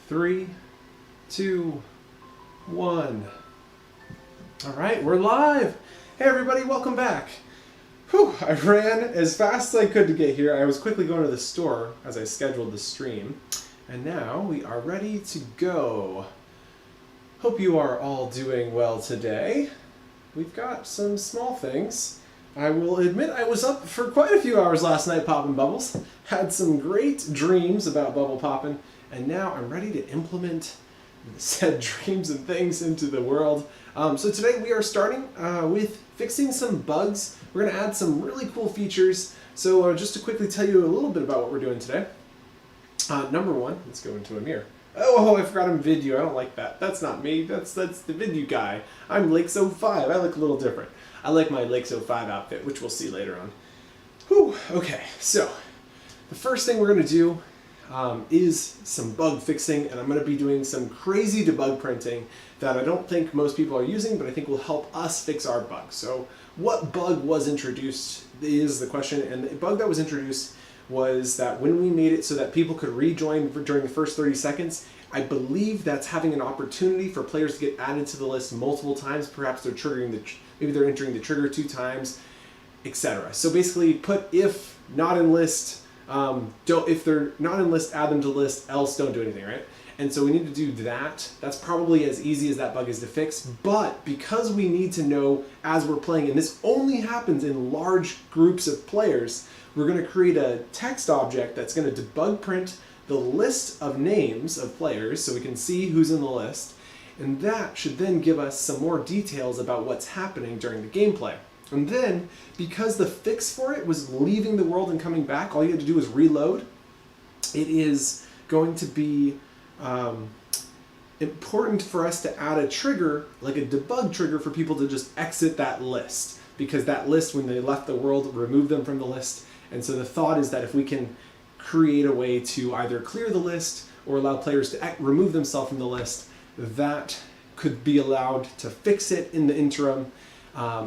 3, 2, 1. All right, we're live. Hey everybody, welcome back. Whew, I ran as fast as I could to get here. I was quickly going to the store as I scheduled the stream. And now we are ready to go. Hope you are all doing well today. We've got some small things. I will admit I was up for quite a few hours last night popping bubbles. Had some great dreams about bubble popping. And now I'm ready to implement said dreams and things into the world. So today we are starting with fixing some bugs. We're going to add some really cool features. So just to quickly tell you a little bit about what we're doing today. Number one, let's go into a mirror. Oh, I forgot I'm video. I don't like that. That's not me. That's the video guy. I'm Lakes05. I look a little different. I like my Lakes05 outfit, which we'll see later on. Whew, okay, so the first thing we're going to do is some bug fixing, and I'm going to be doing some crazy debug printing that I don't think most people are using, but I think will help us fix our bugs. So what bug was introduced is the question, and the bug that was introduced was that when we made it so that people could rejoin during the first 30 seconds, I believe that's having an opportunity for players to get added to the list multiple times. Perhaps they're triggering maybe they're entering the trigger 2 times, etc. So basically put if not in list, if they're not in list, add them to list, else don't do anything, right? And so we need to do that. That's probably as easy as that bug is to fix, but because we need to know as we're playing, and this only happens in large groups of players, we're going to create a text object that's going to debug print the list of names of players so we can see who's in the list, and that should then give us some more details about what's happening during the gameplay. And then, because the fix for it was leaving the world and coming back, all you had to do is reload. It is going to be important for us to add a trigger, like a debug trigger, for people to just exit that list. Because that list, when they left the world, removed them from the list. And so the thought is that if we can create a way to either clear the list or allow players to remove themselves from the list, that could be allowed to fix it in the interim.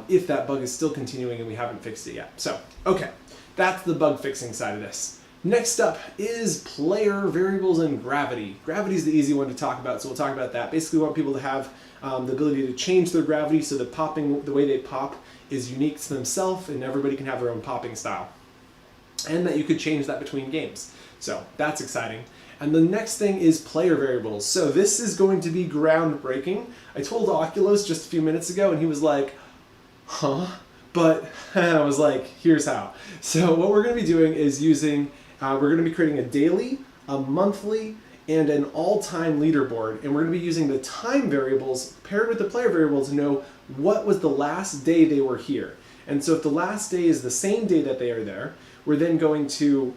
If that bug is still continuing and we haven't fixed it yet. So, okay, that's the bug fixing side of this. Next up is player variables and gravity. Gravity is the easy one to talk about, so we'll talk about that. Basically, we want people to have the ability to change their gravity so that popping, the way they pop, is unique to themselves and everybody can have their own popping style. And that you could change that between games. So, that's exciting. And the next thing is player variables. So this is going to be groundbreaking. I told Oculus just a few minutes ago and he was like, huh? But I was like, here's how. So what we're going to be doing is using, we're going to be creating a daily, a monthly, and an all-time leaderboard. And we're going to be using the time variables paired with the player variable to know what was the last day they were here. And so if the last day is the same day that they are there, we're then going to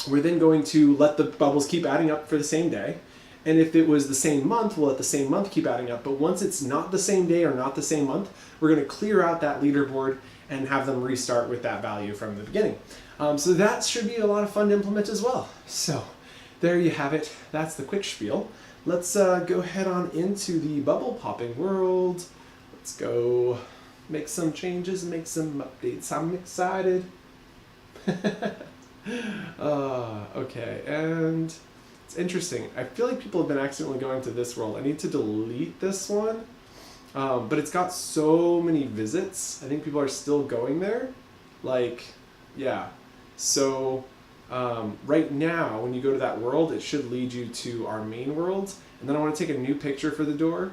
let the bubbles keep adding up for the same day. And if it was the same month, we'll let the same month keep adding up. But once it's not the same day or not the same month, we're going to clear out that leaderboard and have them restart with that value from the beginning. So that should be a lot of fun to implement as well. So there you have it. That's the quick spiel. Let's go head on into the bubble popping world. Let's go make some changes, make some updates. I'm excited. Okay, and it's interesting. I feel like people have been accidentally going to this world. I need to delete this one, but it's got so many visits. I think people are still going there. Like, yeah. So right now, when you go to that world, it should lead you to our main world. And then I want to take a new picture for the door.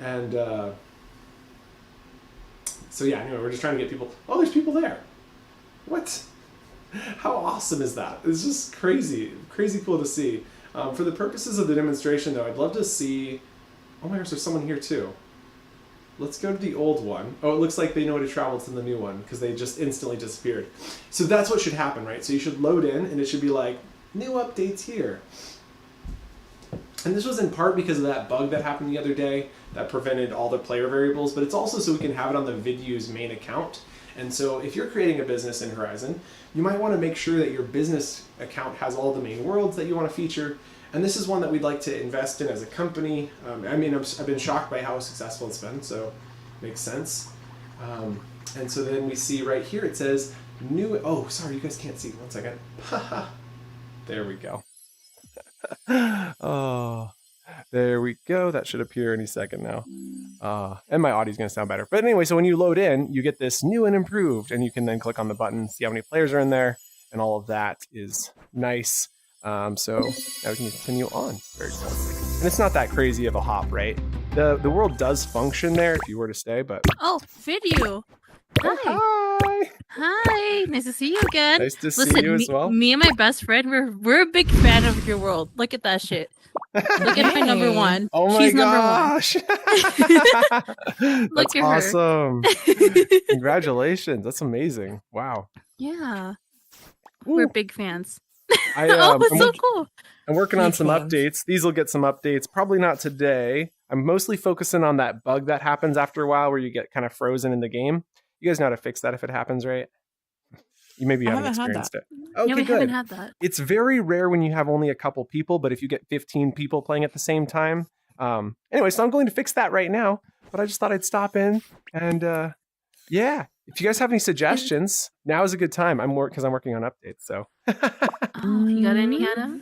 And so yeah, anyway, we're just trying to get people. Oh, there's people there. What? How awesome is that? It's just crazy, crazy cool to see. For the purposes of the demonstration though, I'd love to see, oh my gosh, there's someone here too. Let's go to the old one. Oh, it looks like they know to travel to the new one because they just instantly disappeared. So that's what should happen, right? So you should load in and it should be like, new updates here. And this was in part because of that bug that happened the other day that prevented all the player variables, but it's also so we can have it on the Vidyu's main account. And so if you're creating a business in Horizon, you might want to make sure that your business account has all the main worlds that you want to feature. And this is one that we'd like to invest in as a company. I mean, I've been shocked by how successful it's been, so it makes sense. And so then we see right here, it says new, oh, sorry, you guys can't see. One second. There we go. Oh, there we go. That should appear any second now. And my audio's going to sound better. But anyway, so when you load in, you get this new and improved, and you can then click on the button, see how many players are in there, and all of that is nice. So now we can continue on. Very cool. And it's not that crazy of a hop, right? The world does function there if you were to stay, but... Oh, video. Hi. Oh, hi. Hi. Nice to see you again. Nice to see you as well. Me and my best friend, we're a big fan of your world. Look at that shit. Look at my number one. Oh my She's gosh. Look That's at awesome. Congratulations. That's amazing. Wow. Yeah. Ooh. We're big fans. Oh, it's so cool. I'm working on some updates. These will get some updates. Probably not today. I'm mostly focusing on that bug that happens after a while where you get kind of frozen in the game. You guys know how to fix that if it happens, right? You maybe haven't experienced it. Okay, yeah, we good. haven't had that. It's very rare when you have only a couple people, but if you get 15 people playing at the same time. Anyway, so I'm going to fix that right now, but I just thought I'd stop in and yeah. If you guys have any suggestions, now is a good time. Because I'm working on updates, so. Oh, you got any, Hannah?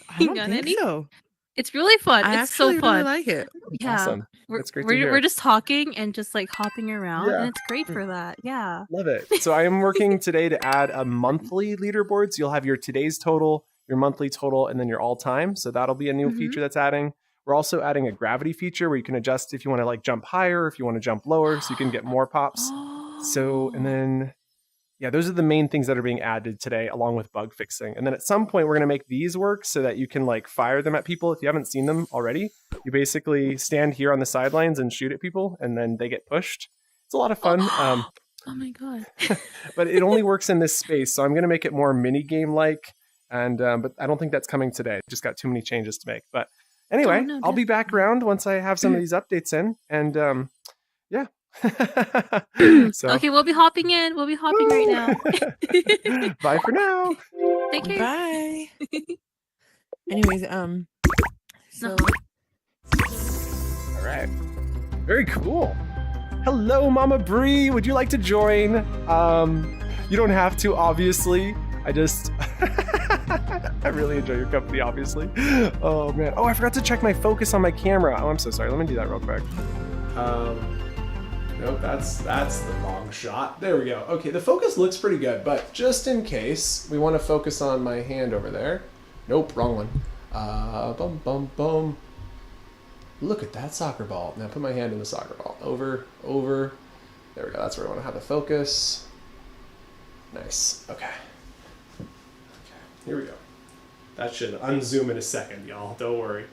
I don't think so. It's really fun. It's so fun. Really like it. Yeah. Awesome. That's great to hear. We're just talking and just like hopping around, and it's great for that. Yeah. Love it. So I am working today to add a monthly leaderboard. So you'll have your today's total, your monthly total, and then your all time. So that'll be a new feature that's adding. We're also adding a gravity feature where you can adjust if you want to like jump higher, if you want to jump lower, so you can get more pops. So, and then, yeah, those are the main things that are being added today, along with bug fixing. And then at some point, we're going to make these work so that you can like fire them at people. If you haven't seen them already, you basically stand here on the sidelines and shoot at people, and then they get pushed. It's a lot of fun. Oh my God. But it only works in this space. So I'm going to make it more mini game like. And, but I don't think that's coming today. Just got too many changes to make. But anyway, I'll be back around once I have some of these updates in. And yeah. So. Okay, we'll be hopping in. We'll be hopping right now. Bye for now. Take care. Bye. Anyways, so all right. Very cool. Hello, Mama Bree. Would you like to join? You don't have to, obviously. I just I really enjoy your company, obviously. Oh man. Oh, I forgot to check my focus on my camera. Oh, I'm so sorry. Let me do that real quick. Nope, that's the wrong shot. There we go. Okay, the focus looks pretty good, but just in case, we want to focus on my hand over there. Nope, wrong one. Bum. Look at that soccer ball. Now put my hand in the soccer ball. Over. There we go. That's where I want to have the focus. Nice. Okay. Here we go. That should unzoom in a second, y'all. Don't worry.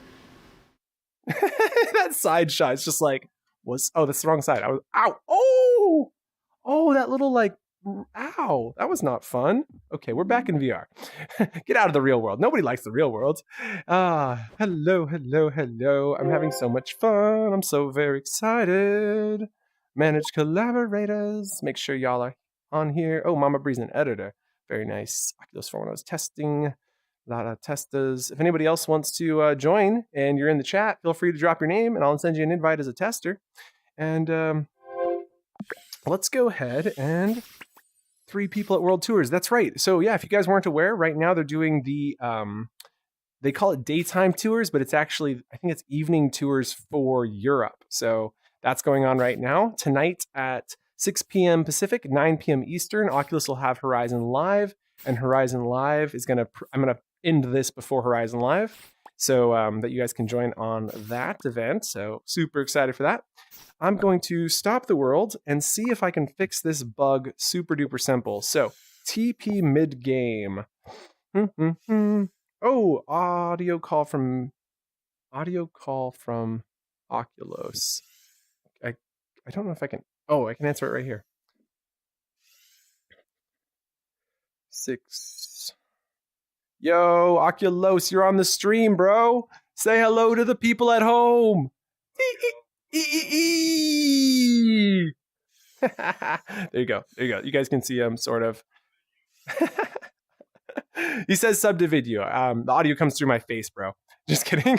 That side shot, it's just like, that's the wrong side. Oh, that little like, ow, that was not fun. Okay, we're back in VR. Get out of the real world. Nobody likes the real world. Hello. I'm having so much fun. I'm so very excited. Manage collaborators. Make sure y'all are on here. Oh, Mama Bree's an editor. Very nice. Oculus 4 when I was testing. A lot of testers. If anybody else wants to join and you're in the chat, feel free to drop your name and I'll send you an invite as a tester. And let's go ahead and 3 people at World Tours. That's right. So yeah, if you guys weren't aware, right now they're doing the, they call it daytime tours, but it's actually, I think it's evening tours for Europe. So that's going on right now. Tonight at 6 p.m. Pacific, 9 p.m. Eastern, Oculus will have Horizon Live, and Horizon Live is I'm going to end this before Horizon Live so that you guys can join on that event. So super excited for that. I'm going to stop the world and see if I can fix this bug super duper simple. So TP mid game. Oh, audio call from Oculus. I don't know if I can. Oh, I can answer it right here. 6. Yo, Oculus, you're on the stream, bro. Say hello to the people at home. There you go. You guys can see him, sort of. He says sub to video. The audio comes through my face, bro. Just kidding.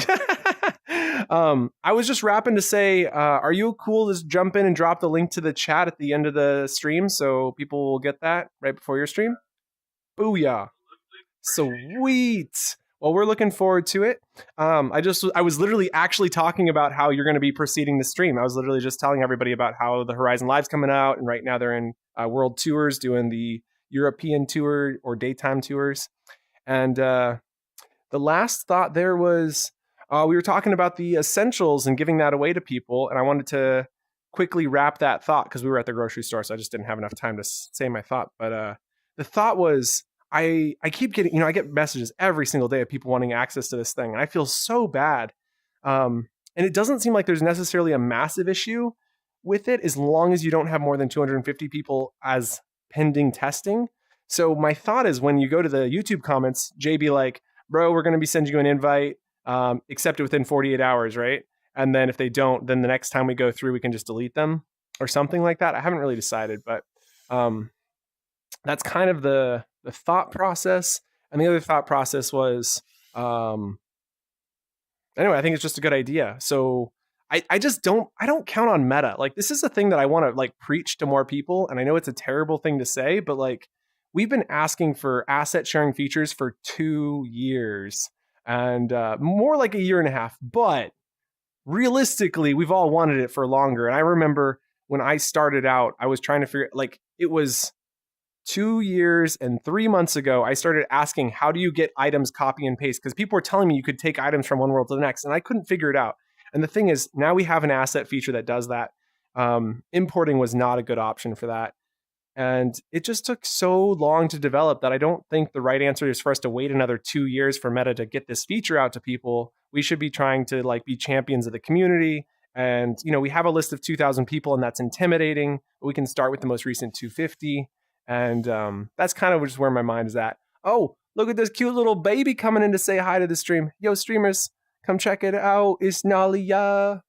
I was just rapping to say, are you cool to just jump in and drop the link to the chat at the end of the stream so people will get that right before your stream? Booyah. Sweet. Well, we're looking forward to it. I was literally actually talking about how you're going to be proceeding the stream. I was literally just telling everybody about how the Horizon Live's coming out, and right now they're in world tours, doing the European tour or daytime tours. And the last thought there was we were talking about the essentials and giving that away to people, and I wanted to quickly wrap that thought because we were at the grocery store, so I just didn't have enough time to say my thought. But the thought was, I keep getting, I get messages every single day of people wanting access to this thing, and I feel so bad. And it doesn't seem like there's necessarily a massive issue with it as long as you don't have more than 250 people as pending testing. So my thought is, when you go to the YouTube comments, Jay be like, bro, we're going to be sending you an invite, accept it within 48 hours, right? And then if they don't, then the next time we go through, we can just delete them or something like that. I haven't really decided, but that's kind of the thought process. And the other thought process was, anyway, I think it's just a good idea. So I don't count on meta. Like, this is a thing that I want to like preach to more people. And I know it's a terrible thing to say, but like, we've been asking for asset sharing features for 2 years and more like a year and a half. But realistically, we've all wanted it for longer. And I remember when I started out, I was trying to figure, like, it was 2 years and 3 months ago, I started asking, how do you get items copy and paste? Because people were telling me you could take items from one world to the next, and I couldn't figure it out. And the thing is, now we have an asset feature that does that. Importing was not a good option for that. And it just took so long to develop that I don't think the right answer is for us to wait another 2 years for Meta to get this feature out to people. We should be trying to like be champions of the community. And, we have a list of 2,000 people, and that's intimidating. We can start with the most recent 250. And that's kind of just where my mind is at. Oh, look at this cute little baby coming in to say hi to the stream. Yo, streamers, come check it out. It's Nalia. One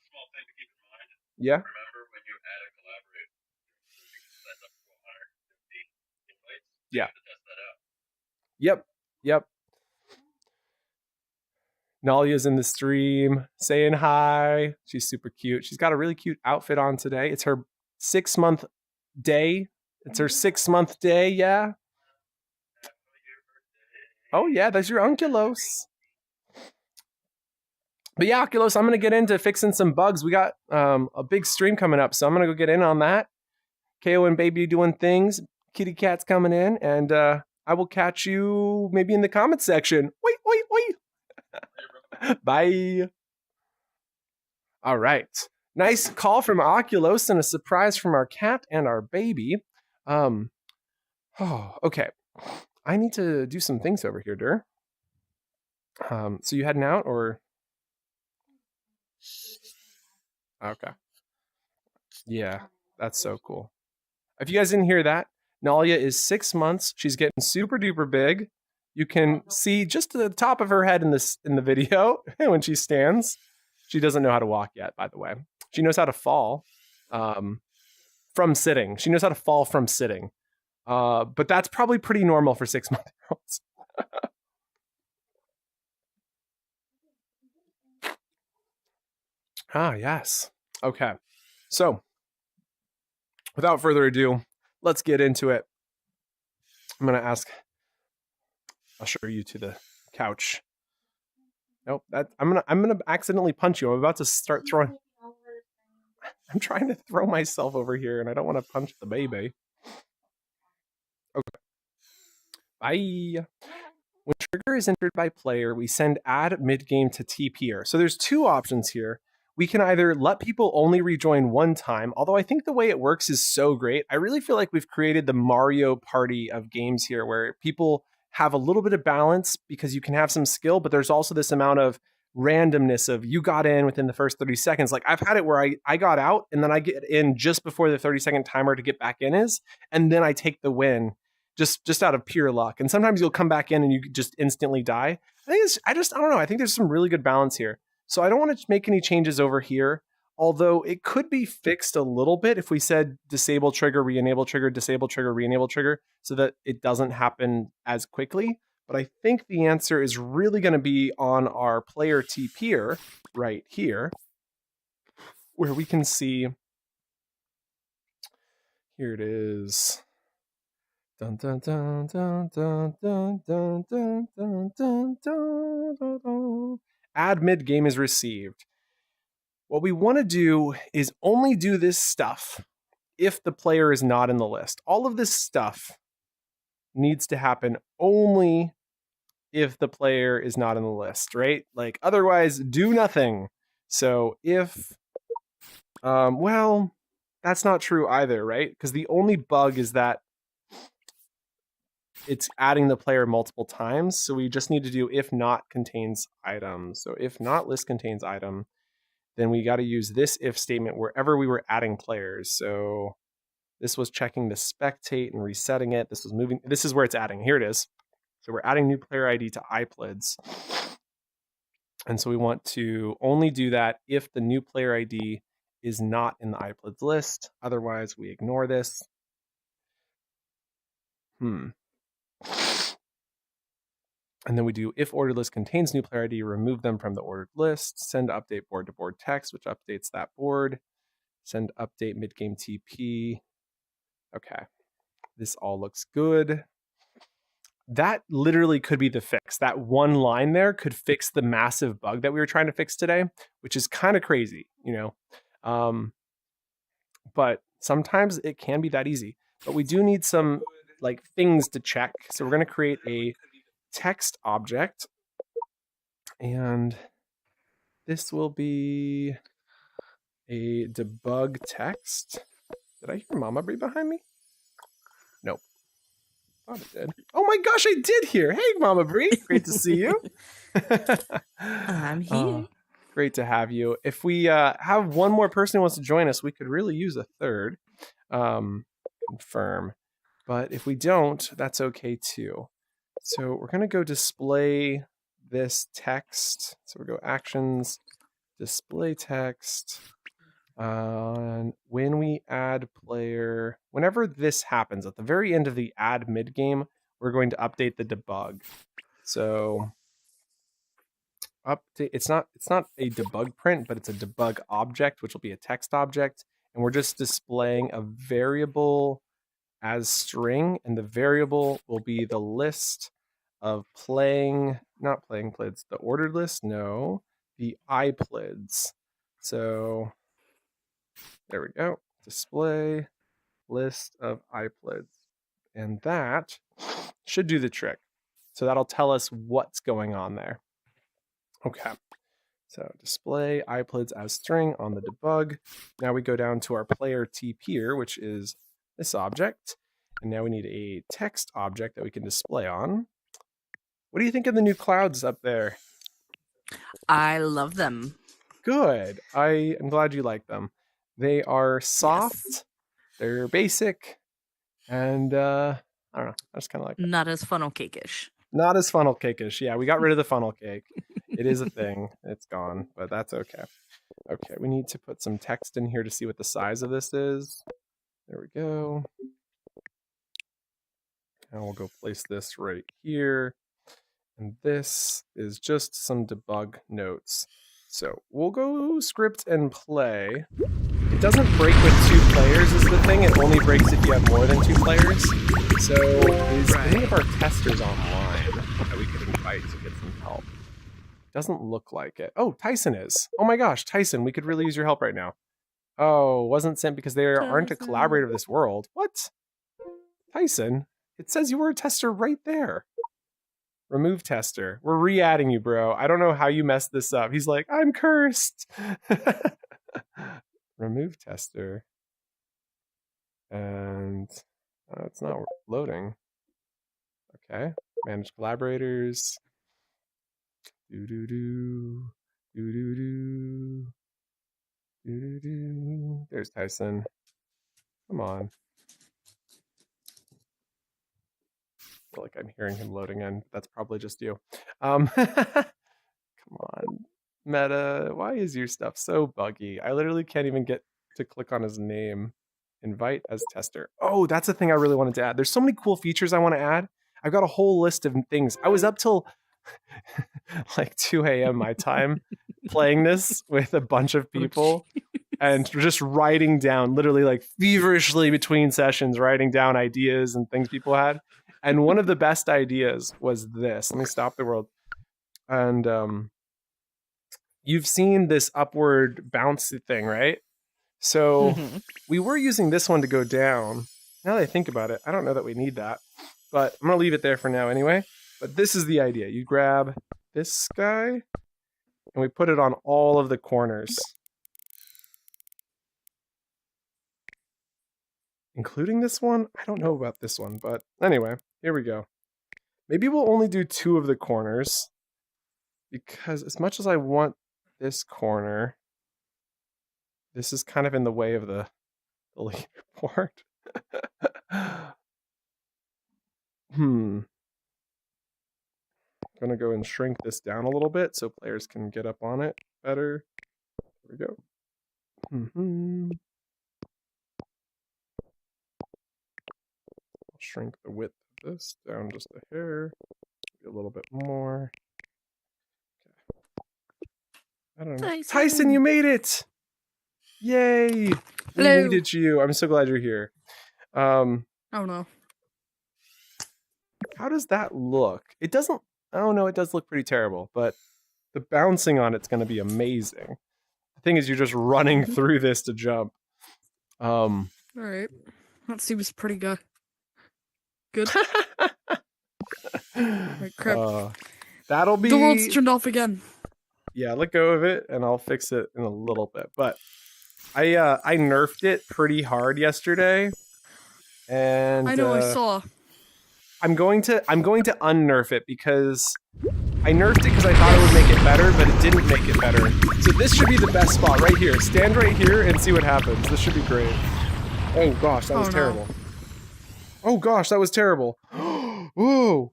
small thing to keep in mind. Yeah. Remember, when you add a collaborator, you can send up to 150 invites. Yeah. To test that out. Yep. Nalia's in the stream saying hi. She's super cute. She's got a really cute outfit on today. It's her 6-month day. It's her 6-month day, yeah. Oh, yeah, that's your Unculos. But yeah, Oculus, I'm going to get into fixing some bugs. We got a big stream coming up, so I'm going to go get in on that. KO and Baby doing things. Kitty Cat's coming in, and I will catch you maybe in the comments section. Wait. Bye. All right. Nice call from Oculus and a surprise from our cat and our baby. Okay. I need to do some things over here, Dur. So you heading out or? Okay. Yeah, that's so cool. If you guys didn't hear that, Nalia is 6 months. She's getting super duper big. You can see just the top of her head in the video when she stands. She doesn't know how to walk yet, by the way. She knows how to fall from sitting. She knows how to fall from sitting. But that's probably pretty normal for 6-month-olds. Yes. Okay. So, without further ado, let's get into it. I'm going to ask, I'll show you to the couch. Nope, I'm gonna accidentally punch you. I'm about to start throwing. I'm trying to throw myself over here, and I don't want to punch the baby. Okay. Bye. When trigger is entered by player, we send add mid-game to TPer. So there's two options here. We can either let people only rejoin one time, although I think the way it works is so great. I really feel like we've created the Mario Party of games here, where people have a little bit of balance because you can have some skill, but there's also this amount of randomness of you got in within the first 30 seconds. Like I've had it where I got out and then I get in just before the 30-second timer to get back in is, and then I take the win just out of pure luck. And sometimes you'll come back in and you just instantly die. I don't know. I think there's some really good balance here. So I don't want to make any changes over here, although it could be fixed a little bit if we said disable trigger, re-enable trigger, disable trigger, re-enable trigger, so that it doesn't happen as quickly. But I think the answer is really going to be on our player TPer right here, where we can see, here it is. Dun, dun, dun, dun, dun, dun, dun, dun, dun, dun, dun, dun, dun. Add mid-game is received. What we want to do is only do this stuff if the player is not in the list. All of this stuff needs to happen only if the player is not in the list, right? Like otherwise, do nothing. So if, well, that's not true either, right? Because the only bug is that it's adding the player multiple times. So we just need to do if not contains item. So if not list contains item, then we got to use this if statement wherever we were adding players. So this was checking the spectate and resetting it. This was moving. This is where it's adding. Here it is. So we're adding new player ID to iPlids. And so we want to only do that if the new player ID is not in the iPlids list. Otherwise, we ignore this. And then we do if ordered list contains new player ID, remove them from the ordered list, send update board to board text, which updates that board, send update mid-game TP. Okay, this all looks good. That literally could be the fix. That one line there could fix the massive bug that we were trying to fix today, which is kind of crazy, you know. But sometimes it can be that easy. But we do need some like things to check. So we're going to create a text object, and this will be a debug text. Did I hear Mama Brie behind me? Nope. Thought it did. Oh my gosh, I did hear. Hey, Mama Brie, great to see you. I'm here. Great to have you. If we have one more person who wants to join us, we could really use a third. Confirm. But if we don't, that's okay too. So we're going to go display this text. So we go actions, display text. When we add player, whenever this happens at the very end of the add mid game, we're going to update the debug. So update. It's not a debug print, but it's a debug object, which will be a text object, and we're just displaying a variable as string, and the variable will be the list of not playing plids, the ordered list, no, the iPlids. So there we go, display list of iPlids, and that should do the trick. So that'll tell us what's going on there. Okay, so display iPlids as string on the debug. Now we go down to our player TPer, which is this object. And now we need a text object that we can display on. What do you think of the new clouds up there? I love them. Good. I am glad you like them. They are soft, Yes. They're basic, and I don't know. I just kind of like them. Not as funnel cake-ish. Not as funnel cake-ish. Yeah, we got rid of the funnel cake. It is a thing. It's gone, but that's okay. Okay, we need to put some text in here to see what the size of this is. There we go. And we'll go place this right here. And this is just some debug notes. So we'll go script and play. It doesn't break with 2 players is the thing. It only breaks if you have more than 2 players. So is any of our testers online that we could invite to get some help? Doesn't look like it. Oh, Tyson is. Oh my gosh, Tyson, we could really use your help right now. Oh, wasn't sent because they aren't a collaborator of this world. What? Tyson? It says you were a tester right there. Remove tester. We're re-adding you, bro. I don't know how you messed this up. He's like, I'm cursed. Remove tester. And it's not loading. Okay. Manage collaborators. Do-do-do. Do-do-do. Do-do-do. There's Tyson. Come on. I feel like I'm hearing him loading in. That's probably just you. Come on. Meta, why is your stuff so buggy? I literally can't even get to click on his name. Invite as tester. Oh, that's the thing I really wanted to add. There's so many cool features I want to add. I've got a whole list of things. I was up till like 2 a.m. my time playing this with a bunch of people. and just writing down, literally like feverishly between sessions, writing down ideas and things people had. And one of the best ideas was this. Let me stop the world. And you've seen this upward bounce thing, right? So Mhm. we were using this one to go down. Now that I think about it, I don't know that we need that, but I'm going to leave it there for now anyway. But this is the idea. You grab this guy and we put it on all of the corners, including this one. I don't know about this one, but anyway, here we go. Maybe we'll only do 2 of the corners because as much as I want this corner, this is kind of in the way of the leaderboard. I'm gonna go and shrink this down a little bit so players can get up on it better. There we go. I'll shrink the width of this down just a hair. Maybe a little bit more. Okay. I don't know. Tyson, you made it! Yay! We Hello. needed you. I'm so glad you're here. Oh no. How does that look? It doesn't. Oh no, it does look pretty terrible, but the bouncing on it's going to be amazing. The thing is, you're just running through this to jump. All right. That seems pretty good. Good. Right, crap. That'll be. The world's turned off again. Yeah, let go of it, and I'll fix it in a little bit. But I nerfed it pretty hard yesterday, and I know. I saw. I'm going to unnerf it because I nerfed it because I thought it would make it better, but it didn't make it better. So this should be the best spot right here. Stand right here and see what happens. This should be great. Oh gosh, that was terrible. Oh gosh, that was terrible. Ooh.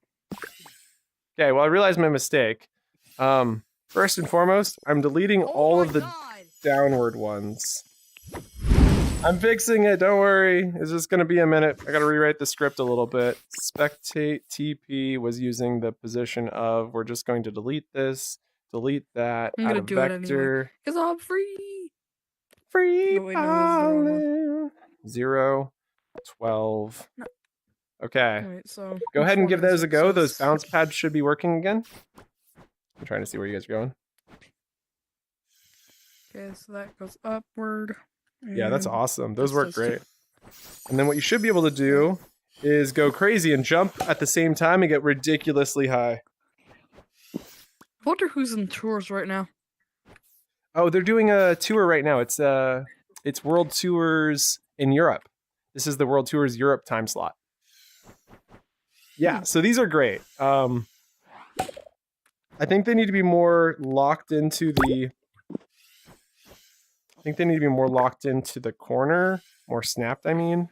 Okay, well I realized my mistake. First and foremost, I'm deleting all of the downward ones. I'm fixing it, don't worry. It's just gonna be a minute. I gotta rewrite the script a little bit. Spectate TP was using the position of, we're just going to delete this, delete that, I'm out gonna of do it vector. anyway. Because I'm free. Free No, wait, no, this is the wrong one. 0, 12. No. Okay. Alright, so Go ahead and which give one is those a it? go. So Those it's- bounce pads should be working again. I'm trying to see where you guys are going. Okay, so that goes upward. Yeah, that's and awesome. Those this work does great. And then what you should be able to do is go crazy and jump at the same time and get ridiculously high. I wonder who's in tours right now. Oh, they're doing a tour right now. It's World Tours in Europe. This is the World Tours Europe time slot. Yeah, so these are great. I think they need to be more locked into the. I think they need to be more locked into the corner, more snapped. I mean,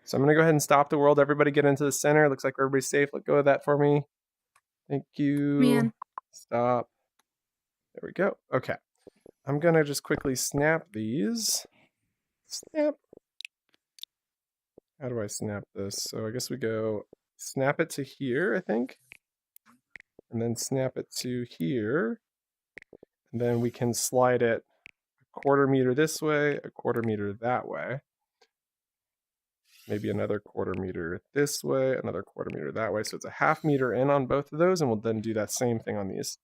so I'm gonna go ahead and stop the world. Everybody get into the center. Looks like everybody's safe. Let go of that for me. Thank you. Man. Stop. There we go. Okay. I'm gonna just quickly snap these. Snap. How do I snap this? So I guess we go snap it to here, I think. And then snap it to here. And then we can slide it a quarter meter this way, a quarter meter that way. Maybe another quarter meter this way, another quarter meter that way. So it's a half meter in on both of those, and we'll then do that same thing on these.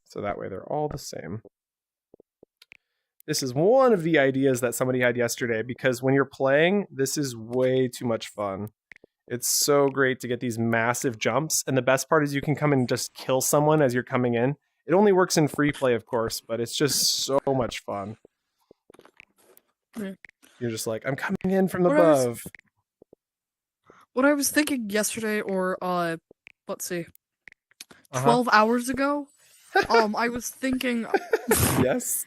So that way they're all the same. This is one of the ideas that somebody had yesterday, because when you're playing, this is way too much fun. It's so great to get these massive jumps, and the best part is you can come and just kill someone as you're coming in. It only works in free play, of course, but it's just so much fun. Yeah. You're just like, I'm coming in from above. What I was thinking yesterday, or let's see, Uh-huh. 12 hours ago, I was thinking, Yes.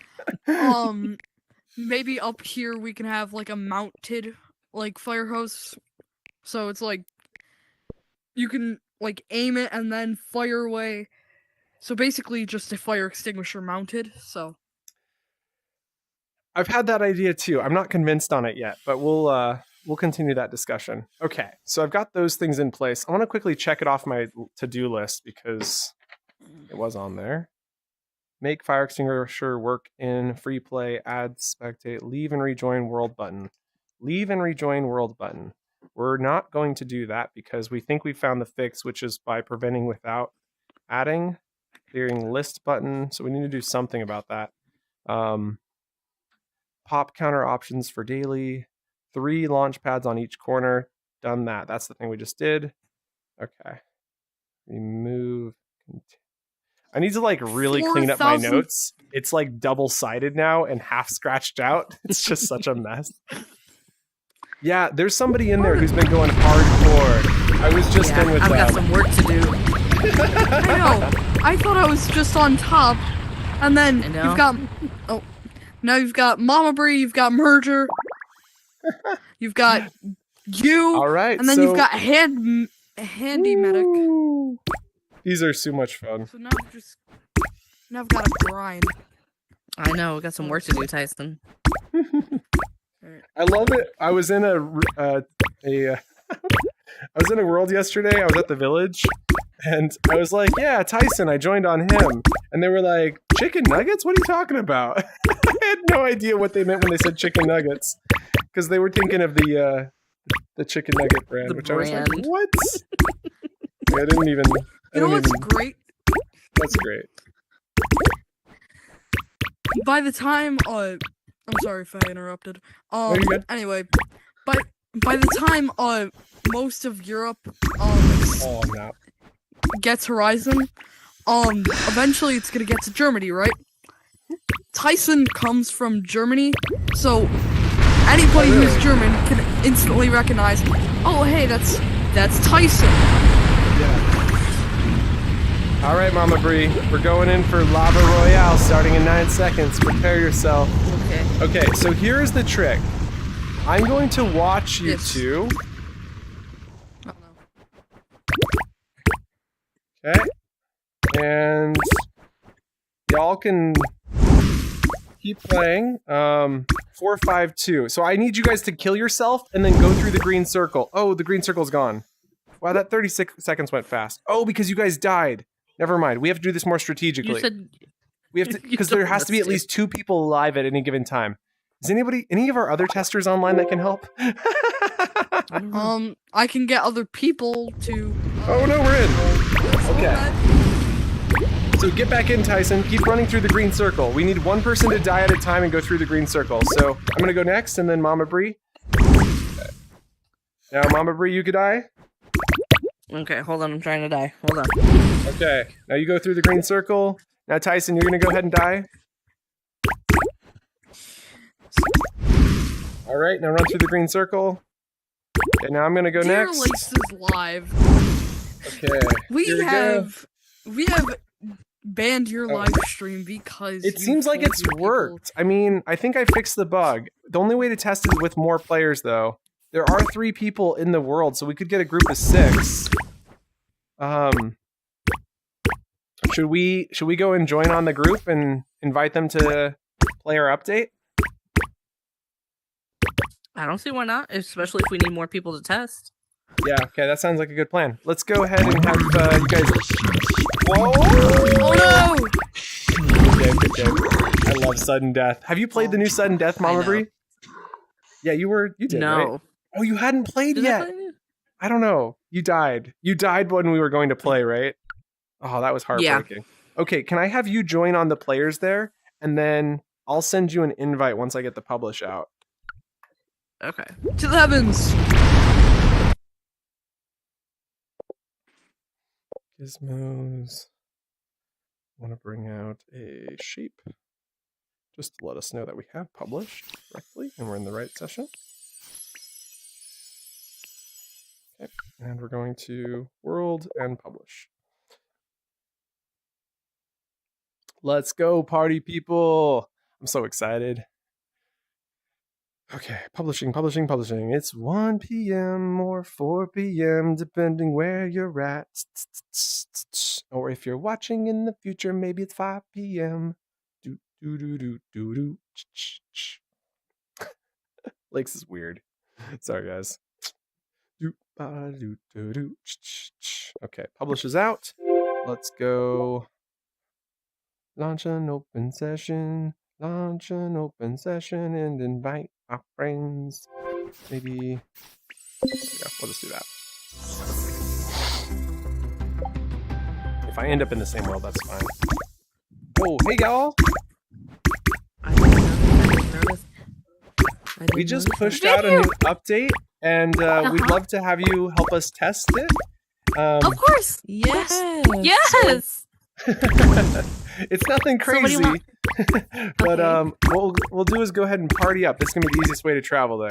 maybe up here we can have like a mounted like fire hose, so it's like you can like aim it and then fire away. So basically, just a fire extinguisher mounted. So I've had that idea too. I'm not convinced on it yet, but we'll continue that discussion. Okay, so I've got those things in place. I want to quickly check it off my to-do list because it was on there. Make fire extinguisher work in free play. Add spectate. Leave and rejoin world button. Leave and rejoin world button. We're not going to do that because we think we found the fix, which is by preventing without adding. Clearing list button. So we need to do something about that. Pop counter options for daily. 3 launch pads on each corner. Done that. That's the thing we just did. Okay. Remove. I need to like really clean up my 4,000 notes. It's like double-sided now and half scratched out. It's just such a mess. Yeah, there's somebody in there who's been going hardcore. I was just in with I've got them. some work to do. I know. I thought I was just on top, and then I know. you've got now you've got Mama Bree, you've got Merger, you've got you, All right, and then so you've got Handy Medic. these are so much fun. So now I've got to grind. I know, we got some work to do, Tyson. I love it. I was in I was in a world yesterday. I was at the village, and I was like, "Yeah, Tyson." I joined on him, and they were like, "Chicken nuggets? What are you talking about?" I had no idea what they meant when they said chicken nuggets, because they were thinking of the chicken nugget brand, The which I was like, brand. "What?" I didn't even. You know what's great? That's great. By the time I'm sorry if I interrupted. No, you're good. Anyway, by the time most of Europe Oh no. gets Horizon, eventually it's gonna get to Germany, right? Tyson comes from Germany, so anybody who's German can instantly recognize, oh hey, that's Tyson. Yeah. All right, Mama Bree, we're going in for Lava Royale starting in 9 seconds. Prepare yourself. Okay. Okay, so here's the trick. I'm going to watch you Yes. two. Oh, no. Okay. And y'all can keep playing. 4-5-2. So I need you guys to kill yourself and then go through the green circle. Oh, the green circle's gone. Wow, that 36 seconds went fast. Oh, because you guys died. Never mind. We have to do this more strategically. You said We have to, you because there told has us to be at to. least 2 people alive at any given time. Is any of our other testers online that can help? I can get other people to. Oh no, we're in. Okay. So get back in, Tyson. Keep running through the green circle. We need 1 person to die at a time and go through the green circle. So I'm gonna go next, and then Mama Bree. Okay. Now, Mama Bree, you could die. Okay, hold on, I'm trying to die. Hold on. Okay. Now you go through the green circle. Now, Tyson, you're gonna go ahead and die. All right. Now run through the green circle. Okay. Now I'm gonna go Dear next. Laces Live. Okay. We Here we go. have banned your Oh. live stream because It you seems like told it's your people- worked. I mean, I think I fixed the bug. The only way to test it is with more players, though. There are 3 people in the world, so we could get a group of 6. Should we go and join on the group and invite them to play our update? I don't see why not, especially if we need more people to test. Yeah. Okay, that sounds like a good plan. Let's go ahead and have you guys. Whoa! Oh no! Good game. I love sudden death. Have you played the new sudden death, Mama know. Bree? Yeah, you did. No. Right? Oh, you hadn't played Did I yet. play it? I don't know. You died. You died when we were going to play, right? Oh, that was heartbreaking. Okay, can I have you join on the players there? And then I'll send you an invite once I get the publish out. Okay. To the heavens! Gizmos. Want to bring out a shape. Just to let us know that we have published correctly and we're in the right session. Okay, and we're going to world and publish. Let's go, party people! I'm so excited. Okay, publishing. It's 1 p.m. or 4 p.m. depending where you're at. Or if you're watching in the future, maybe it's 5 p.m. Do do do do do do. Lakes is weird. Sorry, guys. Okay, publish is out. Let's go. Launch an open session. Launch an open session and invite our friends. Maybe. There we go. We'll just do that. If I end up in the same world, that's fine. Oh, hey y'all! I didn't notice. We just pushed out a new update, and we'd love to have you help us test it. Of course. Yes. Yes. It's nothing crazy, but what we'll do is go ahead and party up. This is gonna be the easiest way to travel there.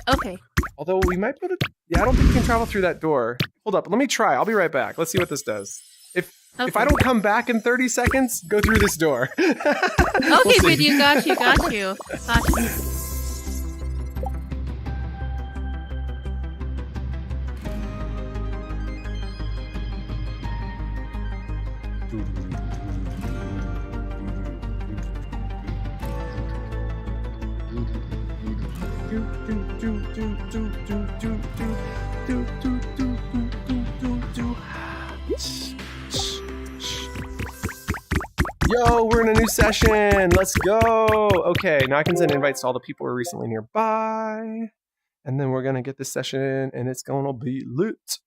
Okay. Although we might be able to. Yeah, I don't think you can travel through that door. Hold up, let me try. I'll be right back. Let's see what this does. If I don't come back in 30 seconds, go through this door. Okay, video, got you. Got you. Yo, we're in a new session. Let's go. Okay, now I can send invites to all the people who are recently nearby. And then we're gonna get this session, and it's gonna be lit.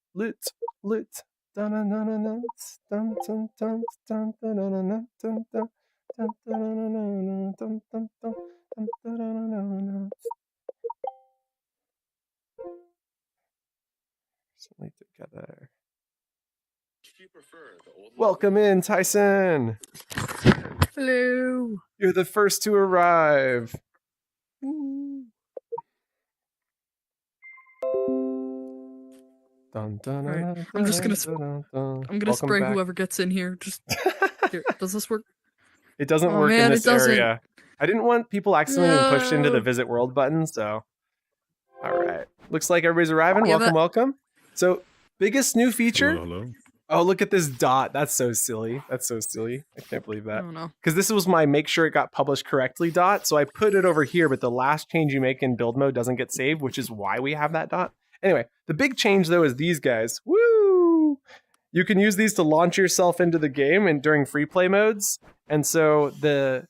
Recently together. Welcome in, Tyson. Hello. You're the first to arrive. Dun, dun, Alright, dun, I'm just gonna dun, dun. I'm gonna Welcome spray back. whoever gets in here. Just here. Does this work? It doesn't Oh, work man, in it this doesn't. area. I didn't want people accidentally getting pushed into the No. visit world button, so. Alright. Looks like everybody's arriving. Yeah, Welcome. So, biggest new feature. Hello. Oh, look at this dot. That's so silly. I can't believe I that. don't know. Because this was my make sure it got published correctly dot. So I put it over here, but the last change you make in build mode doesn't get saved, which is why we have that dot. Anyway, the big change though is these guys. Woo! You can use these to launch yourself into the game and during free play modes. And so the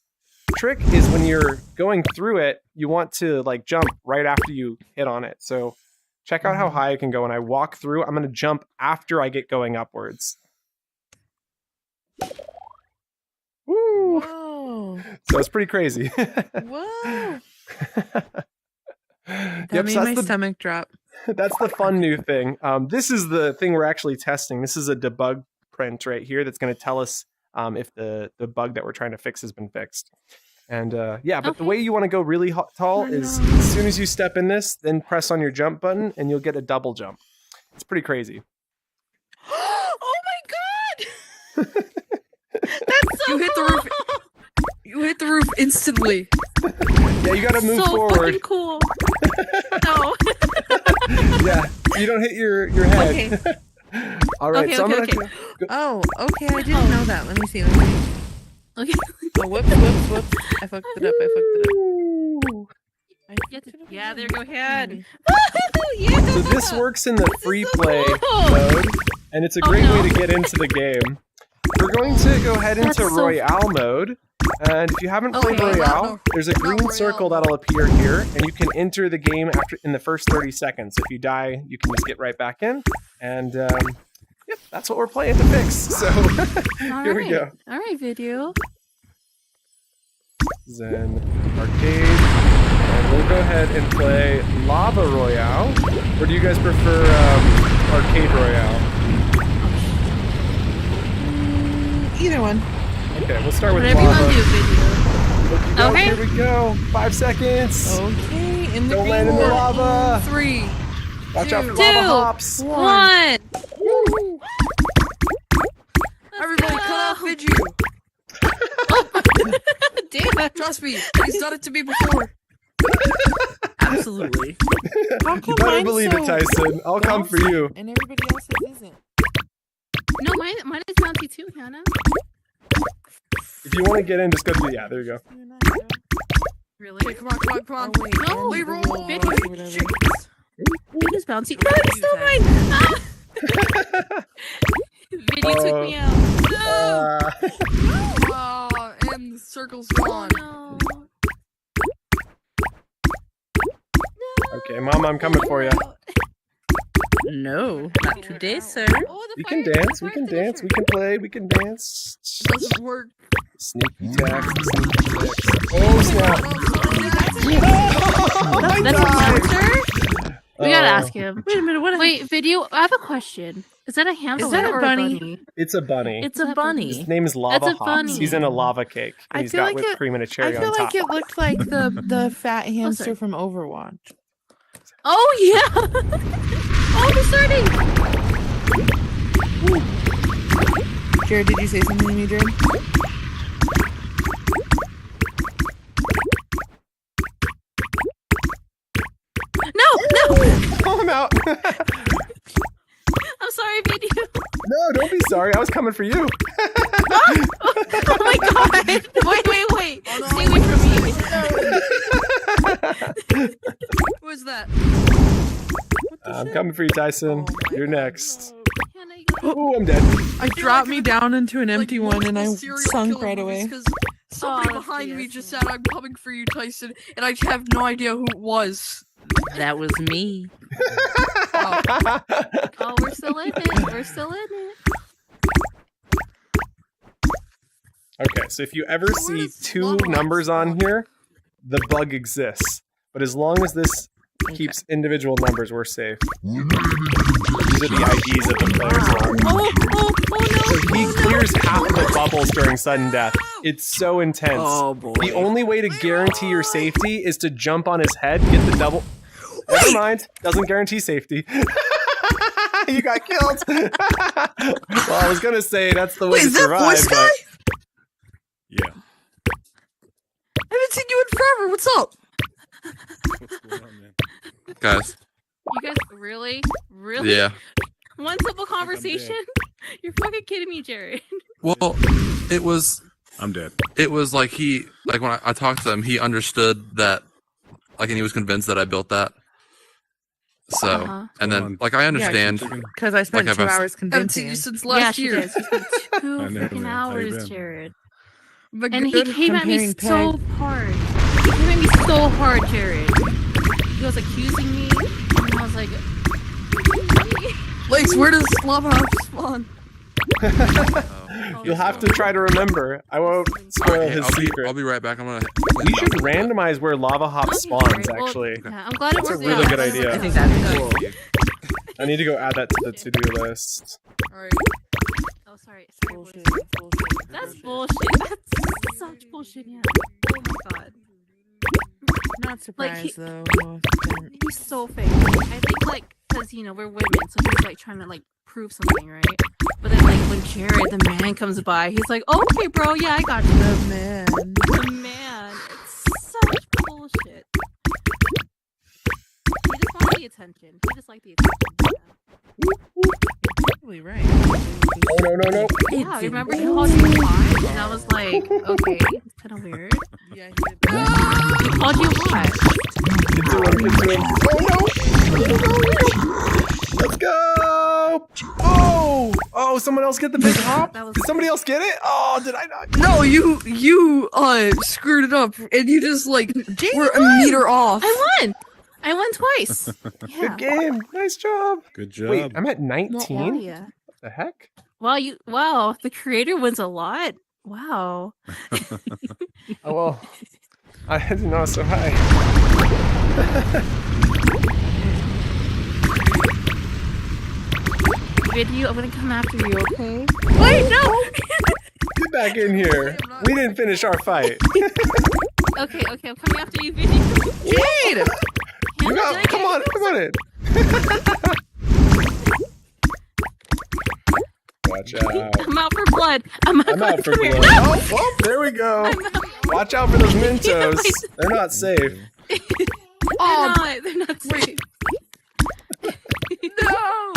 trick is when you're going through it, you want to like jump right after you hit on it. So check out how high I can go when I walk through. I'm going to jump after I get going upwards. Woo! Whoa. So it's pretty crazy. Whoa. That Yep, made so my stomach drop. that's the fun new thing. This is the thing we're actually testing. This is a debug print right here that's going to tell us if the bug that we're trying to fix has been fixed. And yeah, but the way you want to go really tall is as soon as you step in this, then press on your jump button and you'll get a double jump. It's pretty crazy. Oh my god! That's so You hit the roof. You hit the roof instantly. Yeah, you got to move so forward. fucking cool. No. Yeah, you don't hit your head. Okay. All right, Okay, so okay, I'm okay. gonna go. Oh, okay. I didn't know that. Let me see. Okay. Oh, whoops. I fucked it up. Ooh. Yeah, there go ahead. Yeah. So this works in the free play cool. mode, and it's a great no. way to get into the game. We're going to go ahead into That's so Royale mode, and if you haven't played Okay. Royale, there's a Not green Royale. circle that'll appear here, and you can enter the game after in the first 30 seconds. If you die, you can just get right back in, and yep, that's what we're playing to fix. So here we go. All right, video. Zen Arcade, and we'll go ahead and play Lava Royale. Or do you guys prefer Arcade Royale? Either one. Okay, we'll start with Whatever you want Lava. to do, video. Okie doke, Okay. Here we go. 5 seconds. Okay. In the Don't green land in the one. lava. 3. Watch out for Two. lava hops. One. Everybody, go. cut off video. Damn. Trust me, he's done it to me before. Absolutely. How You come better mine's believe so it, Tyson. I'll come for bouncy you. And everybody else's isn't. No, mine is bouncy too, Hannah. If you want to get in, just go through. Yeah, there you go. You're not, you know? Really? Okay, come on. Oh, wait. No, and we the roll. little Video. box or whatever. It is bouncy. No, it's still mine. Ah. Video took me out. No. And the circle's Oh, gone. no. Okay, Mama, I'm coming for you. No, not today, sir. Oh, the We can fire- dance, the we fire can dance, we extinguisher. can play, we can dance. Doesn't work. Sneaky tax, sneaky tax. Oh, snap. That's a monster? We gotta Oh, ask him. Wait a minute, what? Wait, video. I have a question. Is that a hamster Is that a or bunny? It's a bunny. It's a bunny. His name is Lava a Hops. bunny. He's in a lava cake. And I he's feel got like whipped it- cream and a I cherry feel on top. like it looked like the fat hamster sorry. from Overwatch. Oh yeah. Oh, they're starting. Jared, did you say something to me, Jared? No. Oh, I'm out. I'm sorry, video. No, don't be sorry. I was coming for you. Oh my god. Wait. Stay away from me. Who is that? I'm coming for you, Tyson. You're next. Hannah, you gotta- Oh, I'm dead. I dropped me down into an Like, empty one and I multiple serial sunk killer right movies, away. 'cause somebody Oh, behind dear. me just said, "I'm coming for you, Tyson," and I have no idea who it was. That was me. Oh, we're still in it. Okay, so if you ever Where see does two Lava numbers Hops on go? here, the bug exists. But as long as this keeps individual numbers, we're safe. These are the IDs of the players. Oh So he clears half of the bubbles during sudden death. It's so intense. Oh boy. The only way to guarantee your safety is to jump on his head, get the double. Never mind. Doesn't guarantee safety. You got killed. Well, I was gonna say that's the way Wait, to is that survive, voice guy? but Yeah. I haven't seen you in forever. What's up? What's going on, man? Guys. You guys really? Yeah. One simple conversation? You're fucking kidding me, Jared. Well, it was I'm dead. like when I talked to him, he understood that, like, and he was convinced that I built that. So, Uh-huh. and then, like, I understand. Because I spent Like, 2 I've- hours Haven't convincing seen you him. since Yeah, last she year. did. She spent 2 I know, freaking man. How you hours, been? Jared. But And he good. came at me comparing so hard. He came at me so hard, Jared. He was accusing me, and I was like, Lace, where does Lava House spawn? you'll have to try to remember. I won't spoil Okay, his I'll secret. be right back. I'm gonna. We should randomize where Lava Hop Okay, spawns, Jared. Well, actually. yeah, I'm glad it That's a worked really out. good I'm glad it idea. I worked think out. that'd be cool. I need to go add that to the to-do list. Alright. Oh, sorry. Bullshit. That's bullshit. That's such bullshit, yeah. Oh my god. Not surprised he- though. No offense. He's so fake. I think, like, because, you know, we're women, so he's, like, trying to, like, prove something, right? But then, like, when Jared, the man, comes by, he's like, oh, okay, bro, yeah, I got you. The man. The man. It's such bullshit. He just wanted the attention. He just liked the attention. Probably right. Oh, no. Yeah, remember he called you hot? And I was like, okay, it's kind of weird. Yeah, he did. He called you hot. Get to him. Oh, no. Let's go. Oh, someone else get the big hop? That was Did somebody else get it? Oh, did I not? No, you screwed it up, and you just like were a meter off. I won twice. Yeah. Good game. Nice job. Good job. Wait, I'm at Hell 19? yeah. What the heck? Wow, the creator wins a lot. Wow. Oh, well. I didn't know it was so high. Video, I'm gonna come after you, okay? Wait, no! Get back in here. We didn't finish our fight. Okay, I'm coming after you, Video. Jade! You got, come on in. Watch out. I'm out for blood. I'm I'm out for come here. blood. No! Oh, there we go. Watch out for those Mentos. They're not safe. They're not safe. No!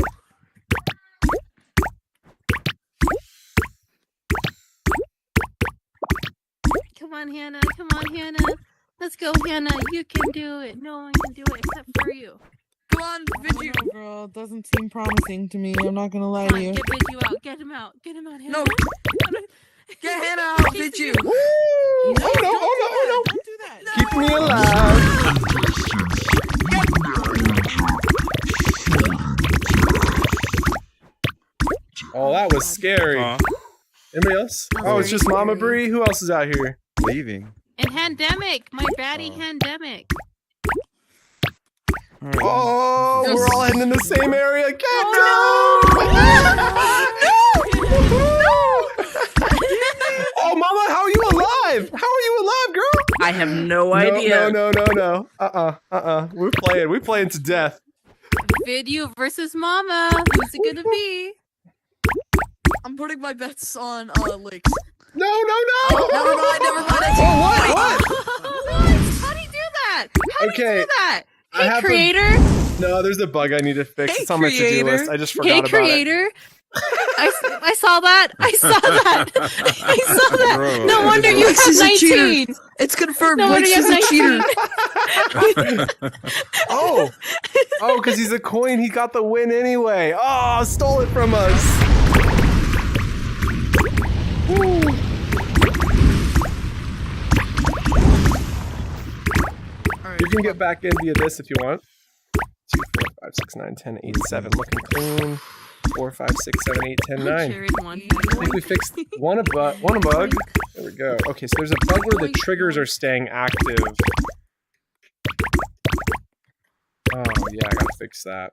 Come on, Hannah. Let's go, Hannah. You can do it. No one can do it except for you. Come on, Vidyu. Oh, girl, it doesn't seem promising to me. I'm not gonna lie Come to on, you. get Vidyu out. Get him out. Get him out. No. Hannah. Get Hannah out, Vidyu. Woo! Oh no! Oh Don't do that. no! Keep me alive. Oh, that was scary. Anybody else? That was Oh, it's very just Mama scary. Bree. Who else is out here? Leaving. And Handemic, my baddie Handemic. All right. Oh, Yes. we're all heading in the same area. Get Oh, Mama, how are you alive? How are you alive, girl? I have no idea. No. We're playing to death. Vidyu versus Mama. Who's it gonna be? I'm putting my bets on Lakes. No. Oh, never mind. Oh, what? How do you do that? How do you Okay, do that? I Hey, have to- creator. No, there's a bug I need to fix. Hey, It's on my to-do creator. list. I just forgot Hey, about it. creator. I saw that. I saw that. I saw that. Bro. No wonder you Lex have is a cheater. 19. It's confirmed. No wonder Lakes you is have a cheater. 19. Oh, because he's a coin. He got the win anyway. Oh, stole it from us. Woo. Alright, You can get back in via this if you want. 2, 4, 5, 6, 9, 10, 8, 7. Looking clean. 4, 5, 6, 7, 8, 10, 9. Jared won. I think we fixed one bug. There we go. Okay, so there's a bug where the triggers are staying active. Oh, yeah, I gotta fix that.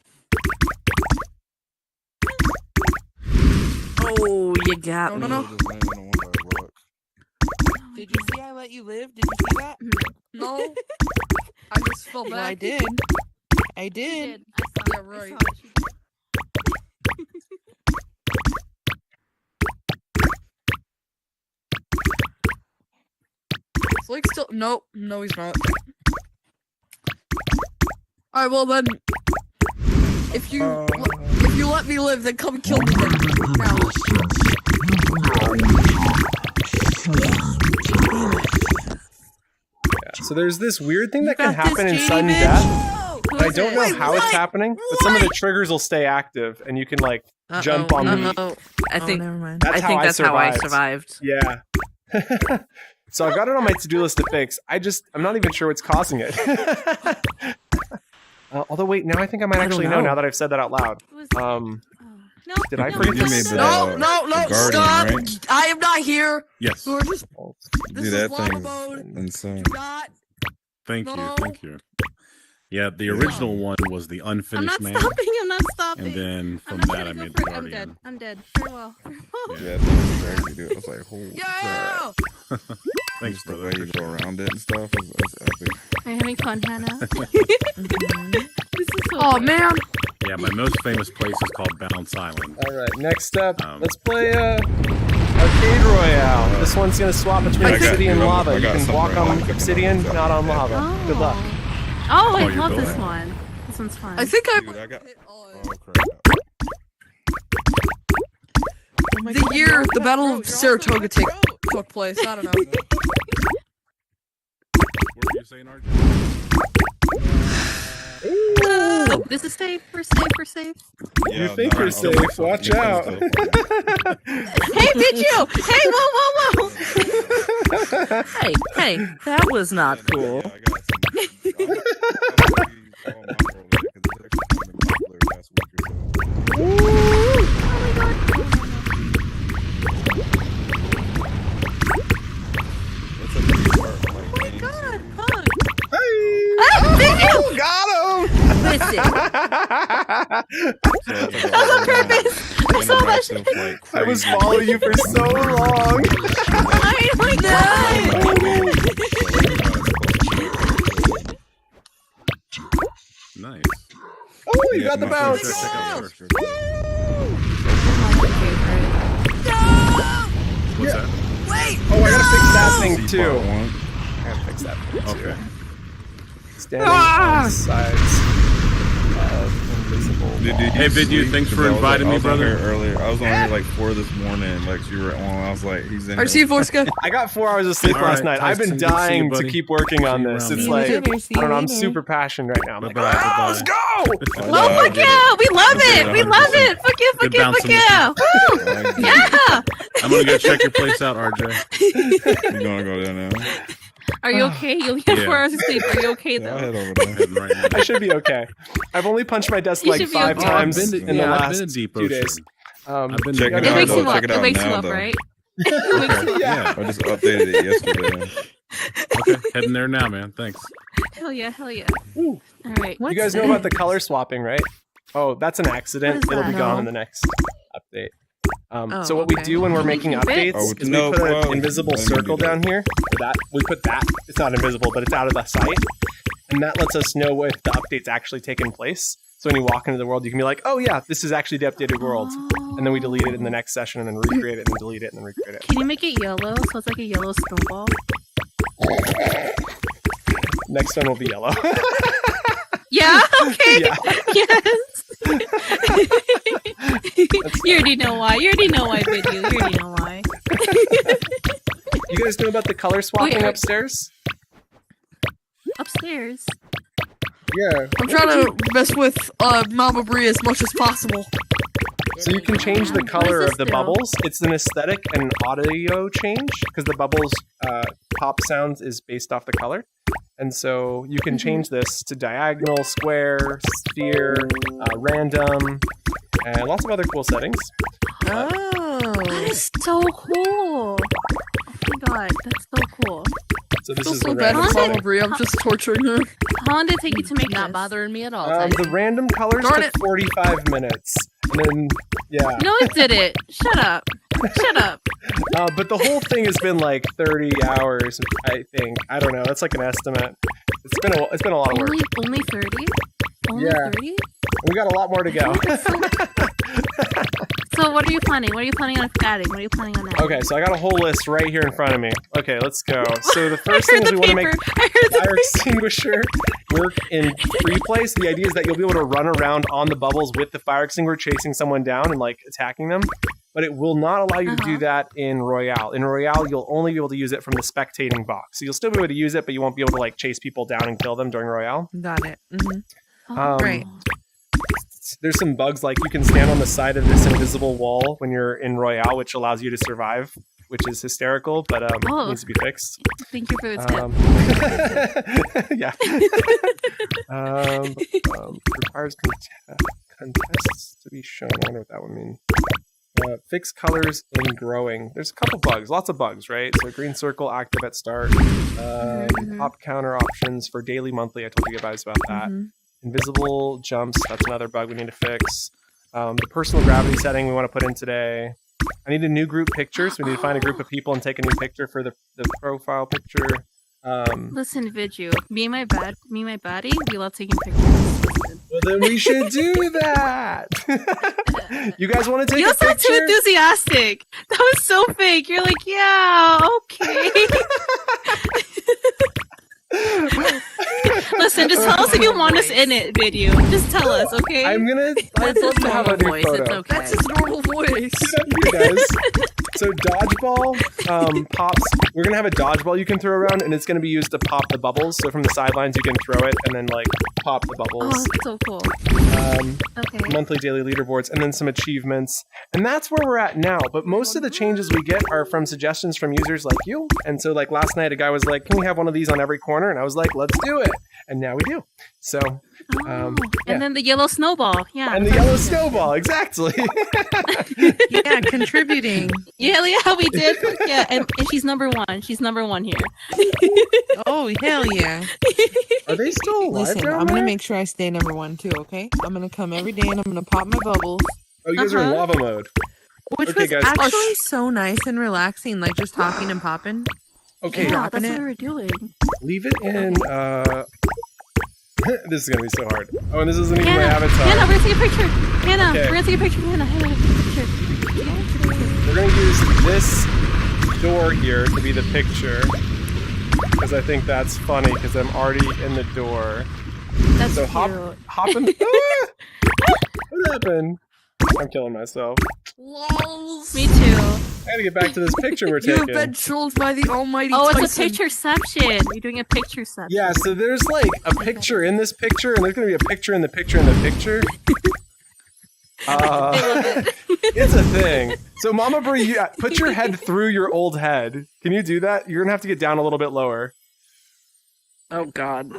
Oh, you got No, me. no. Just landed on one by a rock. Did you see I let you live? Did you see that? No. I just fell No, back. I did. I She did. did. I saw Yeah, it. I right. saw it. She did. Is Lake still? Nope. No, he's not. Alright, well then. If you let me live, then come kill me then. Now. So there's this weird thing that You can got this, happen in JD, sudden bitch. death. Who I is don't it? know how it's What? happening, but some of the triggers will stay active, and you can like jump on them. I think never mind. That's I think how that's how I survived. survived. Yeah. So I got it on my to-do list to fix. I'm not even sure what's causing it. Although wait, now I think I might I don't actually know know. now that I've said that out loud. Who is it? Um, No. did I no, forget no, to no, say- No, no. no, Guardian, stop! right? I am not here. Yes. We're just. oh, This Do is that lava thing. mode. Insane. Do not. Thank No. you. Thank you. Yeah, the original one was the I'm unfinished not man. stopping. I'm not stopping. And then I'm from not that, gonna I go made for the it. I'm dead. Guardian. I'm dead. Farewell. Yeah, that's crazy, dude. I was like, holy Yeah! crap. Thanks, Just the brother. way you go around it and stuff is epic. Are you having fun, Hannah? This is so Oh fun. man. Yeah, my most famous place is called Bounce Island. all right. Next up, let's play Arcade Royale. This one's gonna swap between I got- obsidian and I lava. You got can something walk I on like. obsidian, not on lava. Oh. Good luck. Oh, I Oh, you're love building. this one. This one's fun. I think I Dude, I got- hit on Oh crap. Oh my the God, year you're off the that Battle throat. of You're off Saratoga that throat. took place. I don't know. What were you saying, RJ? Oh, this is safe. We're safe. We're safe. You think you're safe? Watch out. Hey, did you? Hey, whoa. Hey, that was not cool. Yeah, I got some. I'll follow my role there, 'cause it's actually been popular last week or so. What's up, you start, like, games God, and- Pug. Hey! Ah, did you? Got him! So it's like a purpose. I saw that interactive, like, I was crazy- following you for so long. Oh my God. Nice. Oh, you Yeah, got the my bounce. first- Check out yours. What's that? Wait. Oh, I gotta fix that thing C too. part one. I gotta fix that thing too. Okay. Standing on sides. Invisible. Hey, Vidu, thanks for inviting me, brother. Earlier, I was on here like 4 this morning. Like you were on. I was like, he's in. I see Vorska. I got 4 hours of sleep last night. I've been Tyson, good to see you, dying to buddy. keep working on See you this. around, It's man. like, See you later, see I don't know, you I'm later. super passionate right now. I'm like, Bye-bye, bye-bye. let's go! Oh fuck yeah! We love it! We love it! Fuck yeah! Fuck Good yeah! Fuck bouncing yeah! with Woo! Yeah! I'm gonna go check your place out, RJ. You gonna go there now? Are you okay? You only have Yeah. 4 hours of sleep. Are you okay Yeah, I'll though? head over there. Heading right now. I should be okay. I've only punched my desk You like should be 5 okay. times I've been to, in the I've last been to Deep 2 Ocean. days. I've been Check to it It out, wakes though. you up. Check it It out wakes you now, up, though. right? It wakes you up. Yeah. I just updated it yesterday. Okay, heading there now, man. Thanks. Hell yeah! Hell yeah! Ooh. All right. You guys know about the color swapping, right? Oh, that's an accident. What is It'll that? be gone No. in the next update. Oh, So what we okay. do when we're making updates Oh, is no, we put whoa. an invisible Let me do circle that. down here. For that, we put that. It's not invisible, but it's out of the sight, and that lets us know if the update's actually taken place. So when you walk into the world, you can be like, "Oh yeah, this is actually the updated world," and then we delete it in the next session, and then recreate it, and delete it, and then recreate it. Can you make it yellow so it's like a yellow snowball? Next one will be yellow. Yeah. Okay. Yeah. Yes. You already know why. You already know why, video. You already know why. You guys know about the color swapping Wait, upstairs? Upstairs. Yeah. I'm trying to mess with Mama Brie as much as possible. So you can change the What color does of the this do? bubbles. It's an aesthetic and audio change because the bubbles pop sounds is based off the color. And so you can change this to diagonal, square, sphere, random, and lots of other cool settings. That Oh. is so cool. Oh my god, that's so cool. So this Feel is so the bad random for Huh? Mama color. Brie. I'm just torturing her. How long did it take you to make Not this? bothering me at all. The random colors Darn took it. 45 minutes. And then, yeah. No, it didn't. Shut up. Shut up. But the whole thing has been like 30 hours, I think. I don't know. That's like an estimate. It's been a lot of work. Only 30? Only Yeah. 30? We got a lot more to go. So what are you planning? What are you planning on adding? What are you planning on adding? Okay, so I got a whole list right here in front of me. Okay, let's go. So the I first thing heard is the we want to make paper. I heard the fire extinguisher work in free play. So the idea is that you'll be able to run around on the bubbles with the fire extinguisher, chasing someone down and like attacking them. But it will not allow you to do that in Royale. In Royale, you'll only be able to use it from the spectating box. So you'll still be able to use it, but you won't be able to like chase people down and kill them during Royale. Got it. Hmm. Oh, Right. There's some bugs like you can stand on the side of this invisible wall when you're in Royale, which allows you to survive, which is hysterical, but Oh. needs to be fixed. Thank you for the tip. Yeah. Requires contests to be shown. I wonder what that would mean. Fix colors in growing. There's a couple bugs, lots of bugs, right? So green circle active at start. Pop counter options for daily, monthly. I told you guys about that. Invisible jumps. That's another bug we need to fix. The personal gravity setting we want to put in today. I need a new group picture, so we need to find a group of people and take a new picture for the profile picture. Listen, Vidju. Me and my baddie, we love taking pictures. Well, then we should do that. You guys want to take You a sound too picture? enthusiastic. That was so fake. You're like, yeah, okay. Listen, just tell us if you want us in it, video. Just tell us, okay? I'd That's love his to have a normal new voice. photo. It's okay. That's his normal voice. You guys. So dodgeball pops. We're gonna have a dodgeball you can throw around, and it's gonna be used to pop the bubbles. So from the sidelines, you can throw it and then like pop the Oh, bubbles. that's so cool. Okay. Monthly, daily leaderboards, and then some achievements. And that's where we're at now. But most of the changes we get are from suggestions from users like you. And so, like last night, a guy was like, "Can we have one of these on every corner?" And I was like, "Let's do it." And now we do. So, Oh. yeah. And then the yellow snowball. Yeah. and the yellow snowball, exactly. Yeah, contributing. Yeah, we did. Yeah, and she's number one. She's number one here. Oh, hell yeah. Are they still alive Listen, down I'm going there? to make sure I stay number one, too, okay? I'm going to come every day and I'm going to pop my bubbles. Oh, you guys are in Uh-huh. lava mode. Which Okay, was guys. actually so nice and relaxing, like just talking and popping. Okay, Yeah, dropping that's it. what we're doing. leave it in. This is gonna be so hard. Oh, and this isn't even my Hannah, avatar. Hannah, we're gonna take a picture. Hannah, Okay. we're gonna take a picture. Hannah, take a picture. We're gonna use this door here to be the picture because I think that's funny because I'm already in the door. That's So cute. hop in. Ah! What happened? I'm killing myself. Lols. Me too. I gotta get back to this picture we're You have taking. been trolled by the almighty Oh, it's a Tyson. pictureception. You're doing a pictureception. Yeah, so there's like a picture in this picture, and there's gonna be a picture in the picture in the picture. It's a thing. So, Mama Brie, you, put your head through your old head. Can you do that? You're gonna have to get down a little bit lower. Oh God.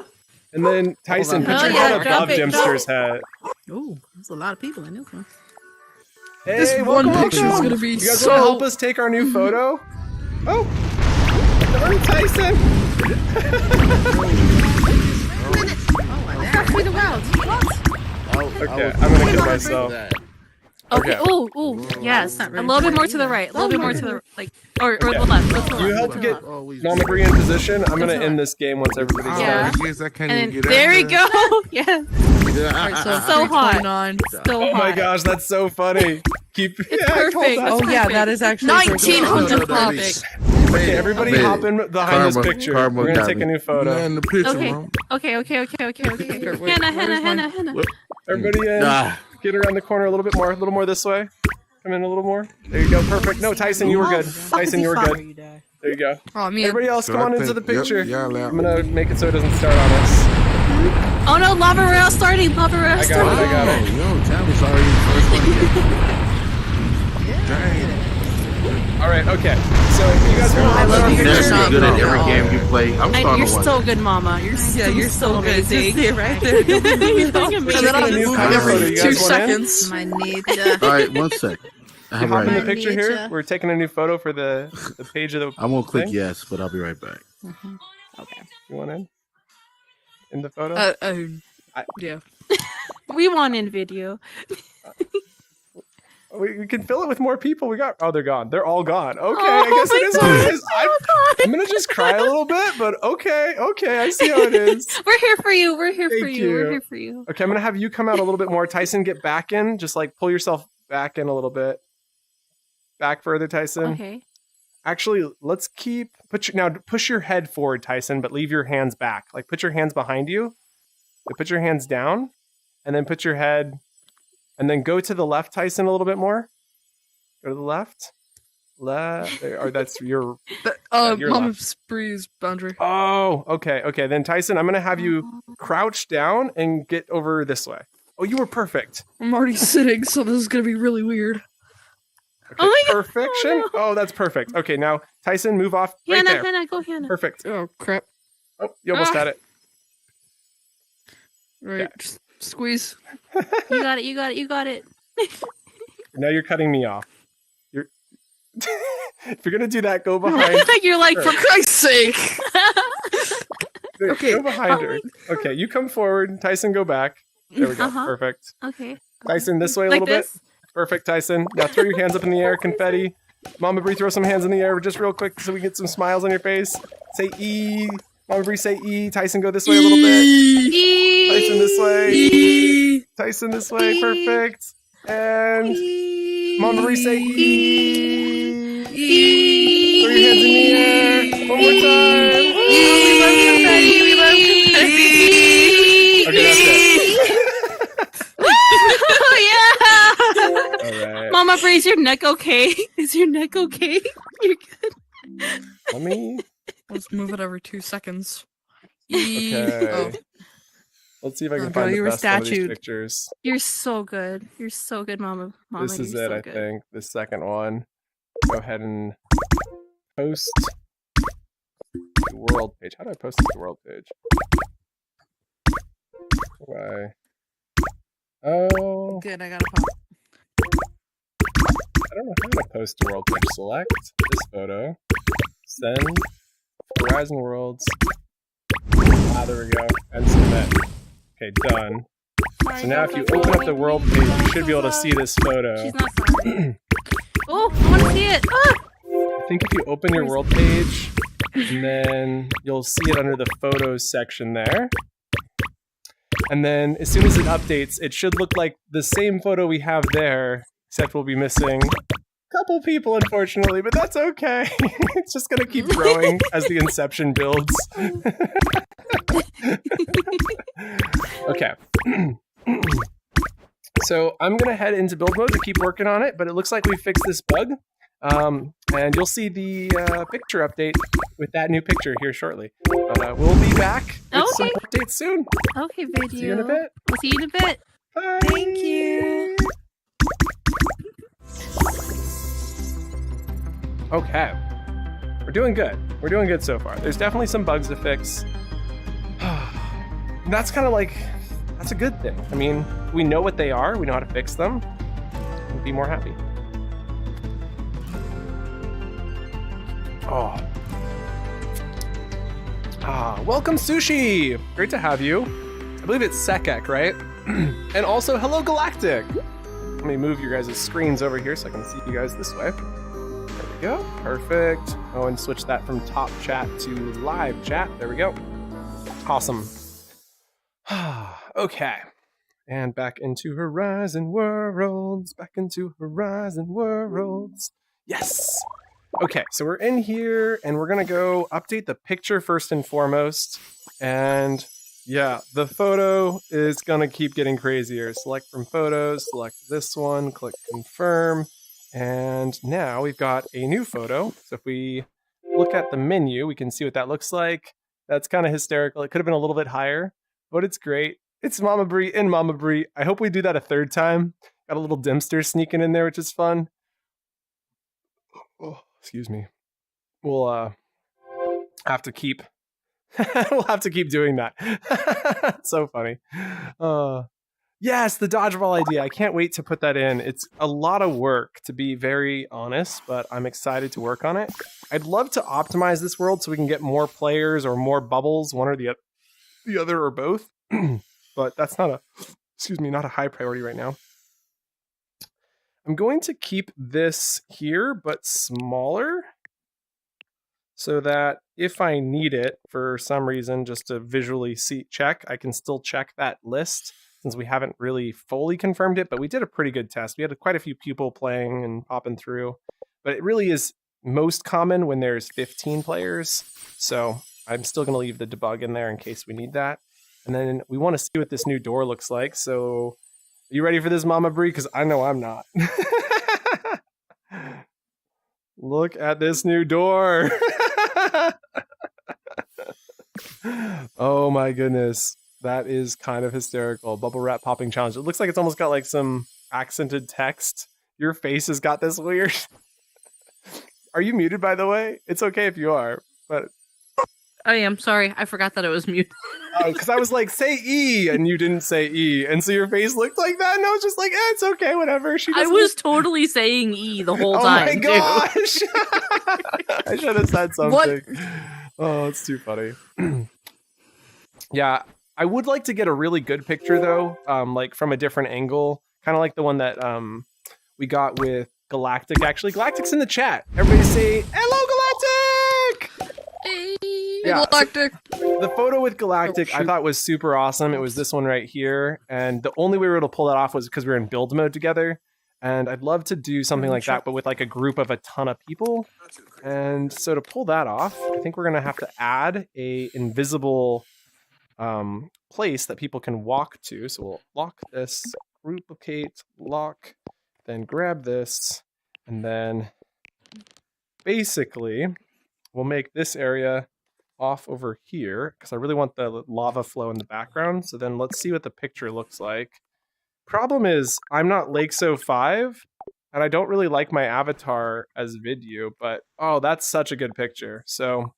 And then Tyson, Hold put on. your Oh, head yeah, above drop it, Dimster's head. Oh, there's a lot of people in this one. Hey, This one welcome, picture is welcome. gonna be You guys so. want to help us take our new photo? Oh, darn Tyson! Halfway the route. Okay, I'm gonna kill myself. Okay. Okay. Ooh, yes. Not A ready little for bit more it to the right. A little bit more to the like, or Okay. the left. Go to the You left. help go to the get left. Mama Brie in position. I'm gonna end this game once everybody's Yeah. done. I guess I can't And even then get there we out go. Yes. Alright, so So hot. 329. So Oh my hot. gosh, that's so funny. Keep perfect. hold on. Oh, yeah, that is actually 1900 pops. Okay, everybody Babe, hop in behind this picture. Karma We're gonna got take me. a new photo. Man, the picture, Okay. bro. Okay. Wait, Hannah. where's mine? Everybody in. Ah. Get around the corner a little little more this way. Come in a little more. There you go. Perfect. No, Tyson, you were good. Tyson, you were good. There you go. Oh, me. Everybody else, So come I on into think- the picture. Yep, y'all out. I'm gonna make it so it doesn't start on us. Oh no, lava rail starting. Lava rail I got it. starting. I got it. Yo, Tammy's already the first one. Dang. All right. Okay. So you guys want I to love you. You're so good at every Oh. game you play. I'm starting You're to watch. so good, Mama. You're so amazing. You're right there. You're doing And then amazing. I'll a new move cover photo. every You 2 guys want in? seconds. My need All right, 1 sec. I have hop in the right. picture need here? ya. We're taking a new photo for the page of the. I won't click thing. yes, but I'll be right back. Okay. You want in the photo? Yeah. We want in video. We can fill it with more people. We got. Oh, they're gone. They're all gone. Okay, I guess it is what it is. I'm gonna just cry a little bit, but okay, I see how it is. We're here for you. We're here for Thank you. We're you. here for you. Okay, I'm gonna have you come out a little bit more. Tyson, get back in. Just like pull yourself back in a little bit. Back further, Tyson. Okay. Actually, let's keep now push your head forward, Tyson, but leave your hands back. Like put your hands behind you. Like, put your hands down, and then put your head, and then go to the left, Tyson, a little bit more. Go to the left. Or that's your. you're Mama left. Brie's boundary. Oh, okay. Then Tyson, I'm gonna have you crouch down and get over this way. Oh, you were perfect. I'm already sitting, so this is gonna be really weird. Okay, Oh my God. perfection. Oh, no. Oh, that's perfect. Okay, now Tyson, move off right Hannah, there. Hannah, go Hannah. Perfect. Oh crap! Oh, you almost Ah. had it. Right, Yeah. just squeeze. You got it. You got it. You got it. Now you're cutting me off. You're. If you're gonna do that, go behind. You're like, For Christ's sake! Okay. Go behind her. Okay, you come forward. Tyson, go back. There we go. Uh-huh. Perfect. okay. Tyson, this way a Like little this? bit. Perfect, Tyson. Now throw your hands up in the air, confetti. Mama Brie, throw some hands in the air just real quick so we get some smiles on your face. Say E. Mama Brie, say E. Tyson, go this way a little bit. Tyson, this way. Tyson, this way. Perfect. And Mama Brie, say E. Throw your hands in the air. One more time. Okay, that's it. Oh yeah. All right. Mama Brie, is your neck okay? Is your neck okay? You're good. Let me. Let's move it every 2 seconds. Okay. Oh, Let's see if I can Oh, girl, find the you were best one of these statued. pictures. You're so good. You're so good, Mama. Mama, This is you're it, so I good. think. The second one. Go ahead and post the world page. How do I post the world page? Why? Oh, Good, I got a pop. I don't know how to post a world page. Select this photo. Send. Horizon Worlds. Ah, there we go. And submit. Okay, done. So now if you open up the world page, you should be able to see this photo. She's not sorry. Oh, I want to see it. Ah! I think if you open your world page, and then you'll see it under the photos section there. And then as soon as it updates, it should look like the same photo we have there, except we'll be missing a couple people, unfortunately, but that's okay. It's just going to keep growing as the Inception builds. Okay. So I'm going to head into build mode to keep working on it, but it looks like we fixed this bug. And you'll see the picture update with that new picture here shortly. But we'll be back with some updates soon. Okay, video. See you in a bit. We'll see you in a bit. Bye. Thank you. Okay. We're doing good. We're doing good so far. There's definitely some bugs to fix. That's kind of like, that's a good thing. I mean, we know what they are. We know how to fix them. We'll be more happy. Oh. Welcome, Sushi. Great to have you. I believe it's Sekek, right? And also, hello, Galactic. Let me move your guys' screens over here so I can see you guys this way. There we go. Perfect. Oh, and switch that from top chat to live chat. There we go. Awesome. Okay. And back into Horizon Worlds. Back into Horizon Worlds. Yes. Okay, so we're in here, and we're going to go update the picture first and foremost. And yeah, the photo is going to keep getting crazier. Select from photos, select this one, click confirm. And now we've got a new photo. So if we look at the menu, we can see what that looks like. That's kind of hysterical. It could have been a little bit higher, but it's great. It's Mama Brie in Mama Brie. I hope we do that a third time. Got a little Dempster sneaking in there, which is fun. Oh, excuse me. We'll have to keep we'll have to keep doing that. It's so funny. Yes, the dodgeball idea. I can't wait to put that in. It's a lot of work, to be very honest, but I'm excited to work on it. I'd love to optimize this world so we can get more players or more bubbles, one or the other or both. But that's not a high priority right now. I'm going to keep this here, but smaller, so that if I need it for some reason, just to visually check, I can still check that list, since we haven't really fully confirmed it, but we did a pretty good test. We had quite a few people playing and popping through, but it really is most common when there's 15 players, so I'm still going to leave the debug in there in case we need that. And then we want to see what this new door looks like, so are you ready for this, Mama Brie? Because I know I'm not. Look at this new door. Oh my goodness. That is kind of hysterical. Bubble wrap popping challenge. It looks like it's almost got like some accented text. Your face has got this weird. Are you muted, by the way? It's okay if you are, but I am sorry. I forgot that it was muted. because I was like, say E, and you didn't say E, and so your face looked like that, and I was just like, it's okay, whatever. I was totally saying E the whole time. Oh my gosh! I should have said something. What? Oh, it's too funny. Yeah, I would like to get a really good picture though, like from a different angle, kind of like the one that we got with Galactic. Actually, Galactic's in the chat. Everybody say hello, Galactic! Hey, Yeah, Galactic. The photo with Galactic I thought was super awesome. It was this one right here, and the only way we were able to pull that off was because we were in build mode together. And I'd love to do something like that, but with like a group of a ton of people. And so to pull that off, I think we're gonna have to add a invisible place that people can walk to. So we'll lock this, duplicate, lock, then grab this, and then basically we'll make this area off over here because I really want the lava flow in the background. So then let's see what the picture looks like. Problem is I'm not LakesO5 and I don't really like my avatar as video, but oh, that's such a good picture. So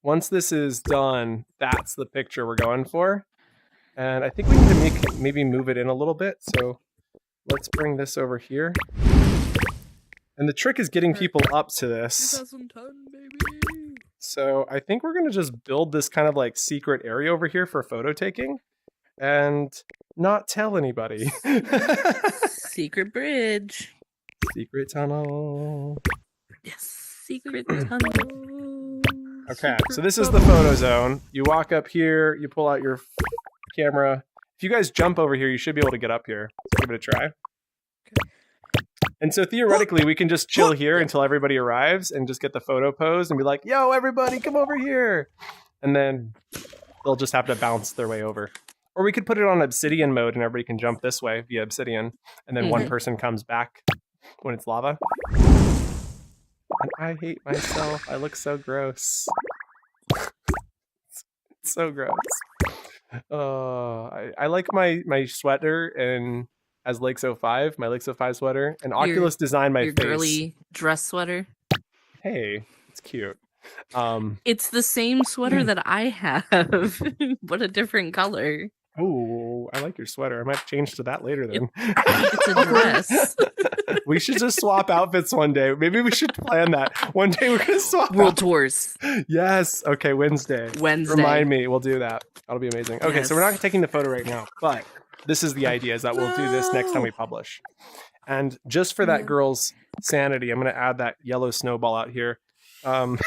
once this is done, that's the picture we're going for. And I think we need to maybe move it in a little bit. So let's bring this over here. And the trick is getting people up to this. 2010, baby. So I think we're going to just build this kind of like secret area over here for photo taking and not tell anybody. Secret bridge. Secret tunnel. Yes. Secret tunnel. Okay, so this is the photo zone. You walk up here, you pull out your camera. If you guys jump over here, you should be able to get up here. So give it a try. And so theoretically, we can just chill here until everybody arrives and just get the photo pose and be like, yo, everybody, come over here. And then they'll just have to bounce their way over. Or we could put it on obsidian mode and everybody can jump this way via obsidian, and then one person comes back when it's lava. And I hate myself. I look so gross. It's so gross. I like my sweater and as Lakes 05, my Lakes 05 sweater, and Oculus designed my Your face. girly dress sweater. Hey, it's cute. It's the same sweater that I have, but a different color. Oh, I like your sweater. I might change to that later then. It's a dress. We should just swap outfits one day. Maybe we should plan that. One day we're gonna swap World outfits. tours. Yes. Okay, Wednesday. Remind me. We'll do that. That'll be amazing. Okay, so we're not taking the photo right now, but this is the idea, is that we'll do this next time we publish. And just for that girl's sanity, I'm going to add that yellow snowball out here. I'm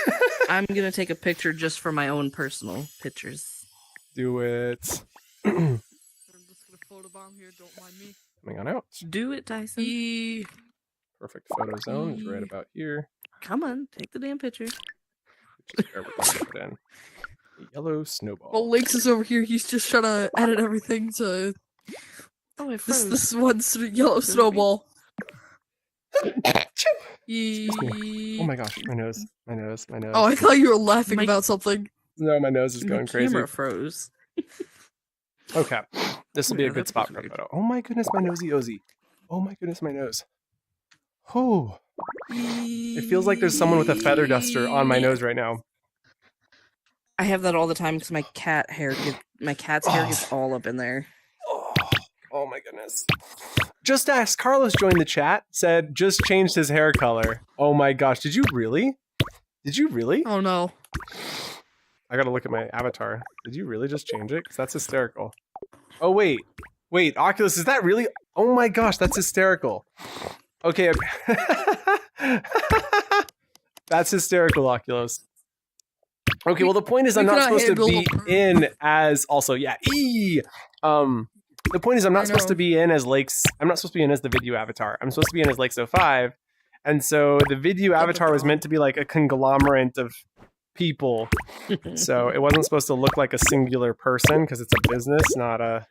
going to take a picture just for my own personal pictures. Do it. I'm just gonna photobomb here, don't mind me. Coming on out. Do it, Tyson. Perfect photo zone is right about here. Come on, take the damn picture. Which is where we're going to put in a yellow snowball. Well, Lakes is over here. He's just trying to edit everything to this one yellow snowball. Oh my gosh, my nose. Oh, I thought you were laughing about something. No, my nose is going crazy. Camera froze. Okay, this will be a good spot for a photo. Oh my goodness, my nosy Ozzy. Oh my goodness, my nose. Oh, it feels like there's someone with a feather duster on my nose right now. I have that all the time because my cat's hair gets all up in there. Oh my goodness. Just ask. Carlos joined the chat, said just changed his hair color. Oh my gosh, did you really? Oh no. I gotta look at my avatar. Did you really just change it? Because that's hysterical. Oh wait, Oculus, is that really? Oh my gosh, that's hysterical. Okay. That's hysterical, Oculus. Okay, well the point is I'm not supposed to be in as also, yeah. The point is I'm not supposed to be in as Lakes. I'm not supposed to be in as the video avatar. I'm supposed to be in as Lakes 05. And so the video avatar was meant to be like a conglomerate of people. So it wasn't supposed to look like a singular person because it's a business, not a...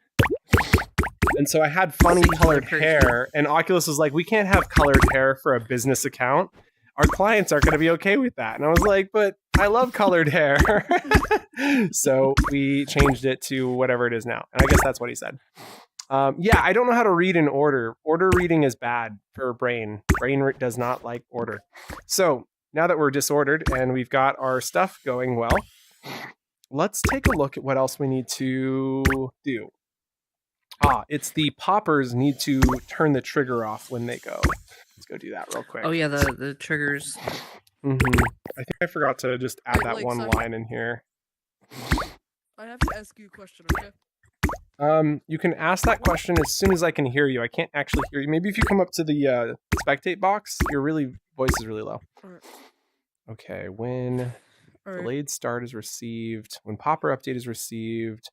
And so I had funny colored hair, and Oculus was like, we can't have colored hair for a business account. Our clients aren't going to be okay with that. And I was like, but I love colored hair. So we changed it to whatever it is now. And I guess that's what he said. Yeah, I don't know how to read in order. Order reading is bad for brain. Brain does not like order. So now that we're disordered and we've got our stuff going well, let's take a look at what else we need to do. It's the poppers need to turn the trigger off when they go. Let's go do that real quick. Oh yeah, the triggers. I think I forgot to just add that one line in here. I have to ask you a question, okay? You can ask that question as soon as I can hear you. I can't actually hear you. Maybe if you come up to the spectate box, your voice is really low. Alright. Okay, when delayed start is received, when popper update is received,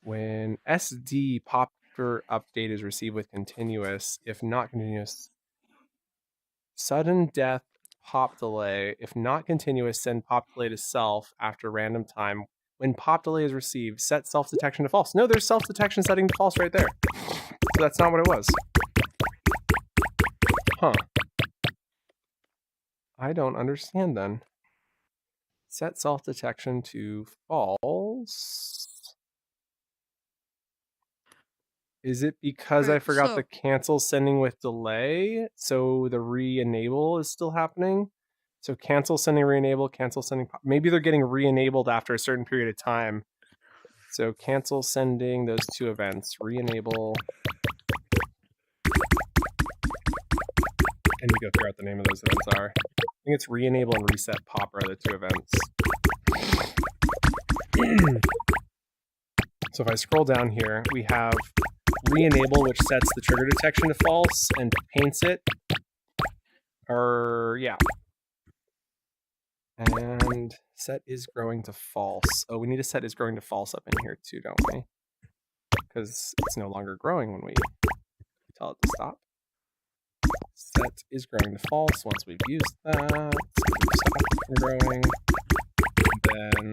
when SD popper update is received with continuous, if not continuous, sudden death pop delay, if not continuous, send pop delay to self after random time. When pop delay is received, set self-detection to false. No, there's self-detection setting to false right there. So that's not what it was. Huh. I don't understand then. Set self-detection to false. Is it because I forgot the cancel sending with delay? So the re-enable is still happening? So cancel sending, re-enable, cancel sending. Maybe they're getting re-enabled after a certain period of time. So cancel sending those two events. Re-enable. And we go figure out the name of those events are. I think it's re-enable and reset pop are the two events. So if I scroll down here, we have re-enable, which sets the trigger detection to false and paints it. Yeah. And set is growing to false. Oh, we need to set is growing to false up in here too, don't we? Because it's no longer growing when we tell it to stop. Set is growing to false once we've used that. So we stop it from growing. And then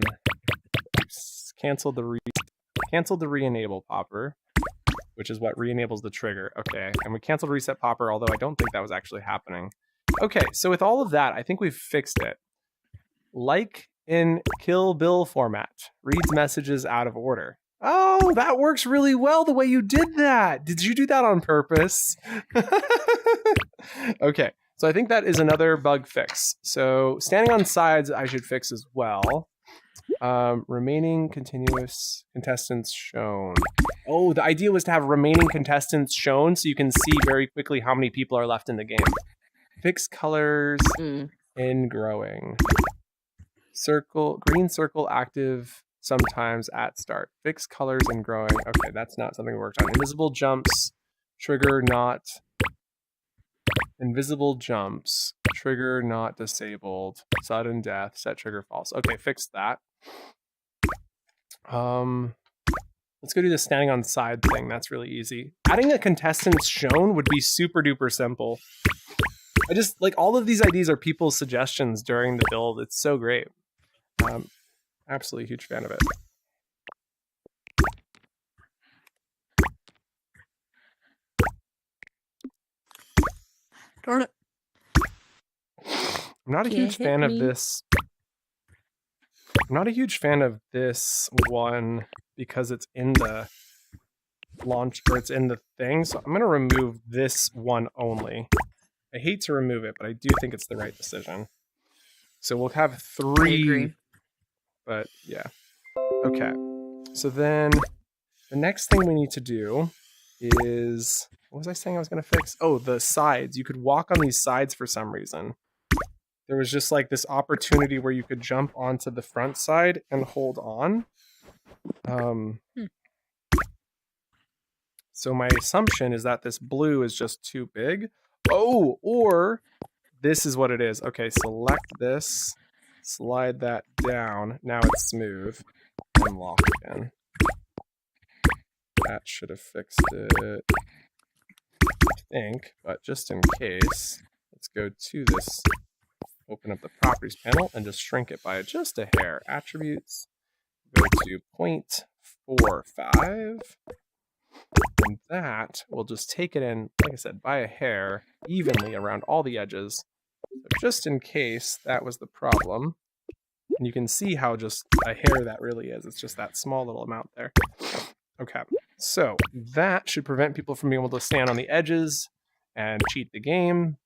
canceled the re-enable popper, which is what re-enables the trigger. Okay, and we canceled reset popper, although I don't think that was actually happening. Okay, so with all of that, I think we've fixed it. Like in Kill Bill format, reads messages out of order. Oh, that works really well the way you did that. Did you do that on purpose? Okay, so I think that is another bug fix. So standing on sides, I should fix as well. Remaining continuous contestants shown. Oh, the idea was to have remaining contestants shown so you can see very quickly how many people are left in the game. Fix colors in growing. Green circle active sometimes at start. Fix colors in growing. Okay, that's not something we worked on. Invisible jumps, trigger not. Invisible jumps, trigger not disabled. Sudden death, set trigger false. Okay, fix that. Let's go do the standing on side thing. That's really easy. Adding a contestants shown would be super duper simple. I just like all of these ideas are people's suggestions during the build. It's so great. Absolutely huge fan of it. Darn it. I'm not a huge fan of this. I'm not a huge fan of this one because it's in the launch or it's in the thing. So I'm going to remove this one only. I hate to remove it, but I do think it's the right decision. So we'll have 3. But yeah. Okay. So then the next thing we need to do is, what was I saying I was going to fix? Oh, the sides. You could walk on these sides for some reason. There was just like this opportunity where you could jump onto the front side and hold on. So my assumption is that this blue is just too big. Oh, or this is what it is. Okay, select this, slide that down. Now it's smooth and lock again. That should have fixed it, I think, but just in case, let's go to this, open up the properties panel and just shrink it by just a hair. Attributes, go to 0.45. And that will just take it in, like I said, by a hair, evenly around all the edges. So just in case that was the problem. And you can see how just a hair that really is. It's just that small little amount there. Okay, so that should prevent people from being able to stand on the edges and cheat the game.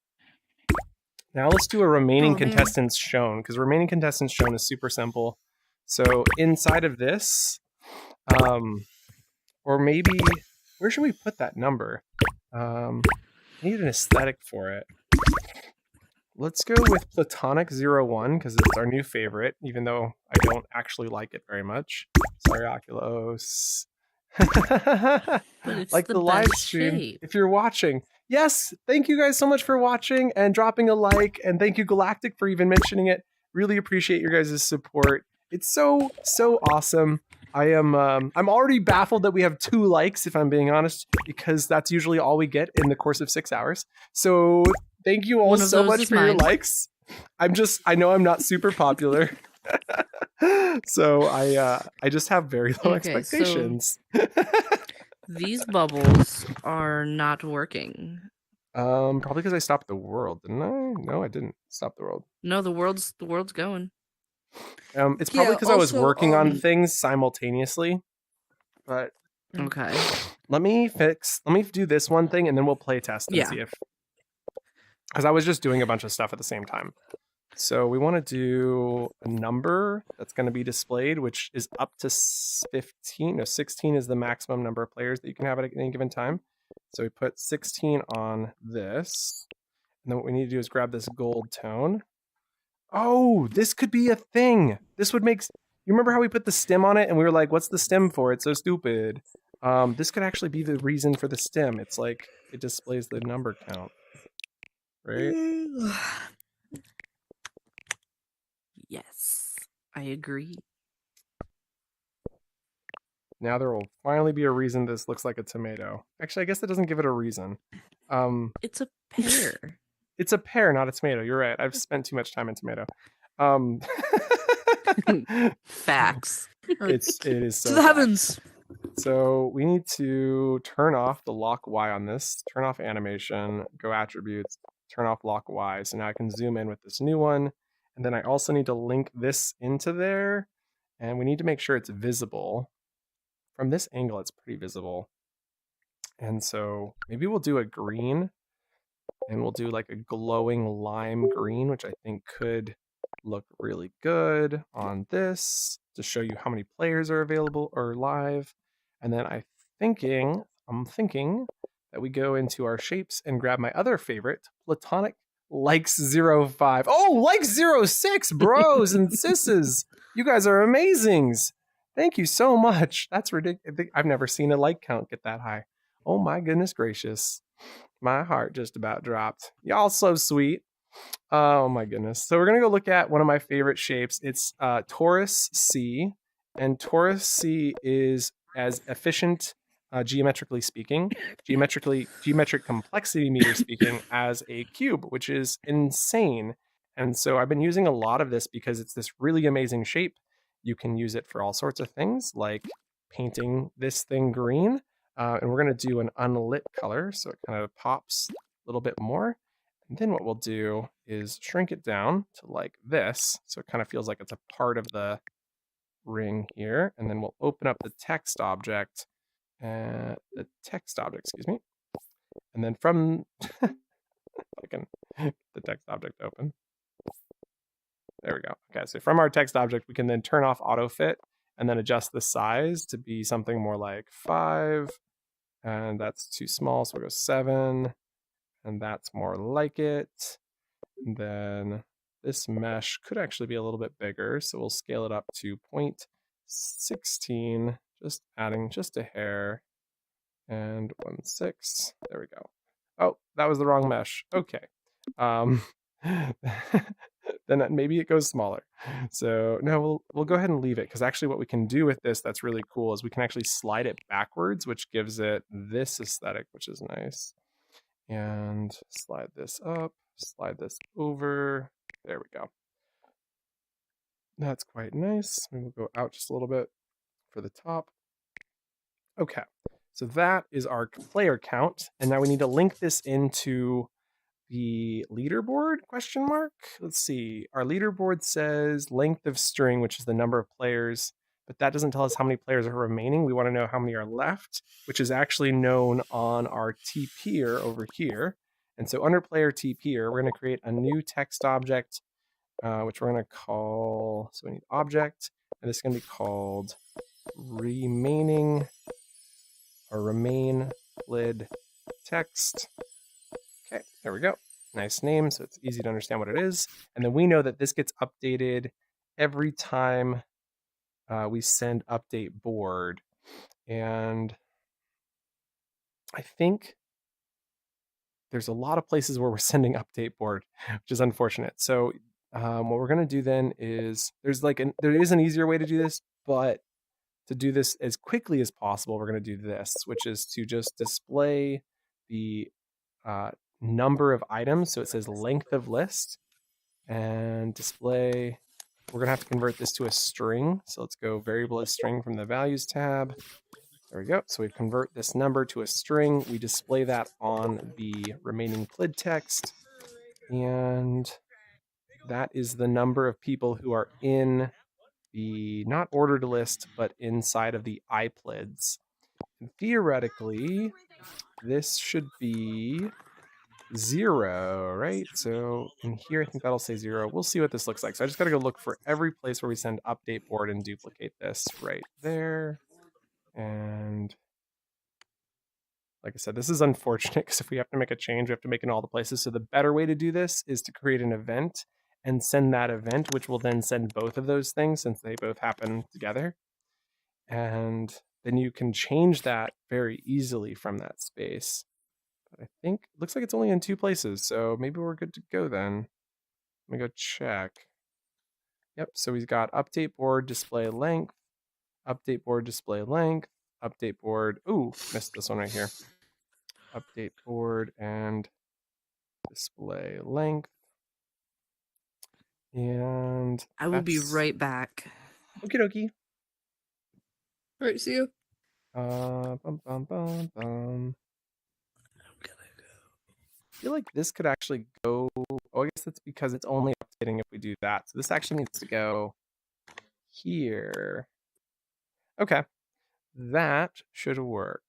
Now let's do a remaining contestants shown, because remaining contestants shown is super simple. So inside of this, or maybe, where should we put that number? I need an aesthetic for it. Let's go with Platonic 01, because it's our new favorite, even though I don't actually like it very much. Sorry, Oculos. Like the live stream, shape. if you're watching. Yes, thank you guys so much for watching and dropping a like, and thank you Galactic for even mentioning it. Really appreciate your guys' support. It's so awesome. I'm already baffled that we have 2 likes, if I'm being honest, because that's usually all we get in the course of 6 hours. So thank you all so much for your likes. I know I'm not super popular. So I just have very low expectations. So these bubbles are not working. Probably because I stopped the world, didn't I? No, I didn't stop the world. No, the world's going. It's probably because I was working on things simultaneously. But okay, let me do this one thing and then we'll play test and see if, because I was just doing a bunch of stuff at the same time. So we want to do a number that's going to be displayed, which is up to 15. No, 16 is the maximum number of players that you can have at any given time. So we put 16 on this. And then what we need to do is grab this gold tone. Oh, this could be a thing. This would make... You remember how we put the stem on it and we were like, what's the stem for? It's so stupid. This could actually be the reason for the stem. It's like, it displays the number count. Right? Yes, I agree. Now there will finally be a reason this looks like a tomato. Actually, I guess that doesn't give it a reason. It's a pear. It's a pear, not a tomato. You're right. I've spent too much time in tomato. Facts. it is so To the facts. heavens. So we need to turn off the lock Y on this, turn off animation, go attributes, turn off lock Y. So now I can zoom in with this new one. And then I also need to link this into there. And we need to make sure it's visible. From this angle, it's pretty visible. And so maybe we'll do a green, and we'll do like a glowing lime green, which I think could look really good on this to show you how many players are available or live. And then I'm thinking that we go into our shapes and grab my other favorite, Platonic Likes 05. Oh, Likes 06, bros and sisses. You guys are amazings. Thank you so much. That's ridiculous. I've never seen a like count get that high. Oh my goodness gracious. My heart just about dropped. Y'all so sweet. Oh my goodness. So we're going to go look at one of my favorite shapes. It's Torus C. And Torus C is as efficient, geometrically speaking, geometric complexity meter speaking, as a cube, which is insane. And so I've been using a lot of this because it's this really amazing shape. You can use it for all sorts of things, like painting this thing green. And we're going to do an unlit color, so it kind of pops a little bit more. And then what we'll do is shrink it down to like this, so it kind of feels like it's a part of the ring here. And then we'll open up the text object, excuse me. And then from, I can get the text object open. There we go. Okay, so from our text object, we can then turn off autofit and then adjust the size to be something more like 5. And that's too small, so we'll go 7. And that's more like it. And then this mesh could actually be a little bit bigger, so we'll scale it up to 0.16, just adding just a hair. And 1.6. There we go. Oh, that was the wrong mesh. Okay. Then maybe it goes smaller. So no, we'll go ahead and leave it, because actually what we can do with this that's really cool is we can actually slide it backwards, which gives it this aesthetic, which is nice. And slide this up, slide this over. There we go. That's quite nice. We'll go out just a little bit for the top. Okay, so that is our player count. And now we need to link this into the leaderboard, question mark. Let's see. Our leaderboard says length of string, which is the number of players, but that doesn't tell us how many players are remaining. We want to know how many are left, which is actually known on our TPer over here. And so under player TPer, we're going to create a new text object, which we're going to call, so we need object, and this is going to be called remaining or remain lid text. Okay, there we go. Nice name, so it's easy to understand what it is. And then we know that this gets updated every time we send update board. And I think there's a lot of places where we're sending update board, which is unfortunate. So what we're going to do then is there is an easier way to do this, but to do this as quickly as possible, we're going to do this, which is to just display the number of items. So it says length of list, and display, we're going to have to convert this to a string. So let's go variable as string from the values tab. There we go. So we convert this number to a string. We display that on the remaining plid text. And that is the number of people who are in the not ordered list, but inside of the iPlids. And theoretically, this should be 0, right? So in here, I think that'll say 0. We'll see what this looks like. So I just got to go look for every place where we send update board and duplicate this right there. And like I said, this is unfortunate because if we have to make a change, we have to make it in all the places. So the better way to do this is to create an event and send that event, which will then send both of those things since they both happen together. And then you can change that very easily from that space. But I think it looks like it's only in 2 places, so maybe we're good to go then. Let me go check. Yep, so we've got update board display length, update board display length, update board. Ooh, missed this one right here. Update board and display length. And I will be that's- right back. Okie dokie. All right, see you. Bum, bum, bum, bum. I feel like this could actually go. Oh, I guess that's because it's only updating if we do that. So this actually needs to go here. Okay, that should work.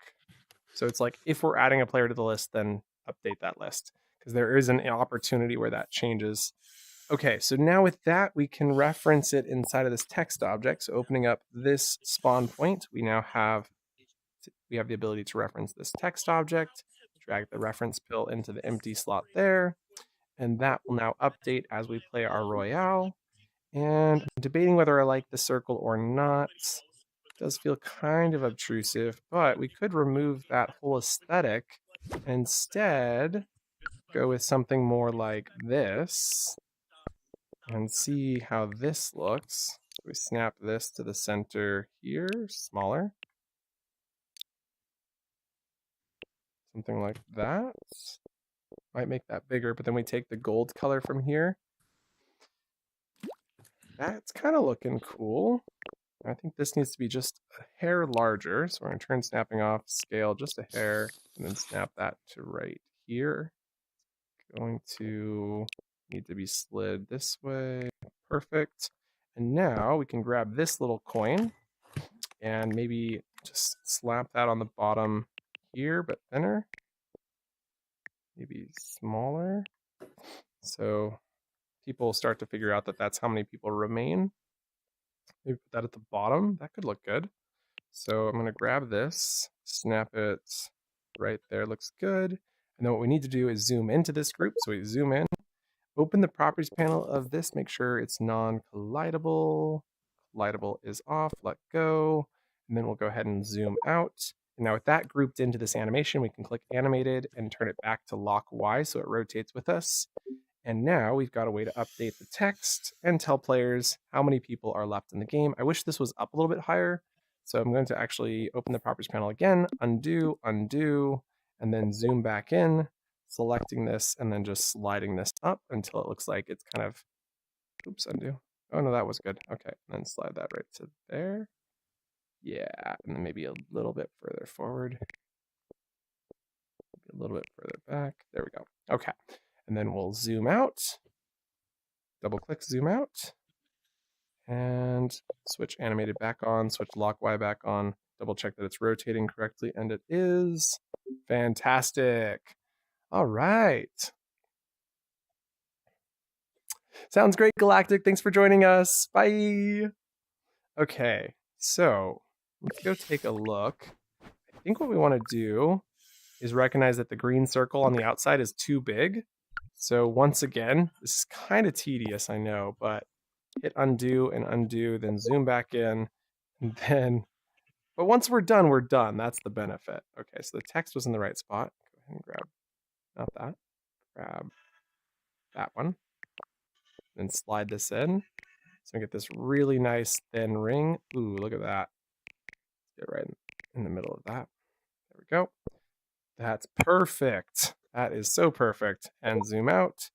So it's like if we're adding a player to the list, then update that list because there is an opportunity where that changes. Okay, so now with that, we can reference it inside of this text object. So opening up this spawn point, we now have the ability to reference this text object, drag the reference pill into the empty slot there, and that will now update as we play our Royale. And I'm debating whether I like the circle or not. It does feel kind of obtrusive, but we could remove that whole aesthetic and instead go with something more like this and see how this looks. We snap this to the center here, smaller. Something like that. Might make that bigger, but then we take the gold color from here. That's kind of looking cool. I think this needs to be just a hair larger. So we're going to turn snapping off, scale just a hair, and then snap that to right here. Going to need to be slid this way. Perfect. And now we can grab this little coin and maybe just slap that on the bottom here, but thinner. Maybe smaller. So people start to figure out that that's how many people remain. Maybe put that at the bottom. That could look good. So I'm going to grab this, snap it right there. Looks good. And then what we need to do is zoom into this group. So we zoom in, open the properties panel of this, make sure it's non-collidable. Collidable is off, let go. And then we'll go ahead and zoom out. And now with that grouped into this animation, we can click animated and turn it back to lock Y so it rotates with us. And now we've got a way to update the text and tell players how many people are left in the game. I wish this was up a little bit higher. So I'm going to actually open the properties panel again, undo, undo, and then zoom back in, selecting this and then just sliding this up until it looks like it's kind of, oops, undo. Oh no, that was good. Okay, and then slide that right to there. Yeah, and then maybe a little bit further forward. Maybe a little bit further back. There we go. Okay. And then we'll zoom out, double click, zoom out, and switch animated back on, switch lock Y back on, double check that it's rotating correctly, and it is. Fantastic. All right. Sounds great, Galactic. Thanks for joining us. Bye. Okay, so let's go take a look. I think what we want to do is recognize that the green circle on the outside is too big. So once again, this is kind of tedious, I know, but hit undo and undo, then zoom back in, and then, but once we're done. That's the benefit. Okay, so the text was in the right spot. Go ahead and grab, not that, grab that one, then slide this in. So we get this really nice thin ring. Ooh, look at that. Get right in the middle of that. There we go. That's perfect. That is so perfect. And zoom out.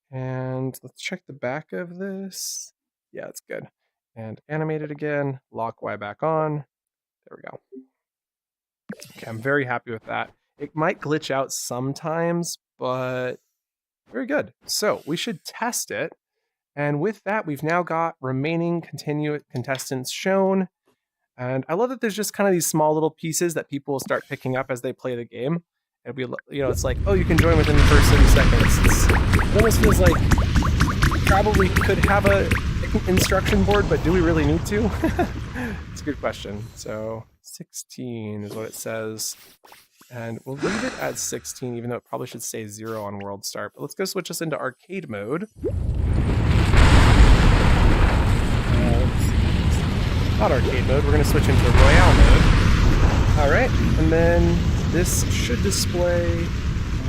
And let's check the back of this. Yeah, it's good. And animate it again. Lock Y back on. There we go. Okay, I'm very happy with that. It might glitch out sometimes, but very good. So we should test it. And with that, we've now got remaining continuous contestants shown. And I love that there's just kind of these small little pieces that people will start picking up as they play the game. It'll be, you know, it's like, oh, you can join within the first 30 seconds. It almost feels like we probably could have a instruction board, but do we really need to? It's a good question. So 16 is what it says. And we'll leave it at 16, even though it probably should say 0 on World Start. But let's go switch us into arcade mode. Not arcade mode, we're going to switch into Royale mode. All right, and then this should display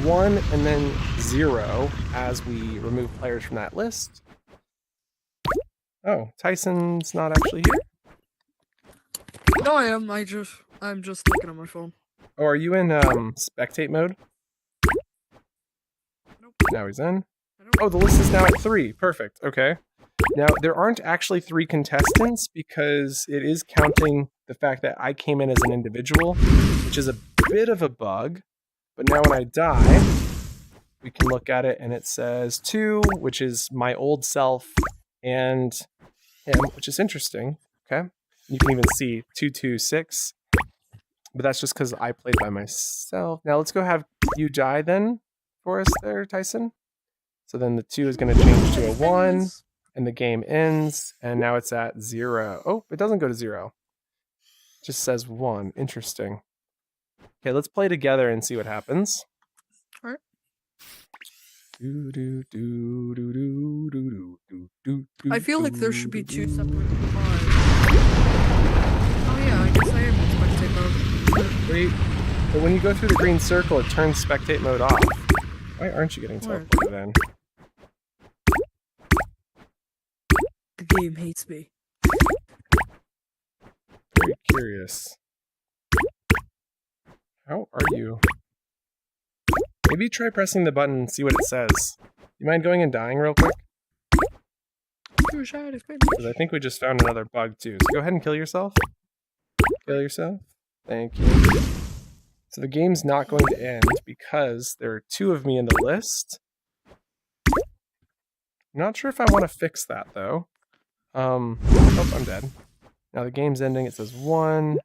1 and then 0 as we remove players from that list. Oh, Tyson's not actually here? No, I am. I'm just looking on my phone. Oh, are you in spectate mode? Nope. Now he's in. Oh, the list is now at 3. Perfect. Okay. Now, there aren't actually 3 contestants because it is counting the fact that I came in as an individual, which is a bit of a bug. But now when I die, we can look at it and it says 2, which is my old self, and him, which is interesting. Okay. You can even see 226, but that's just because I played by myself. Now let's go have you die then for us there, Tyson. So then the 2 is going to change to a 1, and the game ends, and now it's at 0. Oh, it doesn't go to 0. It just says 1. Interesting. Okay, let's play together and see what happens. All right. I feel like there should be 2 separate pods. Oh yeah, I guess I am in spectate mode. Wait, but when you go through the green circle, it turns spectate mode off. Why aren't you getting teleported in? The game hates me. Very curious. How are you? Maybe try pressing the button and see what it says. You mind going and dying real quick? Because I think we just found another bug too. So go ahead and kill yourself. Kill yourself. Thank you. So the game's not going to end because there are 2 of me in the list. I'm not sure if I want to fix that though. Oh, I'm dead. Now the game's ending. It says 1.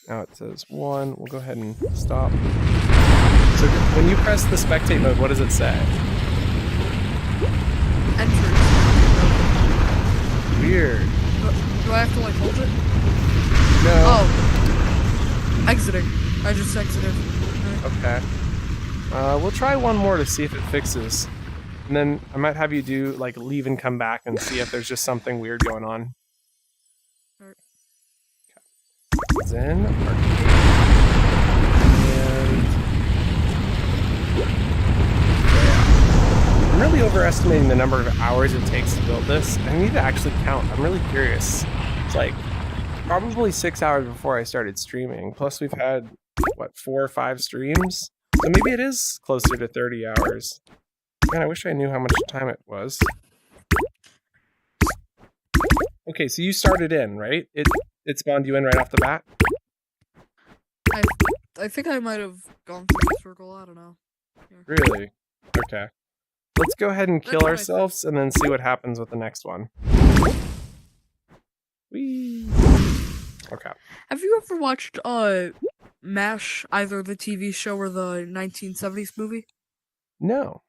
Now it says 1. We'll go ahead and stop. So when you press the spectate mode, what does it say? Enter. Weird. Do I have to like hold it? No. Oh. Exiting. I just exited. Okay. We'll try one more to see if it fixes. And then I might have you do like leave and come back and see if there's just something weird going on. Alright. Okay. Zen, arcade. And I'm really overestimating the number of hours it takes to build this. I need to actually count. I'm really curious. It's like probably 6 hours before I started streaming. Plus we've had, what, 4 or 5 streams? So maybe it is closer to 30 hours. Man, I wish I knew how much time it was. Okay, so you started in, right? It spawned you in right off the bat? I think I might have gone through the circle. I don't know. Yeah. Really? Okay. Let's go ahead and kill ourselves and then see what happens with the next one. Whee! Okay. Have you ever watched MASH, either the TV show or the 1970s movie? No.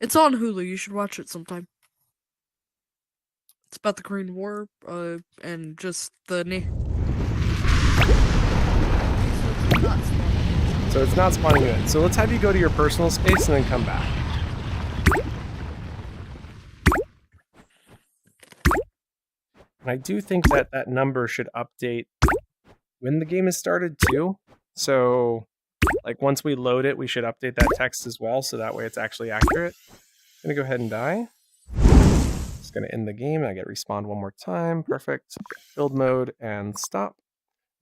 It's on Hulu. You should watch it sometime. It's about the Korean War, and just the So it's not spawning you in. So let's have you go to your personal space and then come back. And I do think that that number should update when the game is started too. So like once we load it, we should update that text as well, so that way it's actually accurate. I'm gonna go ahead and die. Just gonna end the game. I get respawned one more time. Perfect. Build mode and stop.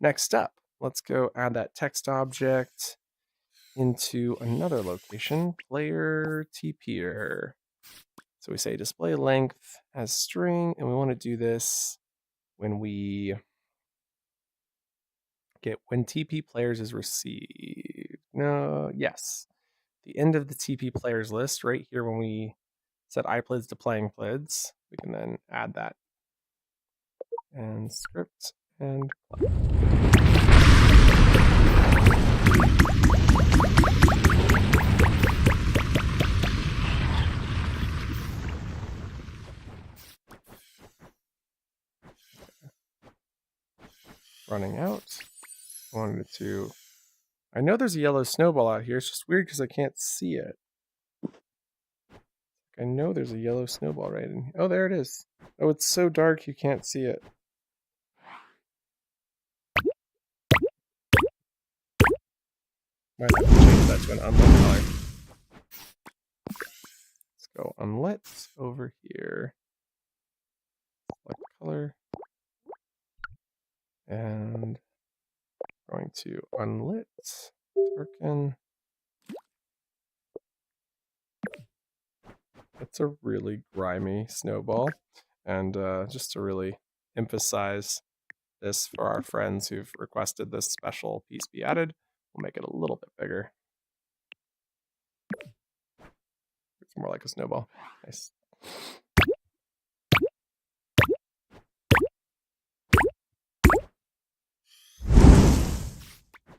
Next up, let's go add that text object into another location, player TPer. So we say display length as string, and we want to do this when we get when TP players is received. No, yes. The end of the TP players list right here when we set iPlids to playing plids. We can then add that. And script and running out. Wanted to. I know there's a yellow snowball out here. It's just weird because I can't see it. I know there's a yellow snowball right in here. Oh, there it is. Oh, it's so dark you can't see it. Might have to change that to an unlit color. Let's go unlit over here. Select color. And going to unlit, darken. It's a really grimy snowball. And just to really emphasize this for our friends who've requested this special piece be added, we'll make it a little bit bigger. It's more like a snowball. Nice.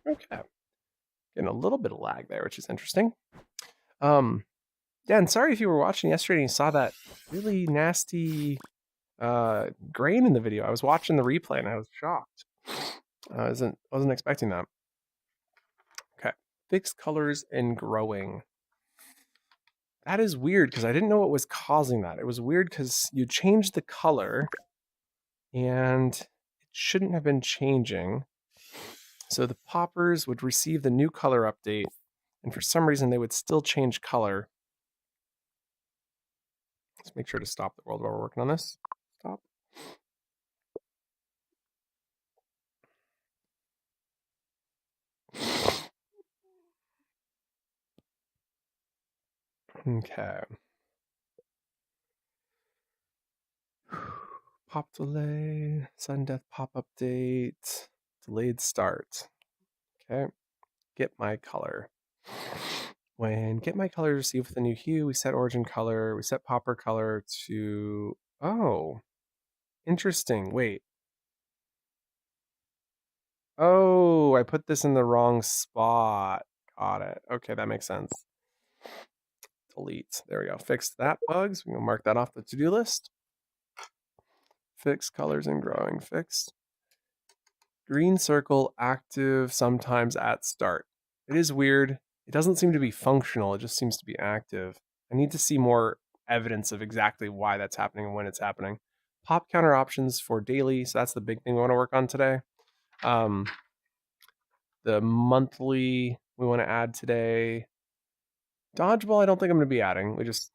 Okay. Getting a little bit of lag there, which is interesting. Yeah, and sorry if you were watching yesterday and you saw that really nasty grain in the video. I was watching the replay and I was shocked. I wasn't expecting that. Okay. Fixed colors and growing. That is weird because I didn't know what was causing that. It was weird because you changed the color and it shouldn't have been changing. So the poppers would receive the new color update, and for some reason they would still change color. Let's make sure to stop the world while we're working on this. Stop. Okay. Pop delay, sudden death pop update, delayed start. Okay. Get my color. When get my color received with a new hue, we set origin color, we set popper color to, oh, interesting. Wait. Oh, I put this in the wrong spot. Got it. Okay, that makes sense. Delete. There we go. Fixed that bugs. We can mark that off the to-do list. Fix colors and growing. Fixed. Green circle active sometimes at start. It is weird. It doesn't seem to be functional. It just seems to be active. I need to see more evidence of exactly why that's happening and when it's happening. Pop counter options for daily. So that's the big thing we want to work on today. The monthly we want to add today. Dodgeball, I don't think I'm going to be adding. We just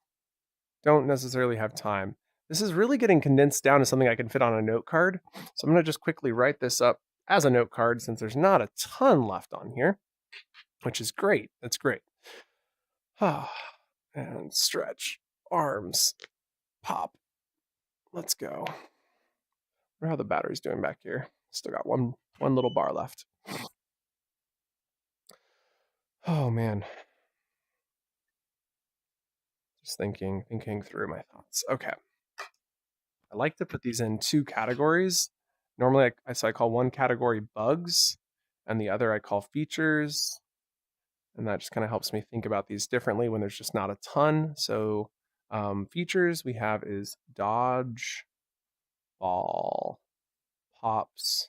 don't necessarily have time. This is really getting condensed down to something I can fit on a note card. So I'm going to just quickly write this up as a note card since there's not a ton left on here, which is great. That's great. And stretch. Arms. Pop. Let's go. I wonder how the battery's doing back here. Still got one little bar left. Oh, man. Just thinking through my thoughts. Okay. I like to put these in two categories. Normally, I call one category bugs, and the other I call features. And that just kind of helps me think about these differently when there's just not a ton. So features we have is dodge, ball, pops,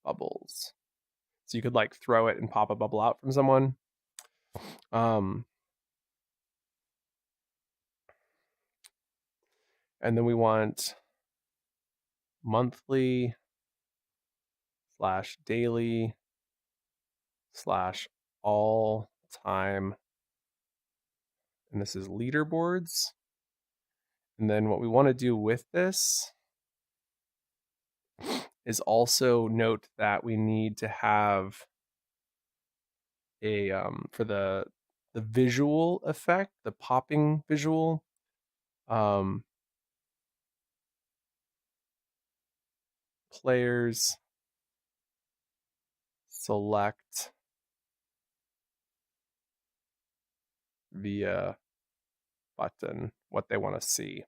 bubbles. So you could like throw it and pop a bubble out from someone. And then we want monthly / daily / all time. And this is leaderboards. And then what we want to do with this is also note that we need to have a for the visual effect, the popping visual. Players select via button what they want to see.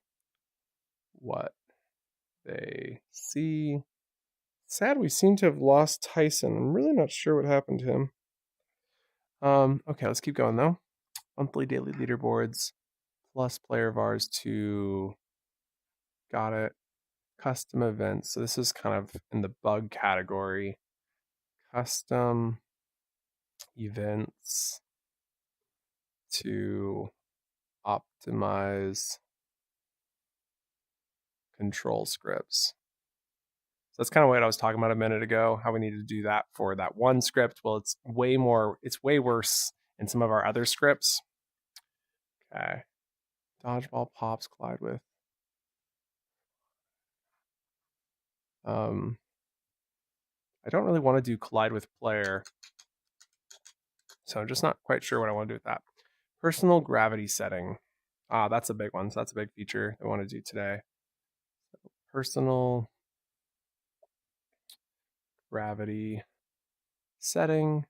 What they see. Sad we seem to have lost Tyson. I'm really not sure what happened to him. Okay, let's keep going though. Monthly, daily leaderboards plus player Vars to got it. Custom events. So this is kind of in the bug category. Custom events to optimize control scripts. So that's kind of what I was talking about a minute ago, how we need to do that for that one script. Well, it's way worse in some of our other scripts. Okay. Dodgeball, pops, collide with. I don't really want to do collide with player. So I'm just not quite sure what I want to do with that. Personal gravity setting. That's a big one. So that's a big feature I want to do today. Personal gravity setting.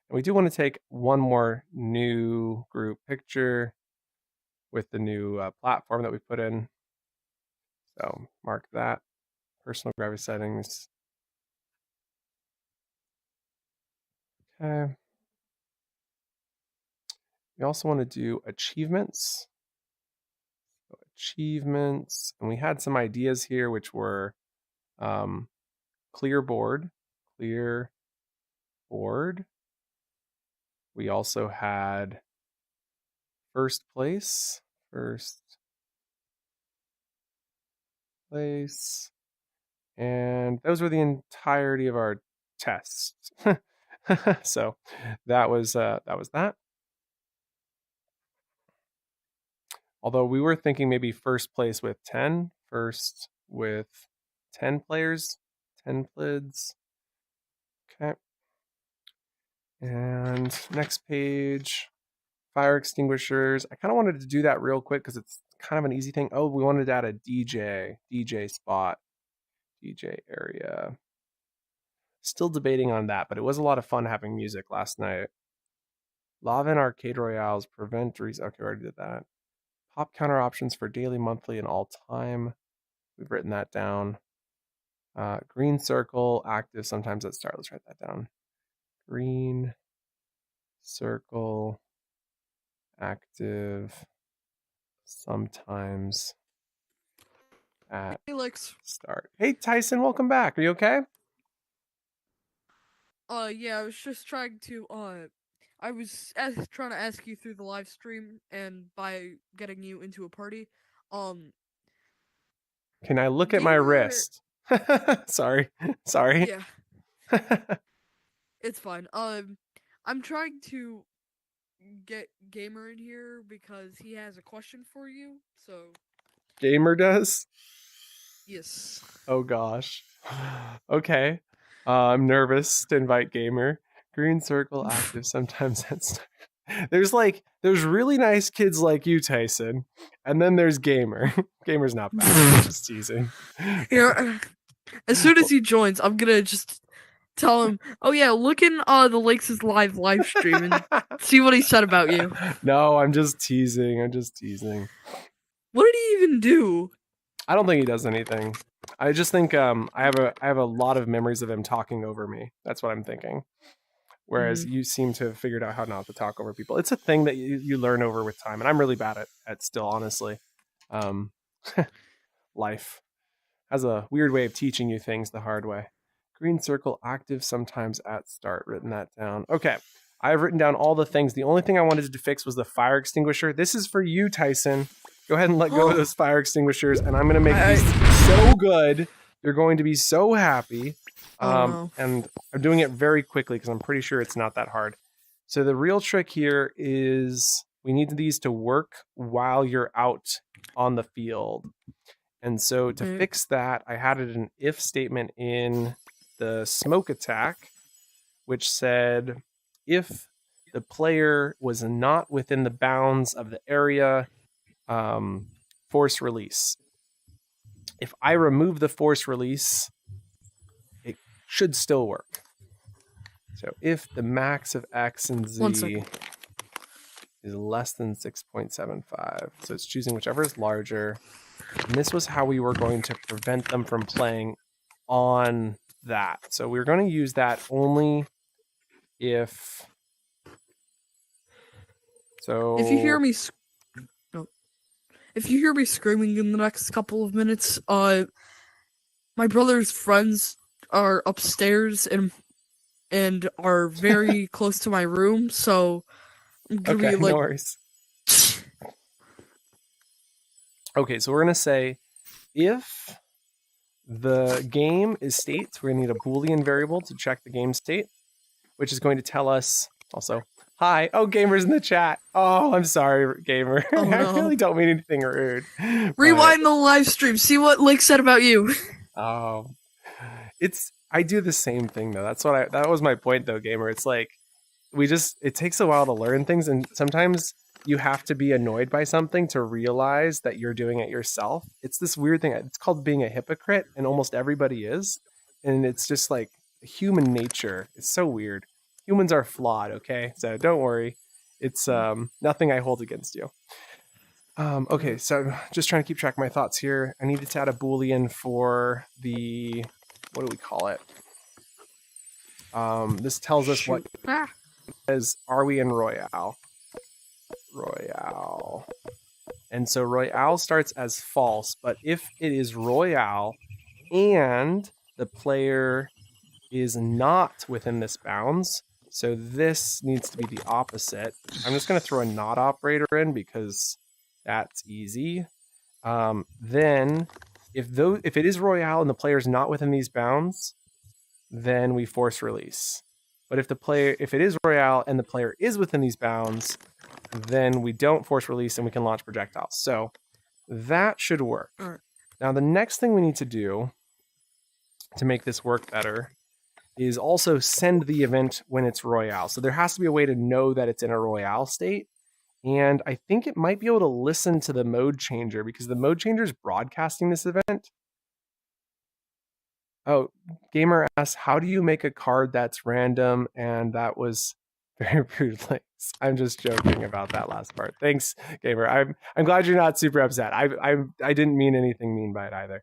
And we do want to take one more new group picture with the new platform that we put in. So mark that. Personal gravity settings. Okay. We also want to do achievements. So achievements. And we had some ideas here, which were clear board. Clear board. We also had first place. First place. And those were the entirety of our tests. So that was that. Although we were thinking maybe first place with 10, first with 10 players, 10 plids. Okay. And next page, fire extinguishers. I kind of wanted to do that real quick because it's kind of an easy thing. Oh, we wanted to add a DJ spot, DJ area. Still debating on that, but it was a lot of fun having music last night. Lava and arcade royales prevent okay, we already did that. Pop counter options for daily, monthly, and all time. We've written that down. Green circle, active, sometimes at start. Let's write that down. Green circle, active, sometimes at start. Hey, Tyson, welcome back. Are you okay? Yeah, I was just trying to, I was trying to ask you through the live stream, and by getting you into a party, Can I look at my wrist? Sorry. Yeah. It's fine. I'm trying to get Gamer in here because he has a question for you, so... Gamer does? Yes. Oh gosh. Okay. I'm nervous to invite Gamer. Green circle, active, sometimes that's... There's really nice kids like you, Tyson, and then there's Gamer. Gamer's not bad. I'm just teasing. Yeah. As soon as he joins, I'm gonna just tell him, oh yeah, look in the Lakes' live stream and see what he said about you. No, I'm just teasing. What did he even do? I don't think he does anything. I just think I have a lot of memories of him talking over me. That's what I'm thinking. Whereas you seem to have figured out how not to talk over people. It's a thing that you learn over with time, and I'm really bad at still, honestly. Life has a weird way of teaching you things the hard way. Green circle, active, sometimes at start. Written that down. Okay. I've written down all the things. The only thing I wanted to fix was the fire extinguisher. This is for you, Tyson. Go ahead and let go of those fire extinguishers, and I'm going to make these so good. You're going to be so happy. And I'm doing it very quickly because I'm pretty sure it's not that hard. So the real trick here is we need these to work while you're out on the field. And so to fix that, I added an if statement in the smoke attack, which said if the player was not within the bounds of the area, force release. If I remove the force release, it should still work. So if the max of X and Z is less than 6.75, so it's choosing whichever is larger. And this was how we were going to prevent them from playing on that. So we're going to use that only if... So if you hear me screaming in the next couple of minutes, my brother's friends are upstairs and are very close to my room, so I'm gonna be like... no worries. Okay, so we're gonna say if the game is state, we're gonna need a Boolean variable to check the game state, which is going to tell us also, hi, oh, Gamer's in the chat. Oh, I'm sorry, Gamer. Oh, no. I really don't mean anything rude. Rewind the live stream, see what Link said about you. Oh, I do the same thing though. That was my point though, Gamer. It's like it takes a while to learn things, and sometimes you have to be annoyed by something to realize that you're doing it yourself. It's this weird thing. It's called being a hypocrite, and almost everybody is. And it's just like human nature. It's so weird. Humans are flawed, okay? So don't worry. It's nothing I hold against you. Okay, so just trying to keep track of my thoughts here. I needed to add a Boolean for the, what do we call it? This tells us what Ah, is, are we in Royale? Royale. And so Royale starts as false, but if it is Royale and the player is not within this bounds, so this needs to be the opposite. I'm just going to throw a not operator in because that's easy. Then if it is Royale and the player is not within these bounds, then we force release. But if it is Royale and the player is within these bounds, then we don't force release and we can launch projectiles. So that should work. Alright. Now the next thing we need to do to make this work better is also send the event when it's Royale. So there has to be a way to know that it's in a Royale state. And I think it might be able to listen to the mode changer because the mode changer is broadcasting this event. Oh, Gamer asks, how do you make a card that's random? And that was very rude. I'm just joking about that last part. Thanks, Gamer. I'm glad you're not super upset. I didn't mean anything mean by it either.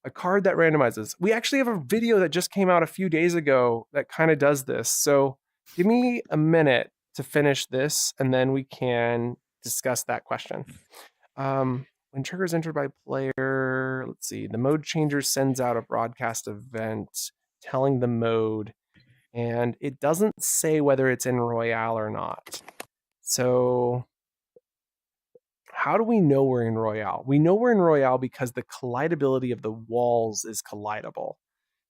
A card that randomizes. We actually have a video that just came out a few days ago that kind of does this. So give me a minute to finish this, and then we can discuss that question. When trigger is entered by player, let's see, the mode changer sends out a broadcast event telling the mode, and it doesn't say whether it's in Royale or not. So how do we know we're in Royale? We know we're in Royale because the collidability of the walls is collidable.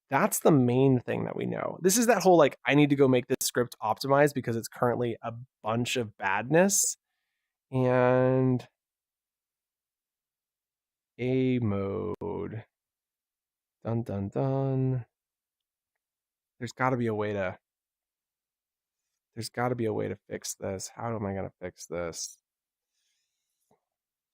That's the main thing that we know. This is that whole like, I need to go make this script optimized because it's currently a bunch of badness. And A mode. Dun dun dun. There's got to be a way to fix this. How am I going to fix this?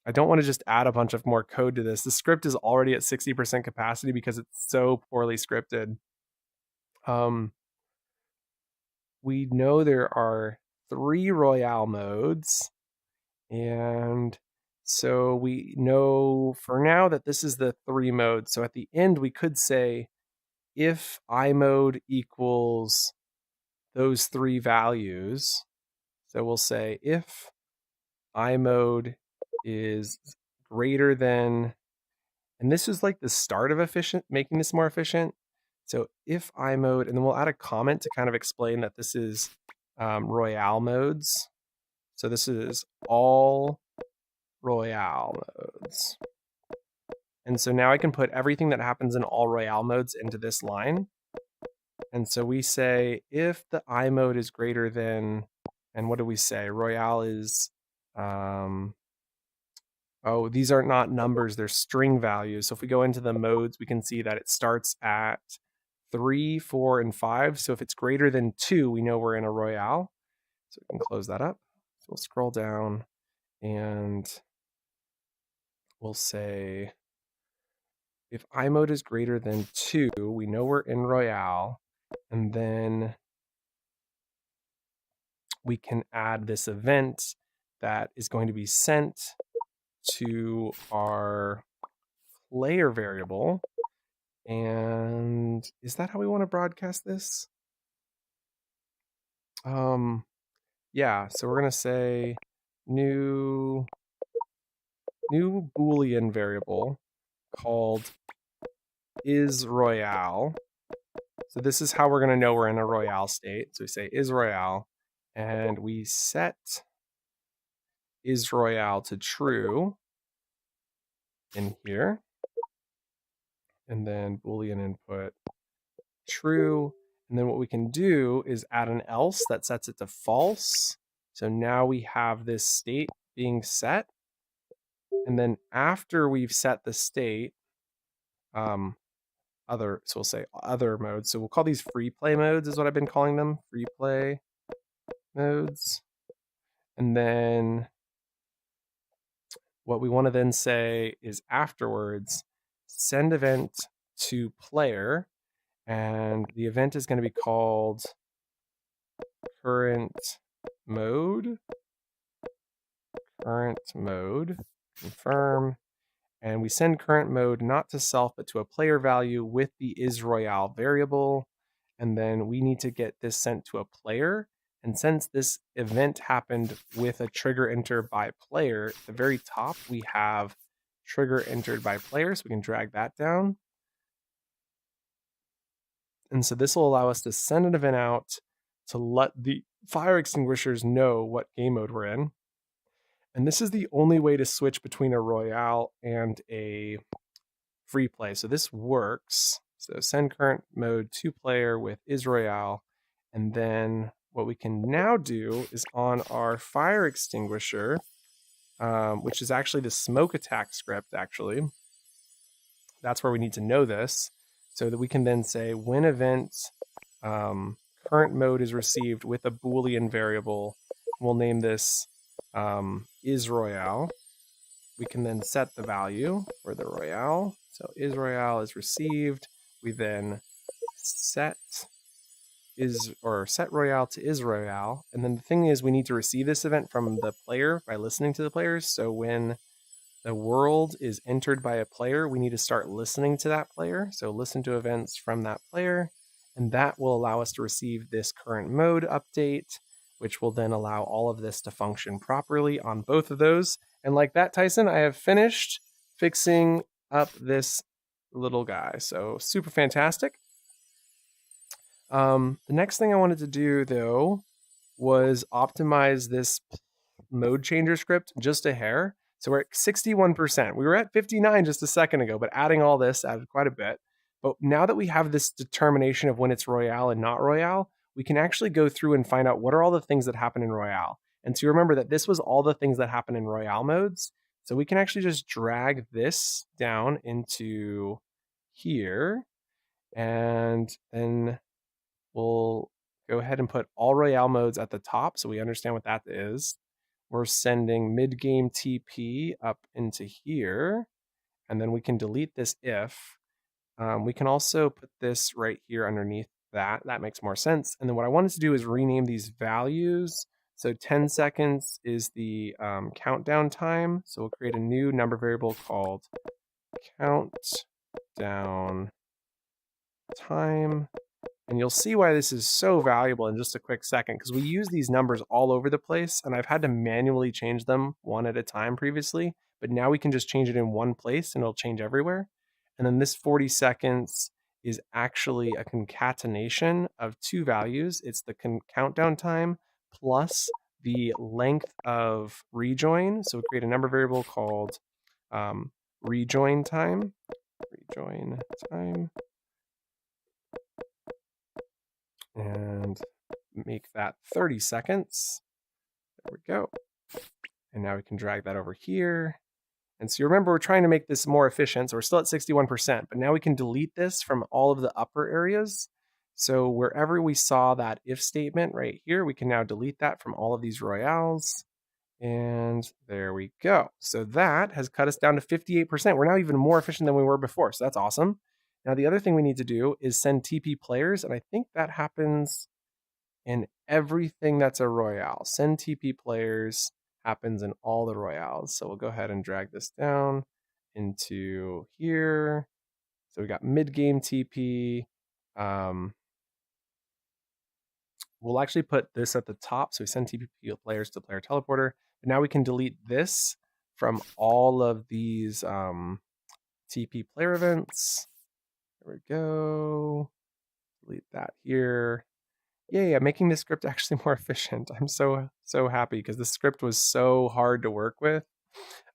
I don't want to just add a bunch of more code to this. The script is already at 60% capacity because it's so poorly scripted. We know there are 3 Royale modes, and so we know for now that this is the 3 modes. So at the end, we could say if I mode equals those 3 values. So we'll say if I mode is greater than, and this is like the start of making this more efficient. So if I mode, and then we'll add a comment to kind of explain that this is Royale modes. So this is all Royale modes. And so now I can put everything that happens in all Royale modes into this line. And so we say if the I mode is greater than, and what do we say? Royale is, oh, these are not numbers, they're string values. So if we go into the modes, we can see that it starts at 3, 4, and 5. So if it's greater than 2, we know we're in a Royale. So we can close that up. So we'll scroll down and we'll say if I mode is greater than 2, we know we're in Royale. And then we can add this event that is going to be sent to our player variable. And is that how we want to broadcast this? Yeah, so we're going to say new Boolean variable called is Royale. So this is how we're going to know we're in a Royale state. So we say is Royale, and we set is Royale to true in here. And then Boolean input true. And then what we can do is add an else that sets it to false. So now we have this state being set. And then after we've set the state, so we'll say other modes. So we'll call these free play modes is what I've been calling them. Free play modes. And then what we want to then say is afterwards, send event to player, and the event is going to be called current mode, confirm, and we send current mode not to self but to a player value with the isRoyale variable, and then we need to get this sent to a player. And since this event happened with a trigger entered by player, at the very top we have trigger entered by player, so we can drag that down. And so this will allow us to send an event out to let the fire extinguishers know what game mode we're in. And this is the only way to switch between a Royale and a free play. So this works. So send current mode to player with isRoyale. And then what we can now do is on our fire extinguisher, which is actually the smoke attack script, actually. That's where we need to know this, so that we can then say when event current mode is received with a Boolean variable, we'll name this isRoyale. We can then set the value for the Royale. So isRoyale is received. We then set Royale to isRoyale. And then the thing is, we need to receive this event from the player by listening to the players. So when the world is entered by a player, we need to start listening to that player. So listen to events from that player, and that will allow us to receive this current mode update, which will then allow all of this to function properly on both of those. And like that, Tyson, I have finished fixing up this little guy. So super fantastic. The next thing I wanted to do, though, was optimize this mode changer script just a hair. So we're at 61%. We were at 59 just a second ago, but adding all this added quite a bit. But now that we have this determination of when it's Royale and not Royale, we can actually go through and find out what are all the things that happen in Royale. And so remember that this was all the things that happen in Royale modes. So we can actually just drag this down into here, and then we'll go ahead and put all Royale modes at the top so we understand what that is. We're sending mid-game TP up into here, and then we can delete this if. We can also put this right here underneath that. That makes more sense. And then what I wanted to do is rename these values. So 10 seconds is the countdown time. So we'll create a new number variable called countdown time. And you'll see why this is so valuable in just a quick second, because we use these numbers all over the place, and I've had to manually change them one at a time previously, but now we can just change it in one place and it'll change everywhere. And then this 40 seconds is actually a concatenation of two values. It's the countdown time plus the length of rejoin. So we create a number variable called rejoin time. And make that 30 seconds. There we go. And now we can drag that over here. And so you remember, we're trying to make this more efficient. So we're still at 61%, but now we can delete this from all of the upper areas. So wherever we saw that if statement right here, we can now delete that from all of these Royales. And there we go. So that has cut us down to 58%. We're now even more efficient than we were before. So that's awesome. Now, the other thing we need to do is send TP players, and I think that happens in everything that's a Royale. Send TP players happens in all the Royales. So we'll go ahead and drag this down into here. So we got mid-game TP. We'll actually put this at the top. So we send TP players to player teleporter. But now we can delete this from all of these TP player events. There we go. Delete that here. Yeah, making this script actually more efficient. I'm so happy, because the script was so hard to work with.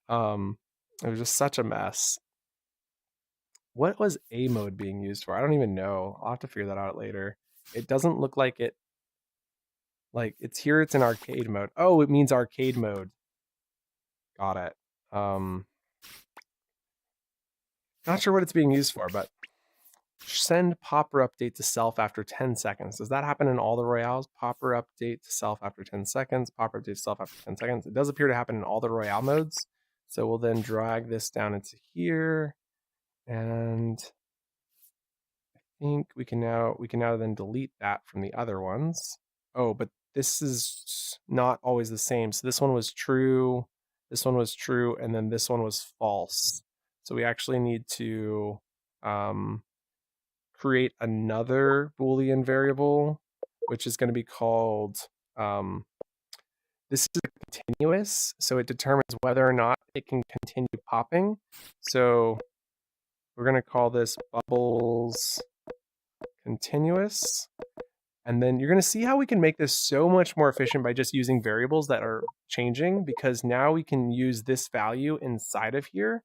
It was just such a mess. What was A mode being used for? I don't even know. I'll have to figure that out later. It doesn't look like it. Like, it's here, it's in arcade mode. Oh, it means arcade mode. Got it. Not sure what it's being used for, but send popper update to self after 10 seconds. Does that happen in all the royales? Popper update to self after 10 seconds. Popper update to self after 10 seconds. It does appear to happen in all the royale modes. So we'll then drag this down into here, and I think we can now then delete that from the other ones. Oh, but this is not always the same. So this one was true, this one was true, and then this one was false. So we actually need to create another Boolean variable, which is going to be called, this is continuous, so it determines whether or not it can continue popping. So we're going to call this bubbles continuous. And then you're going to see how we can make this so much more efficient by just using variables that are changing, because now we can use this value inside of here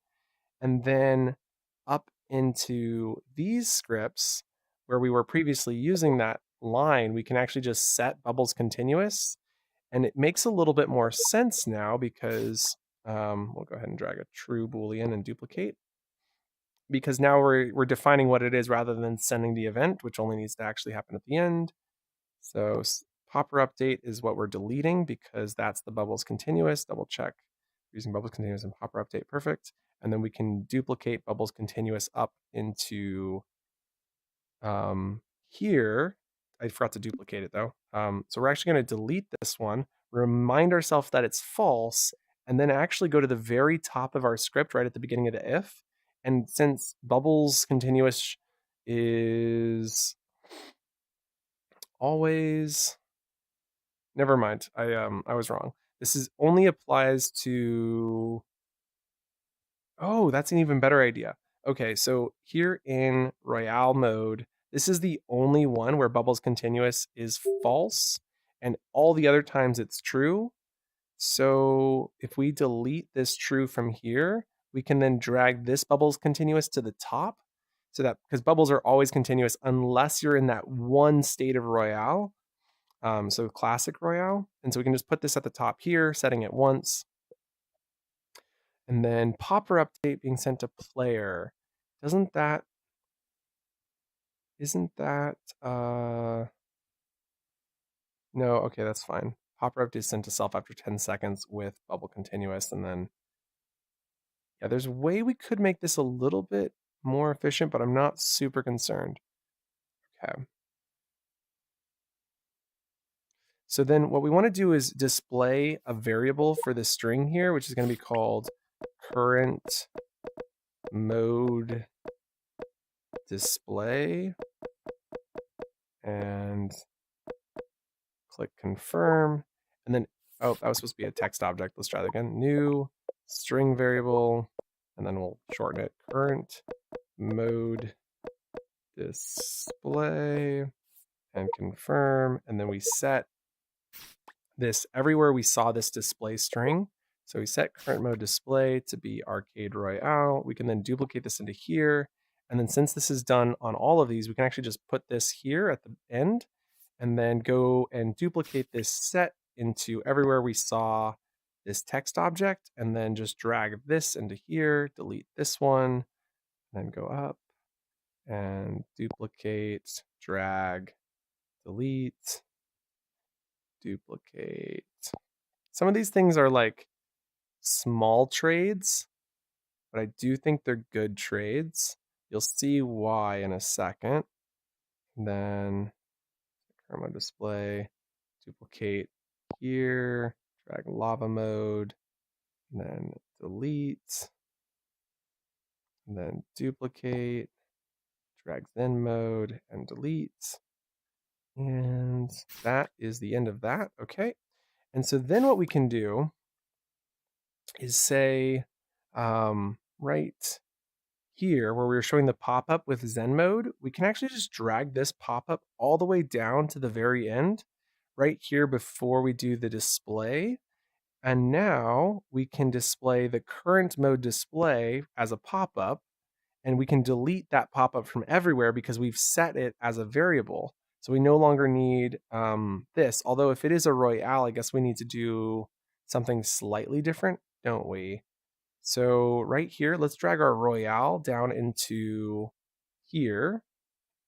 and then up into these scripts where we were previously using that line, we can actually just set bubbles continuous. And it makes a little bit more sense now because we'll go ahead and drag a true Boolean and duplicate. Because now we're defining what it is rather than sending the event, which only needs to actually happen at the end. So popper update is what we're deleting because that's the bubbles continuous. Double check using bubbles continuous and popper update. Perfect. And then we can duplicate bubbles continuous up into here. I forgot to duplicate it though. So we're actually going to delete this one, remind ourselves that it's false, and then actually go to the very top of our script right at the beginning of the if. And since bubbles continuous is always, never mind, I was wrong. This is only applies to, oh, that's an even better idea. Okay, so here in Royale mode, this is the only one where bubbles continuous is false, and all the other times it's true. So if we delete this true from here, we can then drag this bubbles continuous to the top, so that, because bubbles are always continuous unless you're in that one state of Royale, so classic Royale. And so we can just put this at the top here, setting it once. And then popper update being sent to player. Isn't that no, okay, that's fine. Popper update is sent to self after 10 seconds with bubble continuous. And then, yeah, there's a way we could make this a little bit more efficient, but I'm not super concerned. Okay. So then what we want to do is display a variable for the string here, which is going to be called current mode display, and click confirm. And then, oh, that was supposed to be a text object. Let's try that again. New string variable, and then we'll shorten it. Current mode display and confirm. And then we set this everywhere we saw this display string. So we set current mode display to be Arcade Royale. We can then duplicate this into here. And then since this is done on all of these, we can actually just put this here at the end and then go and duplicate this set into everywhere we saw this text object, and then just drag this into here, delete this one, and then go up and duplicate, drag, delete, duplicate. Some of these things are like small trades, but I do think they're good trades. You'll see why in a second. And then current mode display, duplicate here, drag lava mode, and then delete, and then duplicate, drag zen mode, and delete. And that is the end of that. Okay. And so then what we can do is say, right here where we were showing the pop-up with Zen mode, we can actually just drag this pop-up all the way down to the very end, right here before we do the display. And now we can display the current mode display as a pop-up, and we can delete that pop-up from everywhere because we've set it as a variable. So we no longer need this, although if it is a Royale, I guess we need to do something slightly different, don't we? So right here, let's drag our Royale down into here.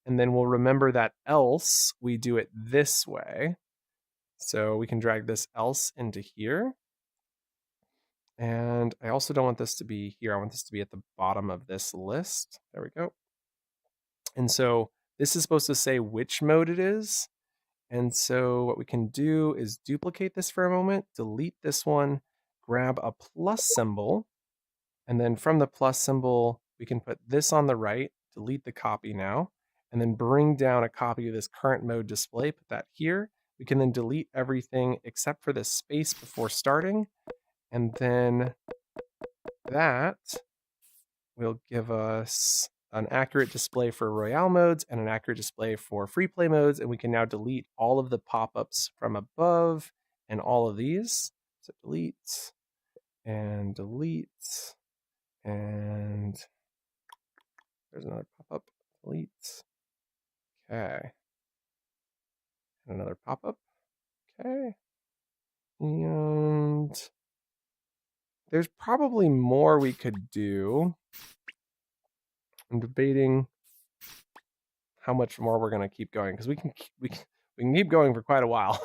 and then we'll remember that else we do it this way. So we can drag this else into here. And I also don't want this to be here. I want this to be at the bottom of this list. There we go. And so this is supposed to say which mode it is. And so what we can do is duplicate this for a moment, delete this one, grab a plus symbol, and then from the plus symbol, we can put this on the right, delete the copy now, and then bring down a copy of this current mode display, put that here. We can then delete everything except for this space before starting. And then that will give us an accurate display for Royale modes and an accurate display for free play modes. And we can now delete all of the pop-ups from above and all of these. So delete and delete. And there's another pop-up. Delete. Okay. And another pop-up. Okay. And there's probably more we could do. I'm debating how much more we're going to keep going because we can keep going for quite a while.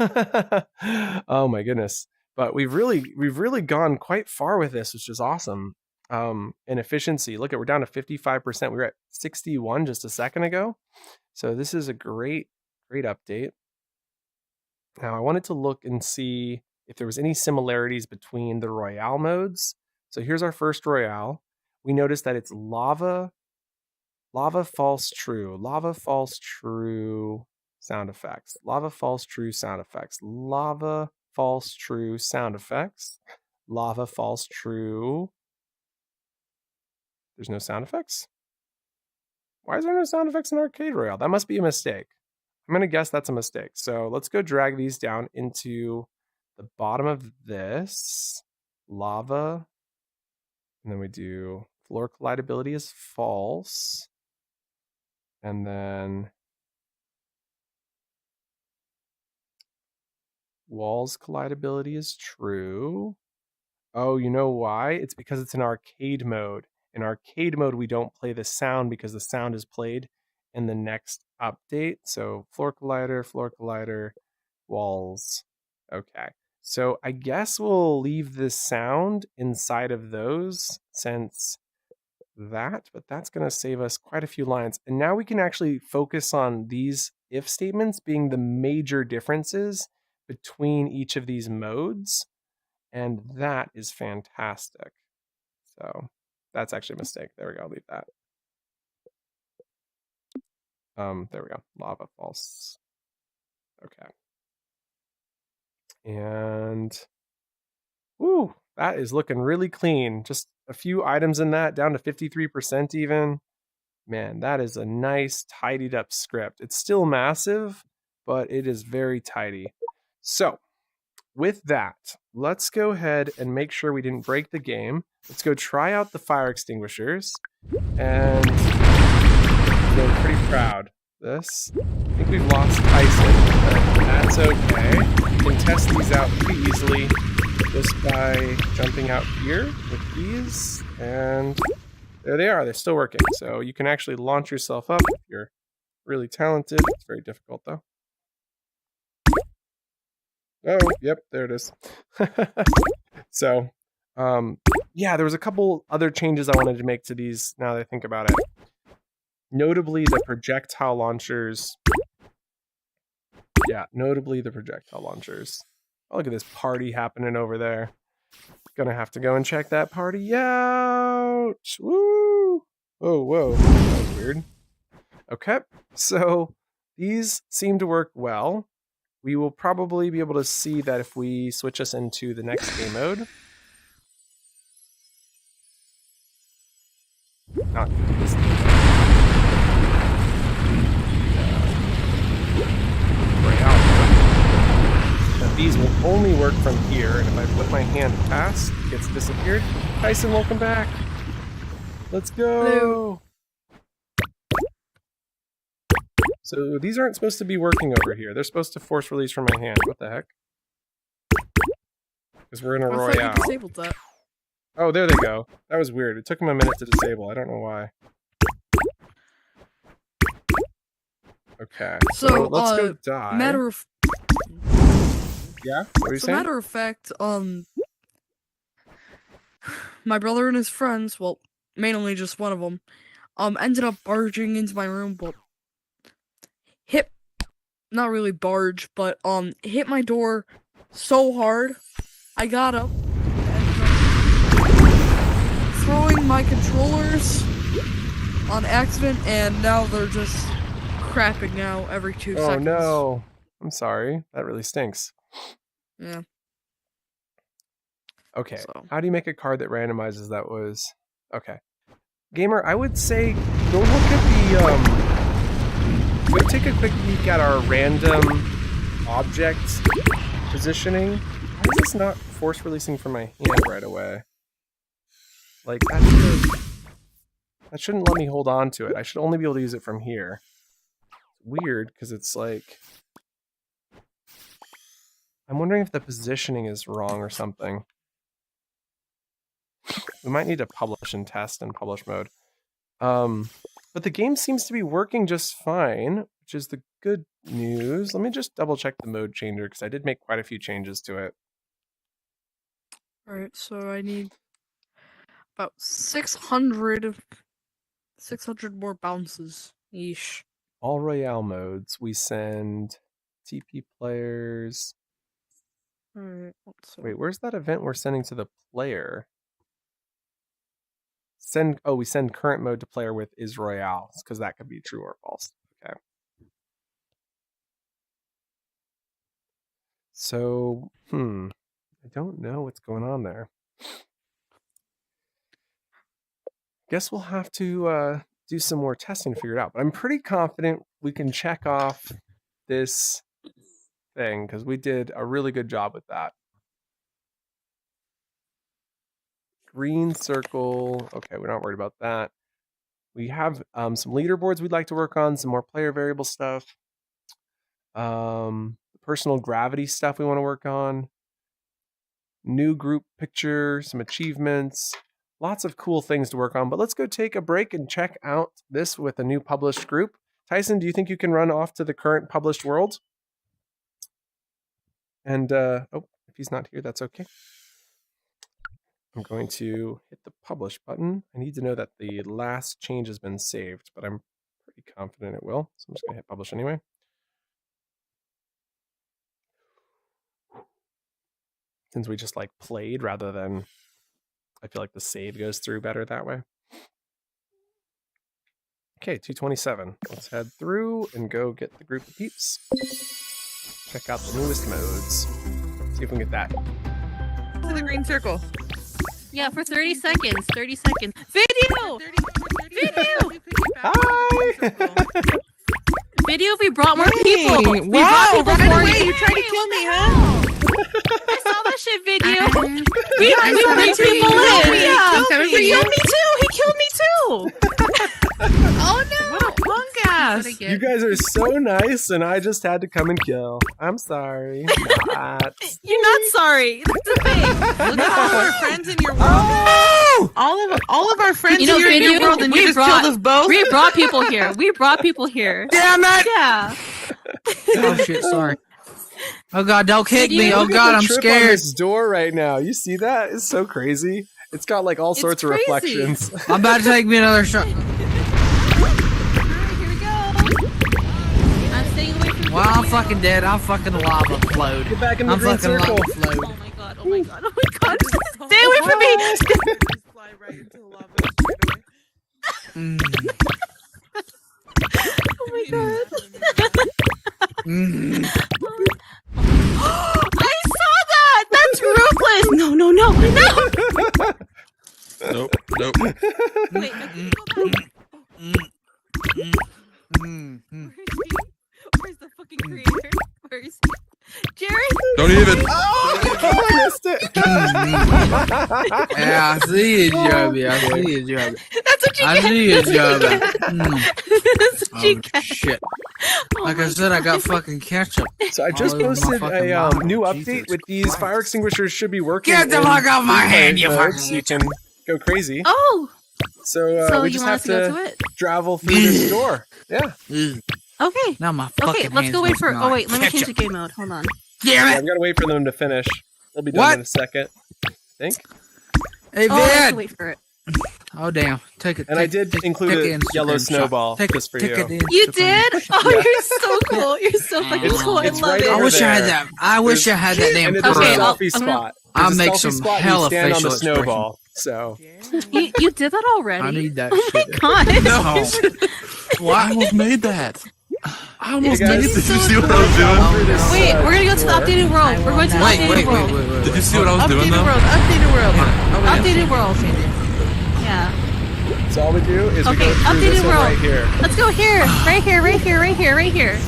Oh my goodness. But we've really gone quite far with this, which is awesome. In efficiency, look at, we're down to 55%. We were at 61 just a second ago. So this is a great update. Now I wanted to look and see if there was any similarities between the Royale modes. So here's our first Royale. We noticed that it's lava, false, true, lava, false, true sound effects, lava, false, true sound effects, lava, false, true sound effects, lava, false, true. There's no sound effects? Why is there no sound effects in Arcade Royale? That must be a mistake. I'm going to guess that's a mistake. So let's go drag these down into the bottom of this. Lava. And then we do floor collidability is false. And then walls collidability is true. Oh, you know why? It's because it's an arcade mode. In arcade mode, we don't play the sound because the sound is played in the next update. So floor collider, walls. Okay. So I guess we'll leave the sound inside of those since but that's going to save us quite a few lines. And now we can actually focus on these if statements being the major differences between each of these modes. And that is fantastic. So that's actually a mistake. There we go. I'll leave that. There we go. Lava, false. Okay. And woo, that is looking really clean. Just a few items in that, down to 53% even. Man, that is a nice, tidied up script. It's still massive, but it is very tidy. So with that, let's go ahead and make sure we didn't break the game. Let's go try out the fire extinguishers. And I'm pretty proud of this. I think we've lost Tyson, but that's okay. We can test these out pretty easily just by jumping out here with these. And there they are. They're still working. So you can actually launch yourself up if you're really talented. It's very difficult though. Oh, yep, there it is. So, yeah, there was a couple other changes I wanted to make to these now that I think about it. Notably, the projectile launchers. Yeah, notably the projectile launchers. Oh, look at this party happening over there. Gonna have to go and check that party out. Woo! Oh, whoa, that was weird. Okay, so these seem to work well. We will probably be able to see that if we switch us into the next game mode. Not this Now these will only work from here, and if I put my hand past, it gets disappeared. Tyson, welcome back. Let's go. Hello. So these aren't supposed to be working over here. They're supposed to force release from my hand. What the heck? Because we're in a I thought Royale. you disabled that. Oh, there they go. That was weird. It took them a minute to disable. I don't know why. Okay. So, let's go die. matter of Yeah. What are you so saying? matter of fact, my brother and his friends, well, mainly just one of them, ended up barging into my room, but not really barge, but hit my door so hard, I got up, throwing my controllers on accident, and now they're just crapping out every 2 Oh seconds. no! I'm sorry. That really stinks. Yeah. Okay. So. How do you make a card that randomizes? That was okay. Gamer, I would say go look at the go take a quick peek at our random object positioning. Why is this not force releasing from my hand right away? Like that shouldn't let me hold on to it. I should only be able to use it from here. Weird, because it's like I'm wondering if the positioning is wrong or something. We might need to publish and test in publish mode. But the game seems to be working just fine, which is the good news. Let me just double check the mode changer because I did make quite a few changes to it. Alright, so I need about 600 more bounces. Yeesh. All Royale modes. We send TP players. Alright, Wait, where's that event we're sending to the player? We send current mode to player with is Royale, because that could be true or false. Okay. So, I don't know what's going on there. Guess we'll have to do some more testing to figure it out. But I'm pretty confident we can check off this thing, because we did a really good job with that. Green circle. Okay, we're not worried about that. We have some leaderboards we'd like to work on, some more player variable stuff. Personal gravity stuff we want to work on. New group picture, some achievements. Lots of cool things to work on. But let's go take a break and check out this with a new published group. Tyson, do you think you can run off to the current published world? And, if he's not here, that's okay. I'm going to hit the publish button. I need to know that the last change has been saved, but I'm pretty confident it will. So I'm just going to hit publish anyway. Since we just like played rather than, I feel like the save goes through better that way. Okay, 227. Let's head through and go get the group of peeps. Check out the newest modes. See if we can get that. To the green circle. Yeah, for 30 seconds. 30 seconds. Video! Video! Hi! Video, we brought more people. We Wow, brought people right for away, you. you tried to kill me, huh? I saw that shit video. We bring people in. He killed me too! He killed me too! Oh no! What a punk ass! You guys are so nice, and I just had to come and kill. I'm sorry. Not. You're not sorry. That's the thing. Look at all of our friends in your world. Oh! All of our friends in your world, and you just killed us both. We brought people here. We brought people here. Damn it! Yeah. Oh shit! Sorry. Oh god! Don't kick me! Oh Look at god! the I'm trip on scared. this door right now. You see that? It's so crazy. It's got like all sorts of crazy. reflections. I'm about to take me another shot. Here we go. I'm staying away from Well, I'm fucking dead. I'm fucking lava float. Get back in the I'm green fucking circle. lava float. Oh my god. Oh my god. Oh my god. Stay away from me. Fly right into the lava. Mm. Oh my god. Mm. I saw that. That's ruthless. No, no, no, no. Nope. Nope. Wait, I can go back. Where's the fucking creator? Where is he? Jared? Don't even. Oh, I missed it. Yeah, I see you, Joby. I see you, Joby. That's what you I get. see you, Joby. That's what you Oh get. shit! Oh Like my I said, I got God. fucking ketchup. So I just all over my posted fucking a mouth. new Jesus update with these Christ. fire extinguishers should be working. Get the in fuck off my replay hand, you mode, fucking so you can go crazy. Oh, So so we you just want have us to go to to it? travel through this door. Yeah. Okay. Now my fucking Okay, let's hands go wait must for. not Oh wait, let me catch change up. the game mode. Hold on. Damn I've it! got to wait for them to finish. They'll be done What? in a second. I think. Hey, Oh, I have Vid! to wait for it. Oh damn! Take it. And I did include a yellow snowball just for you. You did? Oh, you're so cool. You're so fucking cool. I it's love right it. I over wish I had there. that. I wish I had that damn And it's a Okay, pearl. selfie I'm gonna- spot. I'll There's a make selfie some spot and hella you stand on the facial expression. snowball. So You did that already? I need that Oh my shit. god. No. Well, I almost made that. I almost Hey, made guys. it. Did you So see what I was doing? Through this, Wait, we're gonna go to the door. updated world. We're going to the Wait, updated wait, world. wait, wait. Did you see what I was doing Updated though? world. Updated world. Oh, wait. Updated world. Yeah. So all we do is we Okay, go through updated this one world. right here. Let's go here. Right here, right here, right here, right here.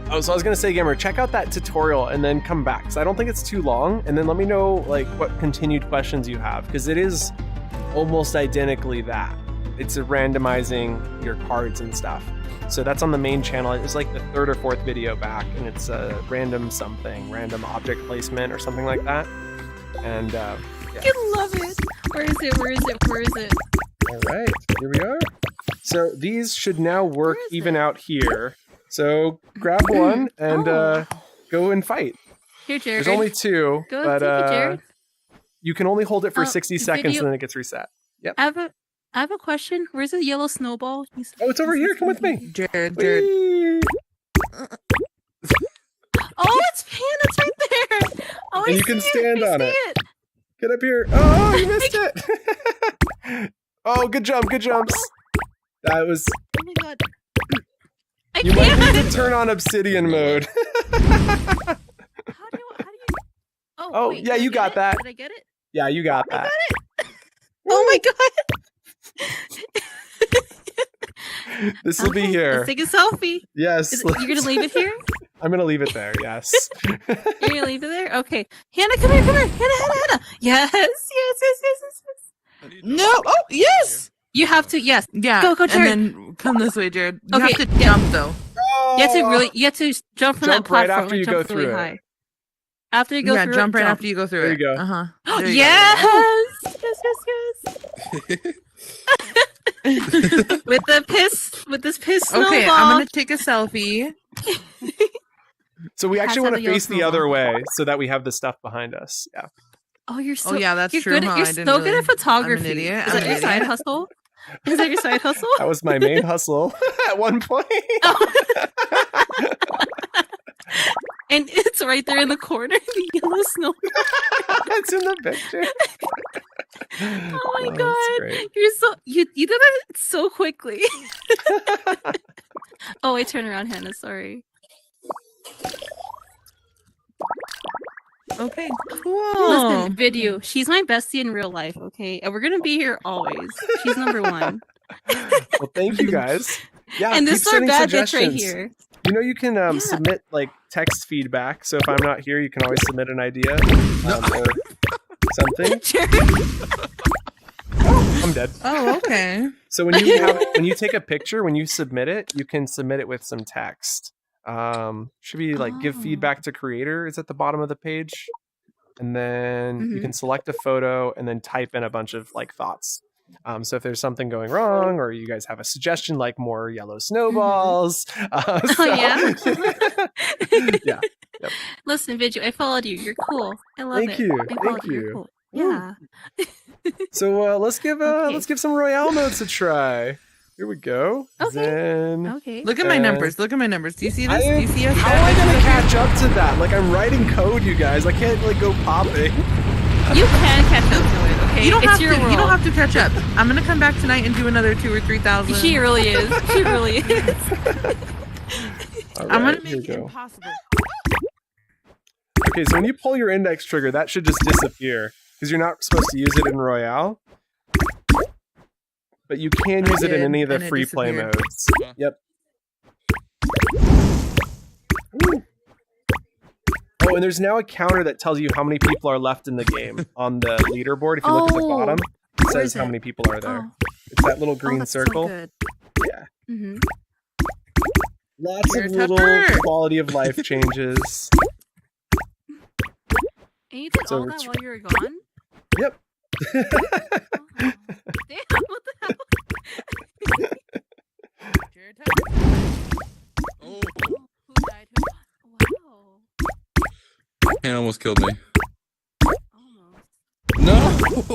Oh, so I was gonna say, Gamer, check out that tutorial and then come back. So I don't think it's too long, and then let me know like what continued questions you have, because it is almost identically that. It's a randomizing your cards and stuff. So that's on the main channel. It's like the third or fourth video back, and it's a random something, random object placement or something like that. And yeah. I love it. Where is it? Where is it? Where is it? All right, here we are. So these should now work Where is even it? out here. So grab one and go and fight. Here, Jared. There's only two, Go but take it, Jared. you can only hold it for 60 seconds video- and then it gets reset. Yep. I have a question. Where's the yellow snowball? Oh, it's over here. Come with me. Jared. Whee! Oh, it's Panda. It's right there. Oh, And I you can see stand I on see it. Get up here. Oh, you missed it. Oh, good jump. Good jumps. That was. Oh my god. I You might can't. need to turn on obsidian mode. How do you? Oh, wait, yeah, did I you get got it? that. Did I get it? Yeah, you got that. Oh my god. This will be Okay, here. Let's take a selfie. Yes. You're gonna leave it here? I'm gonna leave it there. Yes. You're gonna leave it there? Okay. Hannah, come here, come here. Hannah. Yes, yes, yes, yes, yes, yes. No. Oh, yes. You have to, yes. Yeah. Go, Jared. And then come this way, Jared. You Okay, have to yeah. jump though. You have to jump from that Jump right platform. after you jump go through really it. high. After you go Yeah, through jump it, right after you go through There it. you go. Uh-huh. Oh, There you yes! Yes. With this piss go. snowball. Okay, I'm gonna take a selfie. So we actually Has want to to have a face the yellow other snowball. way so that we have the stuff behind us. Yeah. Oh, you're so. Oh yeah, that's you're true. Good. Huh? You're I so didn't good really- at photography. I'm an idiot. Is I'm that an your side idiot. hustle? Is that your side hustle? That was my main hustle at one point. And it's right there in the corner, the yellow snowball. It's in the picture. Oh my that's god, great. you're so you did it so quickly. Oh, I turn around, Hannah. Sorry. Okay, cool. Listen, video. She's my bestie in real life. Okay, and we're gonna be here always. She's number one. Well, thank you guys. Yeah, And keep this is our sending bad bitch right suggestions. here. You know, you can submit like text feedback. So if I'm not here, you can always submit an idea or something. Oh, I'm dead. Oh, okay. So when you take a picture, when you submit it, you can submit it with some text. Should be like give feedback to creator is at the bottom of the page, and then you can select a photo and then type in a bunch of like thoughts. So if there's something going wrong, or you guys have a suggestion like more yellow snowballs, Yeah. yeah. Yep. Listen, Vidju, I followed you. You're cool. I love it. Thank you. I followed Thank You're you. cool. Yeah. So let's give some Royale modes a try. Here we go. Okay. Zen, Okay. Look at my numbers. Look at my numbers. Do you see this? Do you see us? How am I gonna catch up to that? Like I'm writing code, you guys. I can't like go popping. You can catch up to it. Okay. You don't It's have to. your You don't world. have to catch up. I'm gonna come back tonight and do another 2,000 or 3,000. She really is. She really is. All I'm right, gonna here make we it go. impossible. Okay, so when you pull your index trigger, that should just disappear because you're not supposed to use it in Royale. But you can use it in any of the and it free play disappeared. modes. Yep. Ooh. Oh, and there's now a counter that tells you how many people are left in the game on the leaderboard. If you look at the Oh, bottom, it where says is how it? many people are there. Oh. It's that little green that's circle. So good. Yeah. Mm-hmm. Lots You're of a little tupper. quality of life changes. And you did So all that while you were gone? Yep. Oh, almost killed me. Almost. No.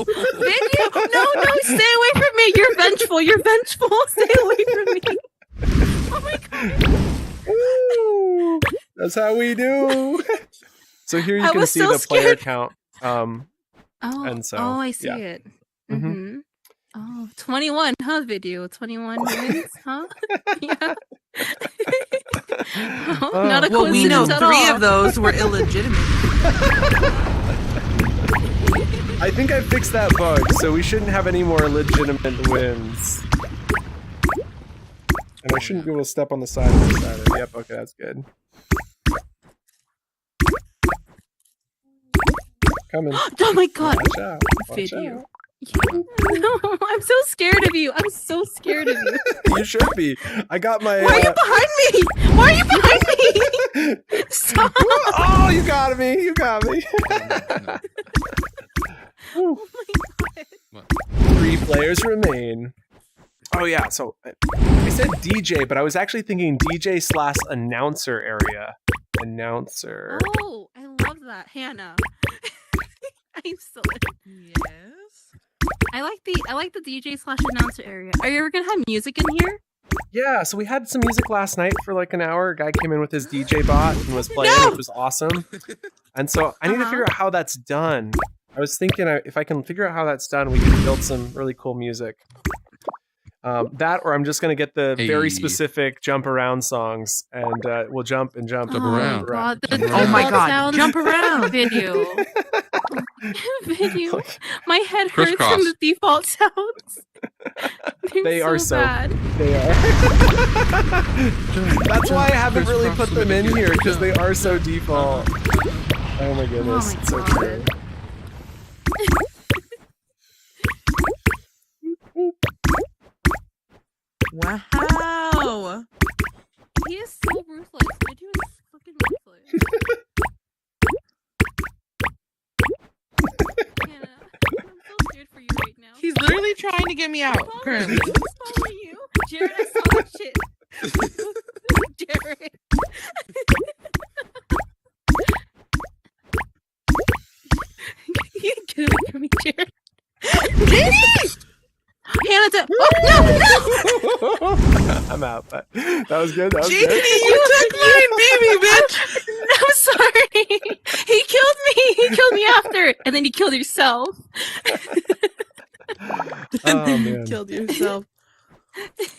Video? No, stay away from me. You're vengeful. Stay away from me. Oh my god. Woo! That's how we do. So here you I can was see so the player scared. count. And so I see yeah. it. Mhm. Mm-hmm. Oh, 21, huh, video? 21 wins, huh? Yeah. Oh, not a Well, we know coincidence at 3 all. of those were illegitimate. I think I fixed that bug, so we shouldn't have any more legitimate wins. And I shouldn't be able to step on the side of the side. Yep, okay, that's good. Coming. Oh my god. Watch out. Watch Video. out. No, I'm so scared of you. I'm so scared of you. You should be. I got my. Why are you behind me? Why are you behind me? Stop. Oh, you got me. You got me. Oh my god. 3 players remain. Oh yeah, so I said DJ, but I was actually thinking DJ/announcer area. Announcer. Oh, I love that, Hannah. I'm so. Yes. I like the DJ/announcer area. Are you ever gonna have music in here? Yeah, so we had some music last night for like an hour. A guy came in with his DJ bot and was playing. No! It was awesome. And so I need to figure out how that's done. I was thinking if I can figure out how that's done, we can build some really cool music. That, or I'm just going to get the very specific jump around songs, and we'll jump and jump. Jump Oh around. my god, the Oh my default god, sound jump around. video. Video. My head hurts Crisscross. from the default sounds. They are so bad. They are. That's why I haven't really put them in here, because they are so default. Oh my goodness, Oh my it's so God. true. Wow. He is so ruthless. Video is fucking ruthless. Hannah, I'm so scared for you right now. He's literally trying to get me out currently. What's wrong with you? Jared, I saw that shit. Jared. You get away from me, Jared. Hannah, oh, no! I'm out, but that was good. That was Genie, good. you took my baby, bitch! I'm sorry. He killed me. He killed me after, and then you killed yourself. Oh man. Killed yourself.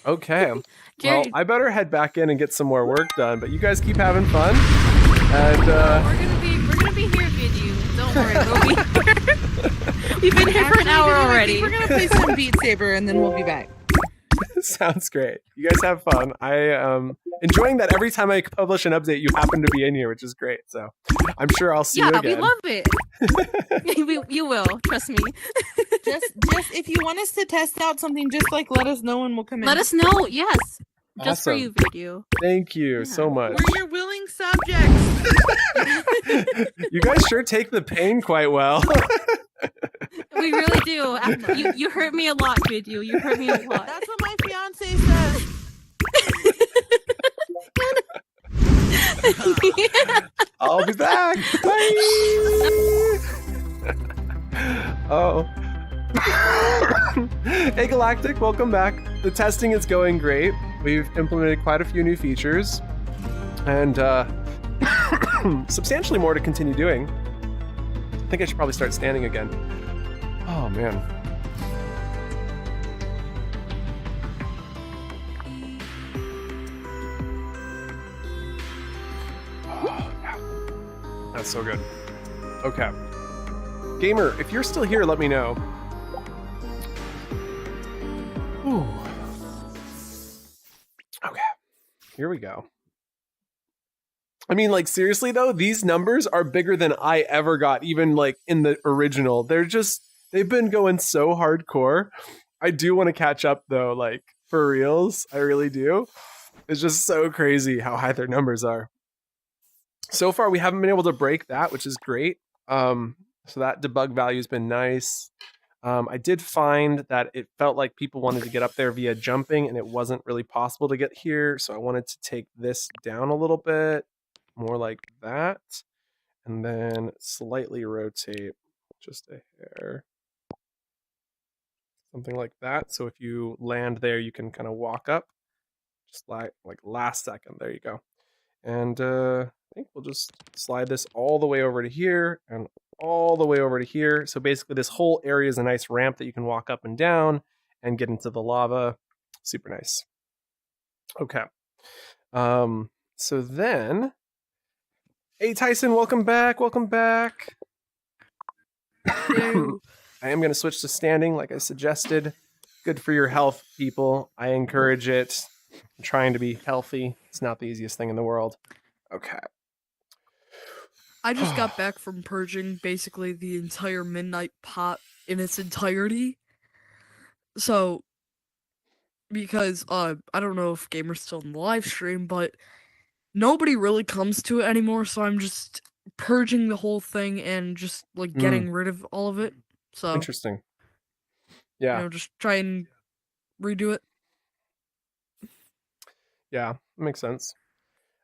Okay. Well, Jared. I better head back in and get some more work done. But you guys keep having fun. And We're gonna be here with you. Don't worry, we'll be here. We've been here for an hour already. We're gonna play some Beat Saber and then we'll be back. sounds great. You guys have fun. I am enjoying that every time I publish an update, you happen to be in here, which is great. So I'm sure I'll see you again. Yeah, we love it. You will, trust me. Just if you want us to test out something, just like let us know and we'll come in. Let us know, yes. Just for Awesome. you, video. Thank you so much. We're your willing subjects. You guys sure take the pain quite well. We really do. You hurt me a lot, video. You hurt me a lot. That's what my fiance says. I'll be back. Bye. Oh. Hey Galactic, welcome back. The testing is going great. We've implemented quite a few new features and substantially more to continue doing. I think I should probably start standing again. Oh man. Oh, yeah. That's so good. Okay. Gamer, if you're still here, let me know. Ooh. Okay. Here we go. I mean, like, seriously, though, these numbers are bigger than I ever got, even, like, in the original. They've been going so hardcore. I do want to catch up, though, like, for reals. I really do. It's just so crazy how high their numbers are. So far, we haven't been able to break that, which is great. So that debug value has been nice. I did find that it felt like people wanted to get up there via jumping, and it wasn't really possible to get here. So I wanted to take this down a little bit, more like that. and then slightly rotate just a hair. Something like that. So if you land there, you can kind of walk up. Just like last second. There you go. And I think we'll just slide this all the way over to here and all the way over to here. So basically this whole area is a nice ramp that you can walk up and down and get into the lava. Super nice. Okay. So then, hey Tyson, welcome back. Welcome back. I am going to switch to standing like I suggested. Good for your health, people. I encourage it. I'm trying to be healthy. It's not the easiest thing in the world. Okay. I just got back from purging basically the entire midnight pot in its entirety. So, because I don't know if Gamer's still in the live stream, but nobody really comes to it anymore, so I'm just purging the whole thing and just like getting rid of all of it. So interesting. Yeah. Just try and redo it. Yeah, makes sense.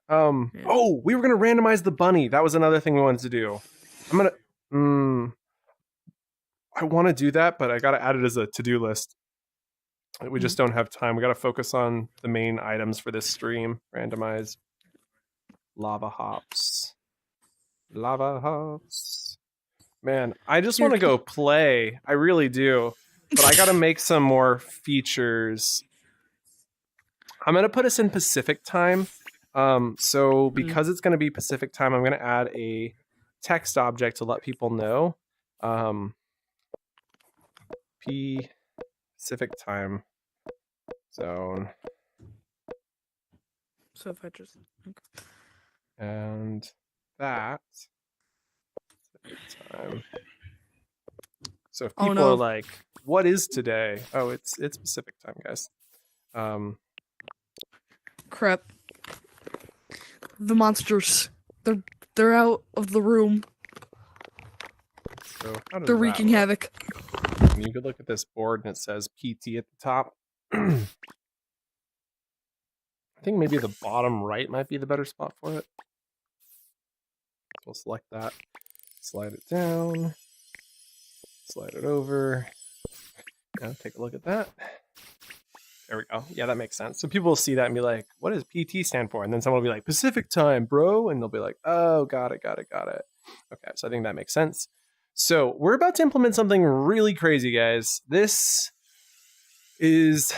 Oh, we were gonna randomize the bunny. That was another thing we wanted to do. I want to do that, but I gotta add it as a to-do list. We just don't have time. We gotta focus on the main items for this stream. Randomize lava hops. Lava hops. Man, I just want to go play. I really do. But I gotta make some more features. I'm gonna put us in Pacific time. So because it's gonna be Pacific time, I'm gonna add a text object to let people know. Pacific time zone. So if I just and that time. So if people are like, "What is today?" Oh, it's Pacific time, guys. Crap. The monsters. They're out of the room. So how does they're that wreaking work? havoc. And you could look at this board and it says PT at the top. I think maybe the bottom right might be the better spot for it. So we'll select that, slide it down, slide it over. Now take a look at that. There we go. Yeah, that makes sense. So people will see that and be like, what does PT stand for? And then someone will be like, Pacific time, bro. And they'll be like, oh, got it. Okay, so I think that makes sense. So we're about to implement something really crazy, guys. This is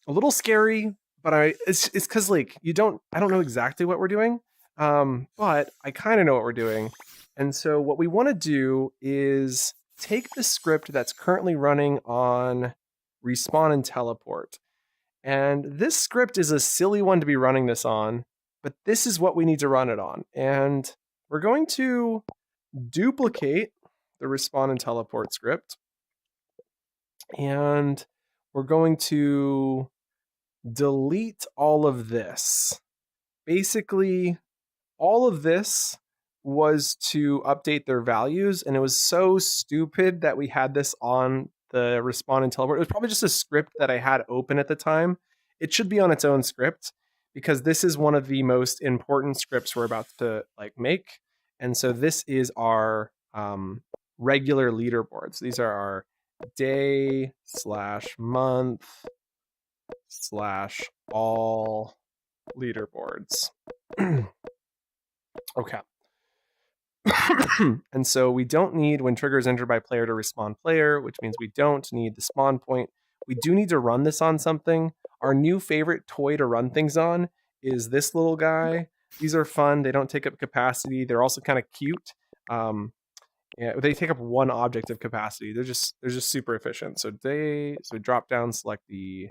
a little scary, but it's because like I don't know exactly what we're doing, but I kind of know what we're doing. And so what we want to do is take the script that's currently running on Respawn and Teleport. And this script is a silly one to be running this on, but this is what we need to run it on. And we're going to duplicate the Respawn and Teleport script. And we're going to delete all of this. Basically, all of this was to update their values, and it was so stupid that we had this on the Respawn and Teleport. It was probably just a script that I had open at the time. It should be on its own script because this is one of the most important scripts we're about to make. And so this is our regular leaderboards. These are our day/month/all leaderboards. Okay. And so we don't need when trigger is entered by player to respawn player, which means we don't need the spawn point. We do need to run this on something. Our new favorite toy to run things on is this little guy. These are fun. They don't take up capacity. They're also kind of cute. Yeah, they take up one object of capacity. They're just super efficient. So drop down, select the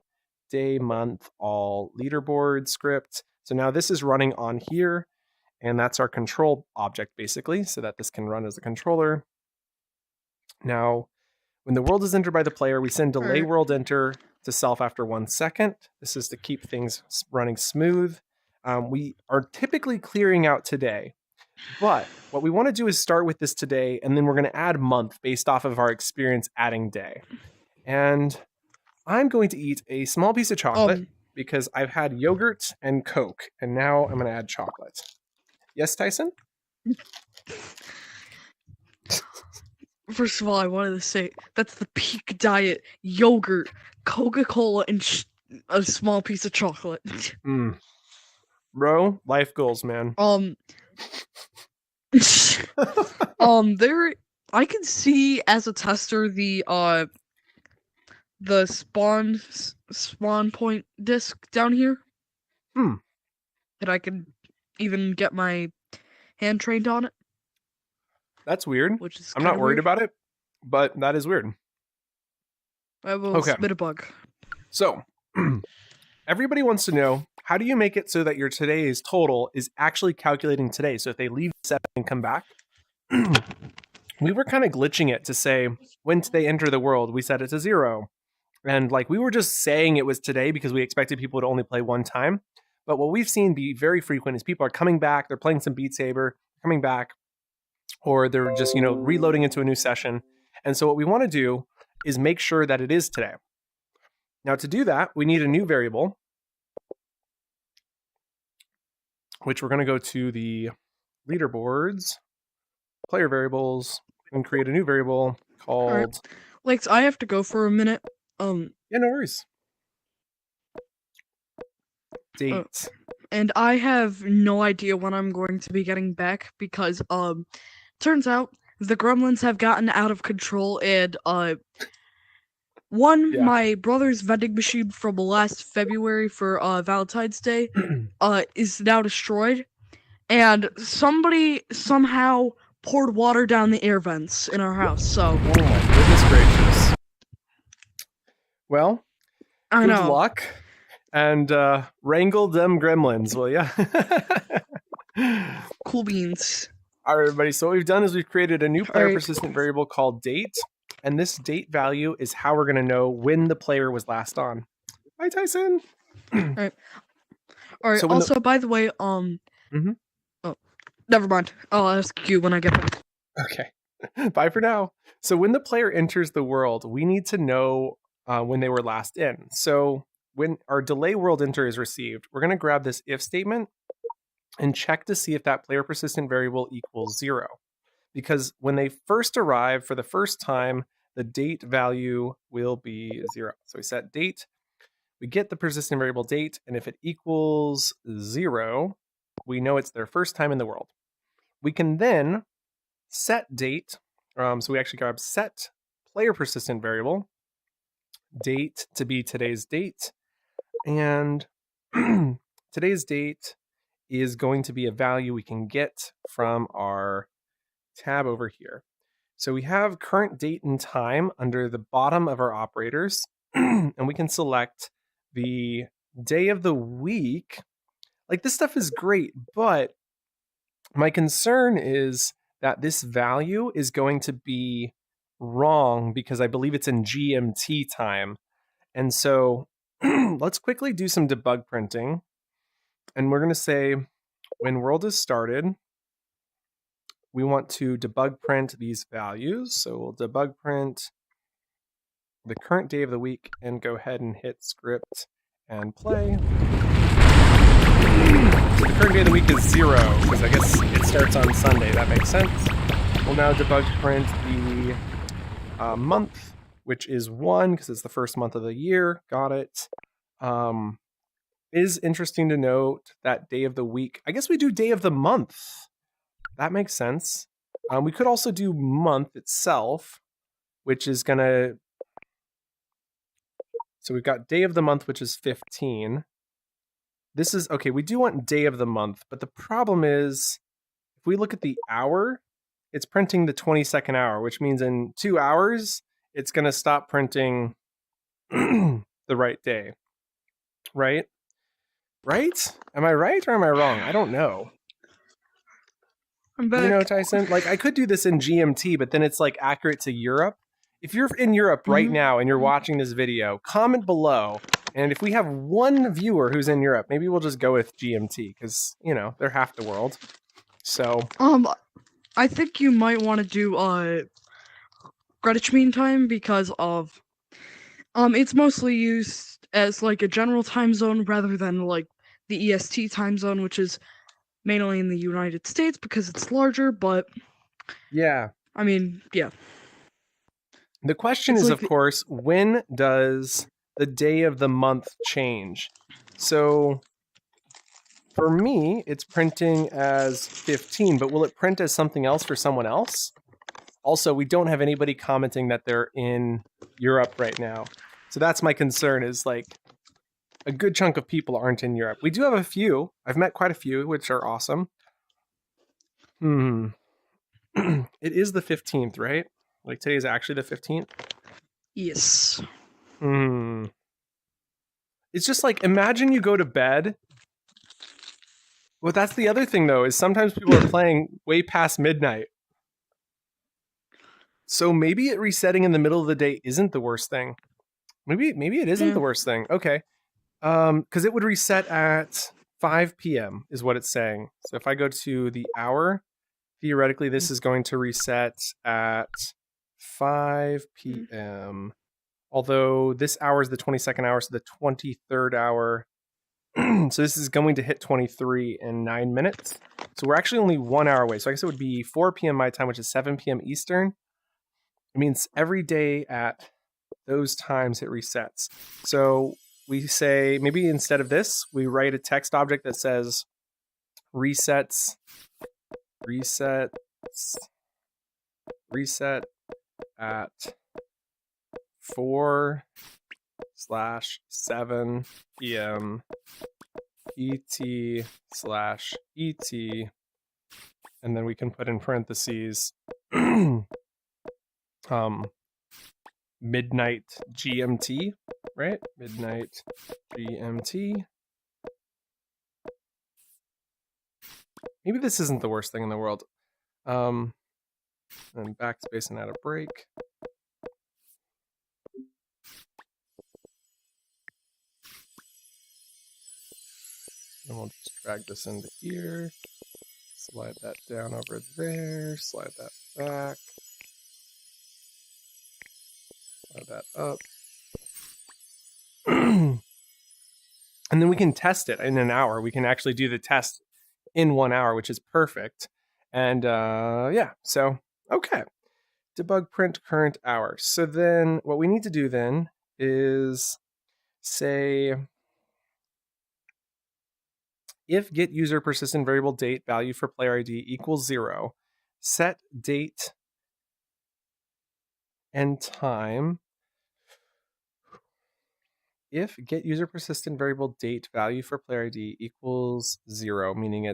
day, month, all leaderboard script. So now this is running on here. And that's our control object, basically, so that this can run as a controller. Now, when the world is entered by the player, we send delay world enter to self after 1 second. This is to keep things running smooth. We are typically clearing out today. But what we want to do is start with this today, and then we're going to add month based off of our experience adding day. And I'm going to eat a small piece of chocolate because I've had yogurt and Coke, and now I'm going to add chocolate. Yes, Tyson? First of all, I wanted to say that's the peak diet: yogurt, Coca-Cola, and a small piece of chocolate. Bro, life goals, man. There, I can see as a tester the spawn point disc down here. That I could even get my hand trained on it. That's weird. Which is I'm not worried weird. about it, but that is weird. I will submit a bug. So, everybody wants to know, how do you make it so that your today's total is actually calculating today? So if they leave 7 and come back, we were kind of glitching it to say, when they enter the world, we set it to 0. And like we were just saying it was today because we expected people to only play one time. But what we've seen be very frequent is people are coming back, they're playing some Beat Saber, coming back, or they're just, reloading into a new session. And so what we want to do is make sure that it is today. Now to do that, we need a new variable, which we're going to go to the leaderboards, player variables, and create a new variable called... Right. Lex, I have to go for a minute. Yeah, no worries. Date. And I have no idea when I'm going to be getting back because, turns out the gremlins have gotten out of control and, my brother's vending machine from last February for, Valentine's Day, is now destroyed. And somebody somehow poured water down the air vents in our house, so... Oh my goodness gracious. Well, I good know. luck. And wrangle them gremlins, will ya? Cool beans. All right, everybody. So what we've done is we've created a new player persistent variable called date. And this date value is how we're going to know when the player was last on. Hi, Tyson. All right. So also, by the way, Oh, never mind. I'll ask you when I get back. Okay. Bye for now. So when the player enters the world, we need to know when they were last in. So when our delay world enter is received, we're going to grab this if statement and check to see if that player persistent variable equals 0. Because when they first arrive for the first time, the date value will be 0. So we set date, we get the persistent variable date, and if it equals 0, we know it's their first time in the world. We can then set date, so we actually grab set player persistent variable, date to be today's date, and today's date is going to be a value we can get from our tab over here. So we have current date and time under the bottom of our operators, and we can select the day of the week. Like, this stuff is great, but my concern is that this value is going to be wrong because I believe it's in GMT time. And so let's quickly do some debug printing. And we're going to say when world is started, we want to debug print these values. So we'll debug print the current day of the week and go ahead and hit script and play. So the current day of the week is 0 because I guess it starts on Sunday. That makes sense. We'll now debug print the month, which is 1 because it's the first month of the year. Got it. Is interesting to note that day of the week. I guess we do day of the month. That makes sense. We could also do month itself, which is going to... So we've got day of the month, which is 15. This is... Okay, we do want day of the month, but the problem is, if we look at the hour, it's printing the 22nd hour, which means in 2 hours, it's going to stop printing the right day. Right? Right? Am I right or am I wrong? I don't know. I'm back. You know, Tyson, like I could do this in GMT, but then it's like accurate to Europe. If you're in Europe right now and you're watching this video, comment below. And if we have one viewer who's in Europe, maybe we'll just go with GMT because, you know, they're half the world. So, I think you might want to do Greenwich Mean Time because of it's mostly used as like a general time zone rather than like the EST time zone, which is mainly in the United States because it's larger, but Yeah. I mean, yeah. The question It's is, like of course, when does the day of the month change? So for me, it's printing as 15, but will it print as something else for someone else? Also, we don't have anybody commenting that they're in Europe right now. So that's my concern, is like a good chunk of people aren't in Europe. We do have a few. I've met quite a few, which are awesome. It is the 15th, right? Like today is actually the 15th? Yes. It's just like, imagine you go to bed. Well, that's the other thing, though, is sometimes people are playing way past midnight. So maybe it resetting in the middle of the day isn't the worst thing. Maybe it isn't the worst thing. Okay. Because it would reset at 5 p.m. is what it's saying. So if I go to the hour, theoretically, this is going to reset at 5 p.m. Although this hour is the 22nd hour, so the 23rd hour. So this is going to hit 23 in 9 minutes. So we're actually only 1 hour away. So I guess it would be 4 p.m. my time, which is 7 p.m. Eastern. It means every day at those times it resets. So we say, maybe instead of this, we write a text object that says reset at 4/7 p.m. ET/ET, and then we can put in parentheses midnight GMT, right? Midnight GMT. Maybe this isn't the worst thing in the world. And backspace and add a break. And we'll just drag this into here. Slide that down over there. Slide that back. Slide that up. And then we can test it in an hour. We can actually do the test in 1 hour, which is perfect. And yeah, so, okay. Debug print current hour. So then what we need to do then is say, if get user persistent variable date value for player ID equals 0, set date and time. If get user persistent variable date value for player ID equals 0, meaning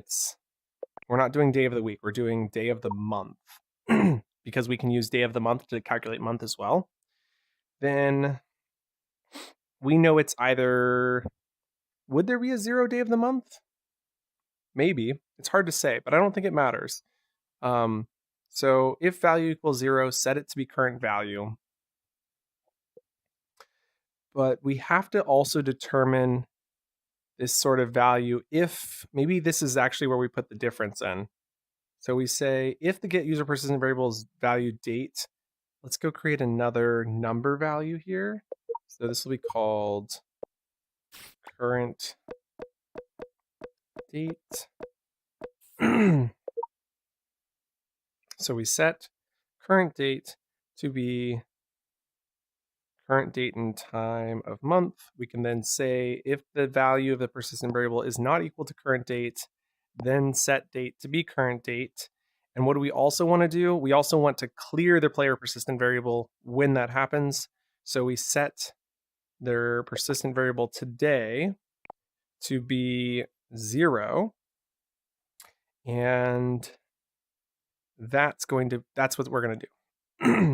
we're not doing day of the week, we're doing day of the month, because we can use day of the month to calculate month as well, then we know it's either, would there be a 0 day of the month? Maybe. It's hard to say, but I don't think it matters. So if value equals 0, set it to be current value. But we have to also determine this sort of value if, maybe this is actually where we put the difference in. So we say, if the get user persistent variable is value date, let's go create another number value here. So this will be called current date. So we set current date to be current date and time of month. We can then say, if the value of the persistent variable is not equal to current date, then set date to be current date. And what do we also want to do? We also want to clear the player persistent variable when that happens. So we set their persistent variable today to be 0. And that's what we're going to do,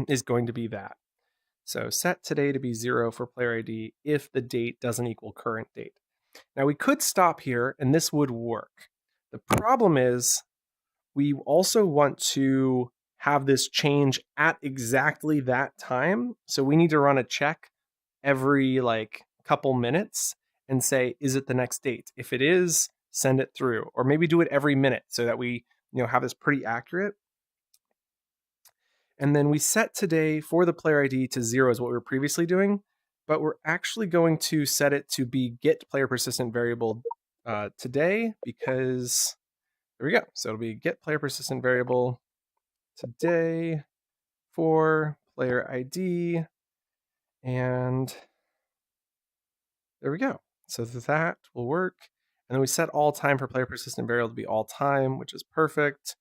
is going to be that. So set today to be 0 for player ID if the date doesn't equal current date. Now we could stop here and this would work. The problem is we also want to have this change at exactly that time. So we need to run a check every couple minutes and say, is it the next date? If it is, send it through, or maybe do it every minute so that we have this pretty accurate. And then we set today for the player ID to 0 is what we were previously doing, but we're actually going to set it to be get player persistent variable today, because There we go. So it'll be get player persistent variable today for player ID. And there we go. So that will work. And then we set all time for player persistent variable to be all time, which is perfect.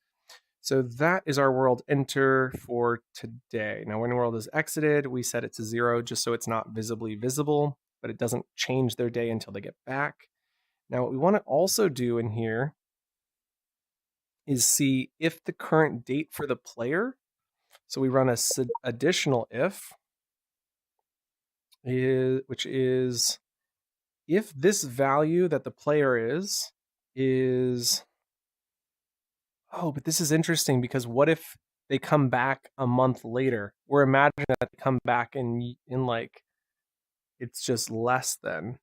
So that is our world enter for today. Now, when world is exited, we set it to 0 just so it's not visibly visible, but it doesn't change their day until they get back. Now, what we want to also do in here is see if the current date for the player. So we run a additional if, which is if this value that the player is, oh, but this is interesting because what if they come back a month later? We're imagining that they come back in like, it's just less than.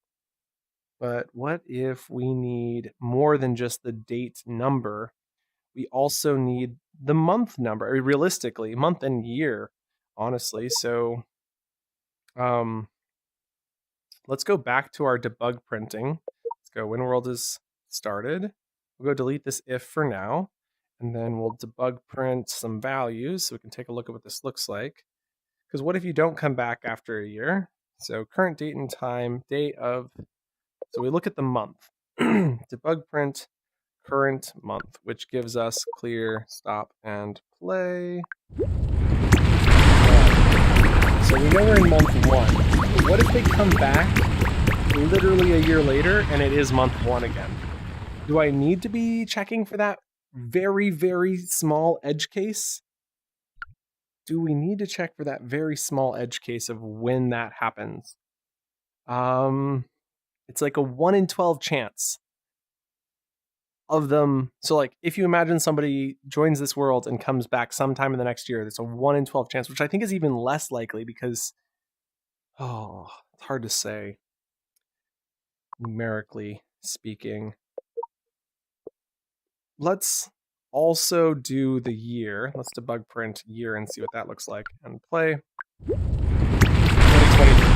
But what if we need more than just the date number? We also need the month number, realistically, month and year, honestly. So let's go back to our debug printing. Let's go when world is started. We'll go delete this if for now, and then we'll debug print some values so we can take a look at what this looks like. Because what if you don't come back after a year? So current date and time, day of, so we look at the month. Debug print current month, which gives us clear, stop, and play. So we know we're in month 1. What if they come back literally a year later and it is month 1 again? Do I need to be checking for that very, very small edge case? Do we need to check for that very small edge case of when that happens? It's like a 1 in 12 chance of them. So like if you imagine somebody joins this world and comes back sometime in the next year, there's a 1 in 12 chance, which I think is even less likely because, it's hard to say numerically speaking. Let's also do the year. Let's debug print year and see what that looks like and play. 2020.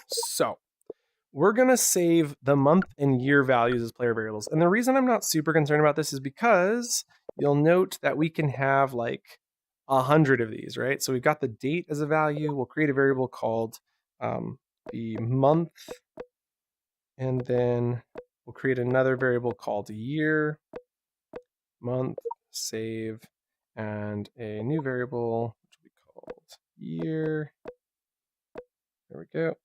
So we're going to save the month and year values as player variables. And the reason I'm not super concerned about this is because you'll note that we can have like 100 of these, right? So we've got the date as a value. We'll create a variable called the month, and then we'll create another variable called year, month, save, and a new variable which will be called year. There we go.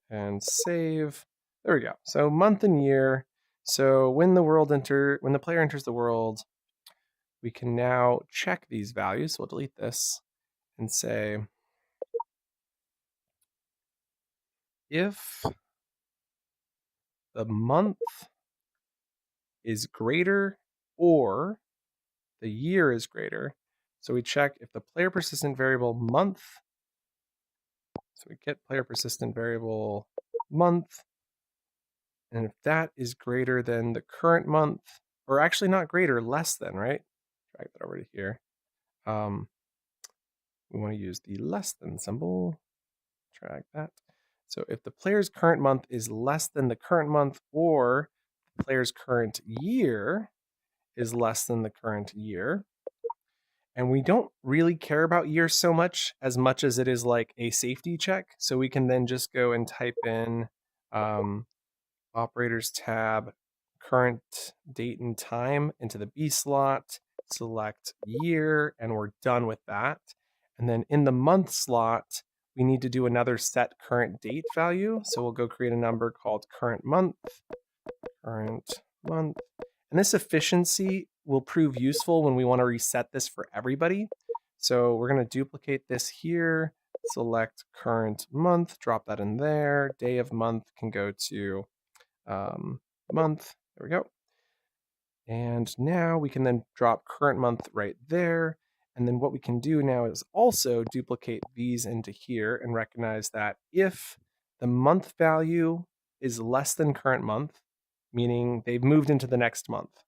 And save. There we go. So month and year. So when the player enters the world, we can now check these values. So we'll delete this and say if the month is greater or the year is greater. So we check if the player persistent variable month. So we get player persistent variable month. And if that is greater than the current month, or actually not greater, less than, right? Drag that over to here. We want to use the less than symbol. Drag that. So if the player's current month is less than the current month, or the player's current year is less than the current year, and we don't really care about year so much as it is like a safety check. So we can then just go and type in operators tab, current date and time into the B slot, select year, and we're done with that. And then in the month slot, we need to do another set current date value. So we'll go create a number called current month. And this efficiency will prove useful when we want to reset this for everybody. So we're going to duplicate this here, select current month, drop that in there. Day of month can go to month. There we go. And now we can then drop current month right there. And then what we can do now is also duplicate these into here and recognize that if the month value is less than current month, meaning they've moved into the next month,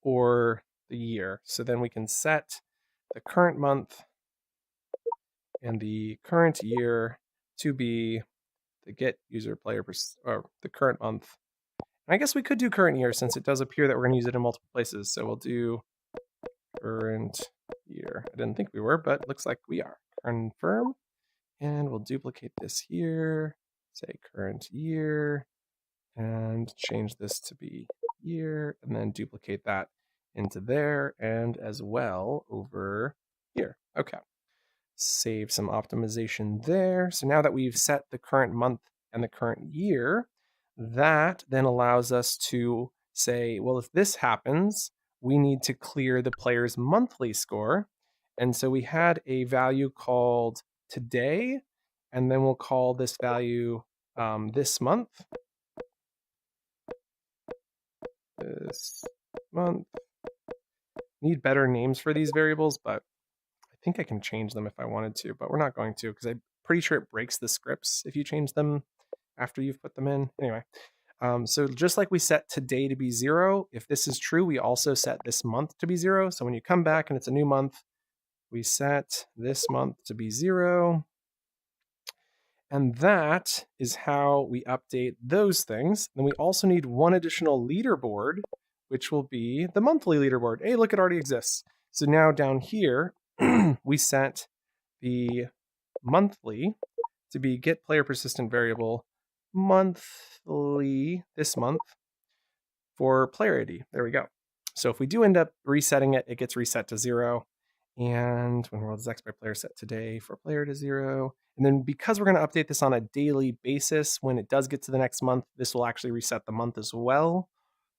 or the year. So then we can set the current month and the current year to be the get user player or the current month, I guess we could do current year since it does appear that we're going to use it in multiple places. So we'll do current year. I didn't think we were, but looks like we are. Confirm. And we'll duplicate this here. Say current year. And change this to be year. And then duplicate that into there and as well over here. Okay. Save some optimization there. So now that we've set the current month and the current year, that then allows us to say, well, if this happens, we need to clear the player's monthly score. And so we had a value called today, and then we'll call this value this month. This month. Need better names for these variables, but I think I can change them if I wanted to, but we're not going to because I'm pretty sure it breaks the scripts if you change them after you've put them in. Anyway, so just like we set today to be 0, if this is true, we also set this month to be 0. So when you come back and it's a new month, we set this month to be 0. And that is how we update those things. Then we also need one additional leaderboard, which will be the monthly leaderboard. Hey, look, it already exists. So now down here, we set the monthly to be get player persistent variable monthly this month for player ID. There we go. So if we do end up resetting it, it gets reset to 0. And when world is X by player set today for player to 0. And then because we're going to update this on a daily basis, when it does get to the next month, this will actually reset the month as well.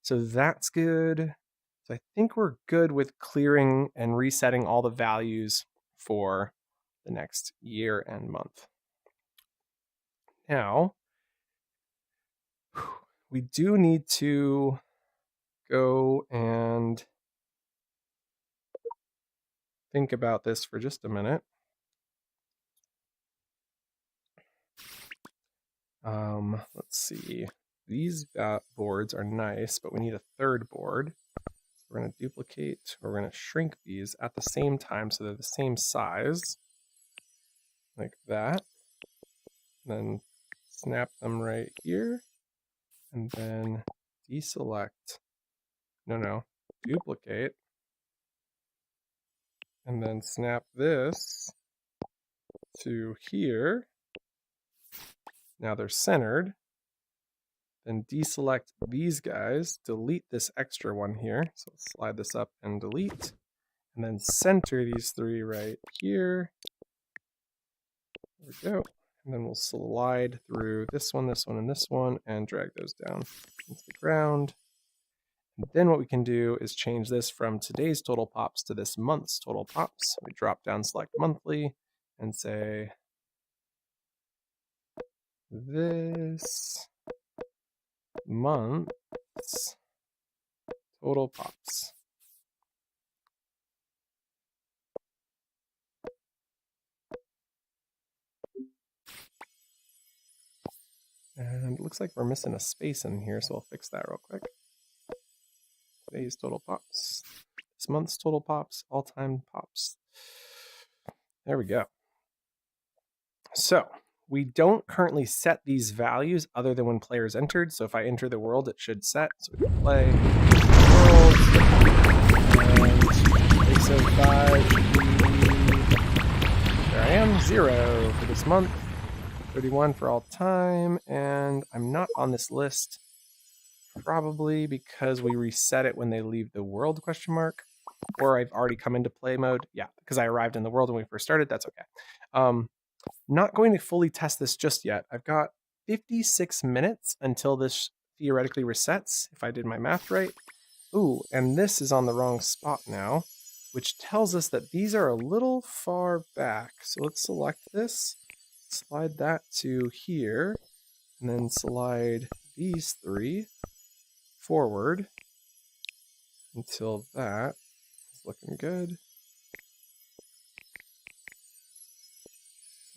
So that's good. So I think we're good with clearing and resetting all the values for the next year and month. Now, we do need to go and think about this for just a minute. Let's see. These boards are nice, but we need a third board. So we're going to duplicate, or we're going to shrink these at the same time so they're the same size. Like that. Then snap them right here. And then deselect. No. Duplicate. And then snap this to here. Now they're centered. Then deselect these guys, delete this extra one here. So slide this up and delete. And then center these 3 right here. There we go. And then we'll slide through this one, and this one, and drag those down into the ground. And then what we can do is change this from today's total pops to this month's total pops. We drop down, select monthly, and say this month's total pops. And it looks like we're missing a space in here, so I'll fix that real quick. Today's total pops. This month's total pops, all-time pops. There we go. So we don't currently set these values other than when players entered. So if I enter the world, it should set. So we can play world. And 605 should be, there I am, 0 for this month. 31 for all time. And I'm not on this list. Probably because we reset it when they leave the world, ? Or I've already come into play mode. Yeah, because I arrived in the world when we first started. That's okay. Not going to fully test this just yet. I've got 56 minutes until this theoretically resets, if I did my math right. Ooh, and this is on the wrong spot now, which tells us that these are a little far back. So let's select this, slide that to here, and then slide these 3 forward until that is looking good.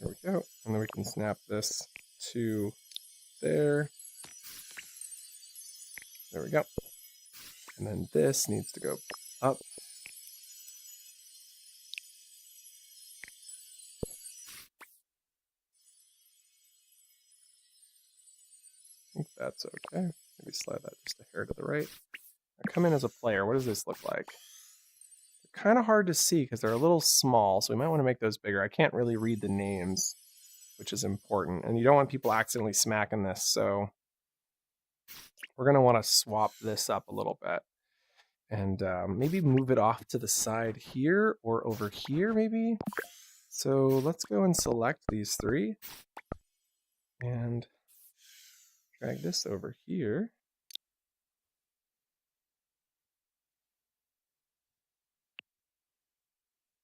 There we go. And then we can snap this to there. There we go. And then this needs to go up. I think that's okay. Maybe slide that just a hair to the right. I come in as a player. What does this look like? They're kind of hard to see because they're a little small, so we might want to make those bigger. I can't really read the names, which is important. And you don't want people accidentally smacking this, so we're going to want to swap this up a little bit. And maybe move it off to the side here or over here, maybe. So let's go and select these three and drag this over here.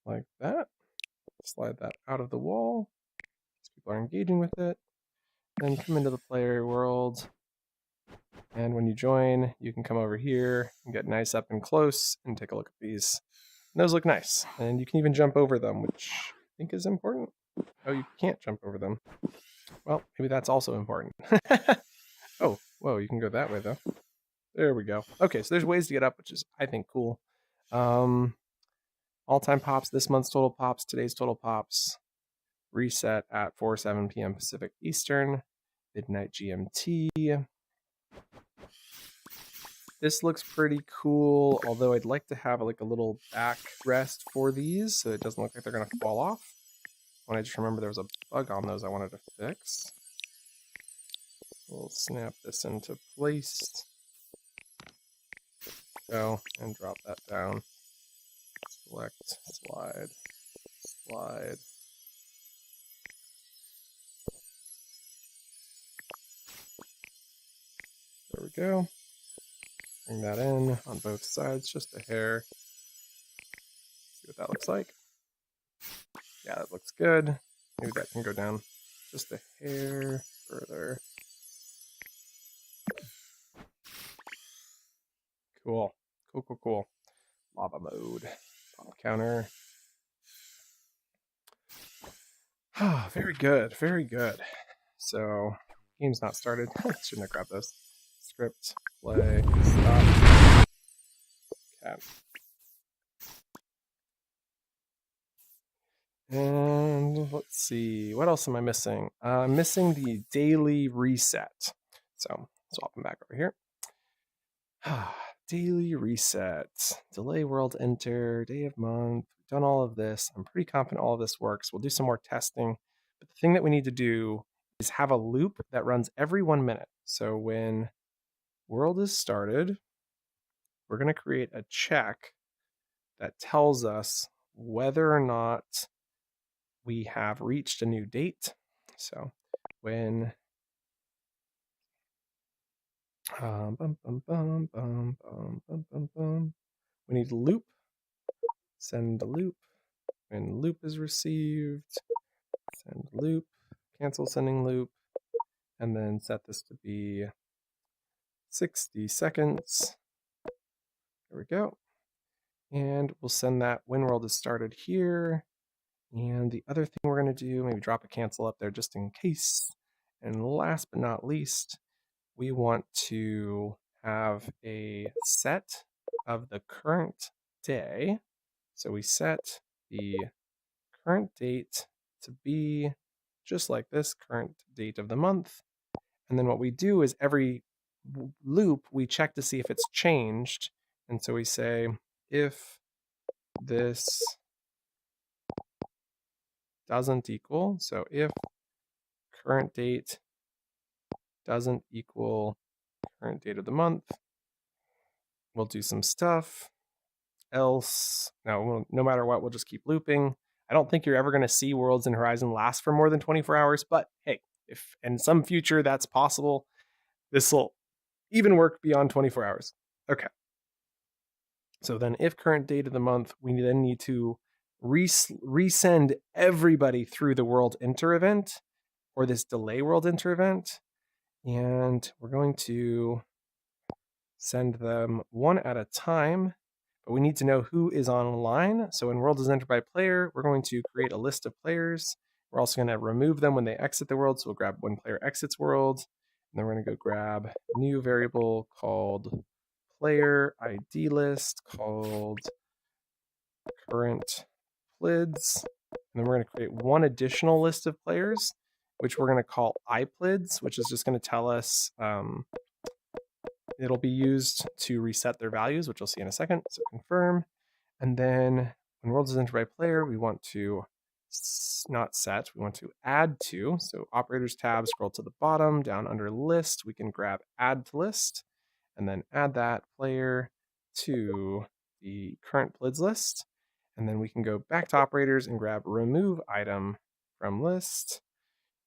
Like that. Slide that out of the wall. So people are engaging with it. Then come into the player world. And when you join, you can come over here and get nice up and close and take a look at these. And those look nice. And you can even jump over them, which I think is important. Oh, you can't jump over them. Well, maybe that's also important. Oh, whoa, you can go that way, though. There we go. Okay, so there's ways to get up, which is, I think, cool. All-time pops, this month's total pops, today's total pops. Reset at 4:07 p.m. Pacific Eastern, midnight GMT. This looks pretty cool, although I'd like to have like a little backrest for these so it doesn't look like they're going to fall off. When I just remember there was a bug on those I wanted to fix. We'll snap this into place. Go and drop that down. Select, slide, slide. There we go. Bring that in on both sides, just a hair. See what that looks like. Yeah, that looks good. Maybe that can go down just a hair further. Cool. Cool, cool, cool. Lava mode. Pop counter. Ah, very good, very good. So, game's not started. Shouldn't have grabbed those. Script, play, stop. Okay. And let's see, what else am I missing? I'm missing the daily reset. So, swap them back over here. Daily reset. Delay world enter, day of month. We've done all of this. I'm pretty confident all of this works. We'll do some more testing. But the thing that we need to do is have a loop that runs every 1 minute. So when world is started, we're going to create a check that tells us whether or not we have reached a new date. So when we need loop, send the loop. When loop is received, send loop, cancel sending loop, and then set this to be 60 seconds. There we go. And we'll send that when world is started here. And the other thing we're going to do, maybe drop a cancel up there just in case. And last but not least, we want to have a set of the current day. So we set the current date to be just like this, current date of the month. And then what we do is every loop, we check to see if it's changed. And so we say, if this doesn't equal, so if current date doesn't equal current date of the month, we'll do some stuff. Else, no matter what, we'll just keep looping. I don't think you're ever going to see Worlds in Horizon last for more than 24 hours, but hey, if in some future that's possible, this will even work beyond 24 hours. Okay. So then if current date of the month, we then need to resend everybody through the world enter event or this delay world enter event. And we're going to send them one at a time, but we need to know who is online. So when world is entered by player, we're going to create a list of players. We're also going to remove them when they exit the world. So we'll grab when player exits world. And then we're going to go grab a new variable called player ID list called current plids. And then we're going to create one additional list of players, which we're going to call iPlids, which is just going to tell us it'll be used to reset their values, which you'll see in a second. So confirm. And then when world is entered by player, we want to not set, we want to add to. So operators tab, scroll to the bottom, down under list, we can grab add to list and then add that player to the current PLIDS list. And then we can go back to operators and grab remove item from list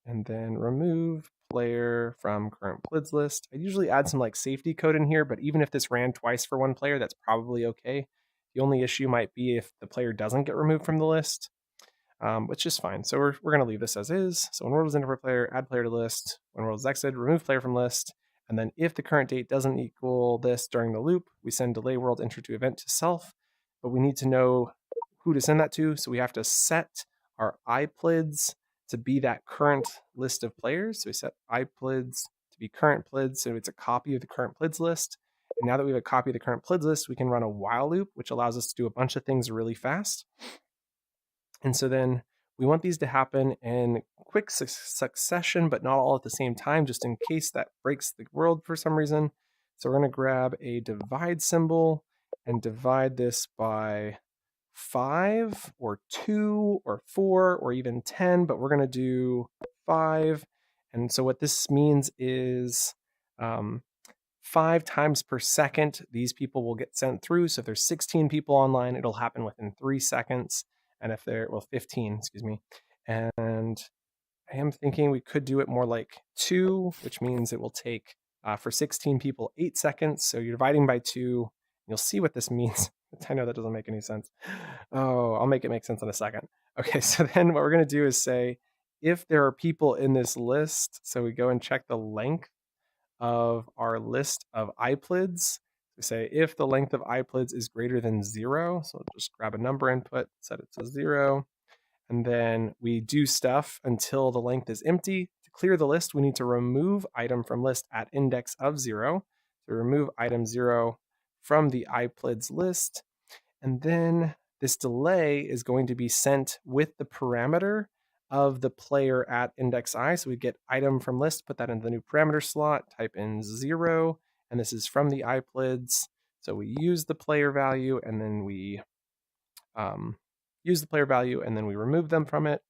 and then remove player from current PLIDS list. I usually add some like safety code in here, but even if this ran twice for one player, that's probably okay. The only issue might be if the player doesn't get removed from the list, which is fine. So we're going to leave this as is. So when world is entered for player, add player to list. When world is exited, remove player from list. And then if the current date doesn't equal this during the loop, we send delay world enter to event to self. But we need to know who to send that to. So we have to set our iPLIDS to be that current list of players. So we set iPLIDS to be current PLIDS. So it's a copy of the current PLIDS list. And now that we have a copy of the current PLIDS list, we can run a while loop, which allows us to do a bunch of things really fast. And so then we want these to happen in quick succession, but not all at the same time, just in case that breaks the world for some reason. So we're going to grab a divide symbol and divide this by 5 or 2 or 4 or even 10, but we're going to do 5. And so what this means is 5 times per second, these people will get sent through. So if there's 16 people online, it'll happen within 3 seconds. And if there, 15, excuse me. And I am thinking we could do it more like 2, which means it will take, for 16 people, 8 seconds. So you're dividing by 2. You'll see what this means. I know that doesn't make any sense. Oh, I'll make it make sense in a second. Okay, so then what we're going to do is say, if there are people in this list, so we go and check the length of our list of iPLIDs. We say if the length of iPLIDs is greater than 0, so just grab a number input, set it to 0, and then we do stuff until the length is empty. To clear the list, we need to remove item from list at index of 0. So remove item 0 from the iPLIDs list, and then this delay is going to be sent with the parameter of the player at index I. So we get item from list, put that in the new parameter slot, type in 0, and this is from the iPLIDs. So we use the player value and then we remove them from it.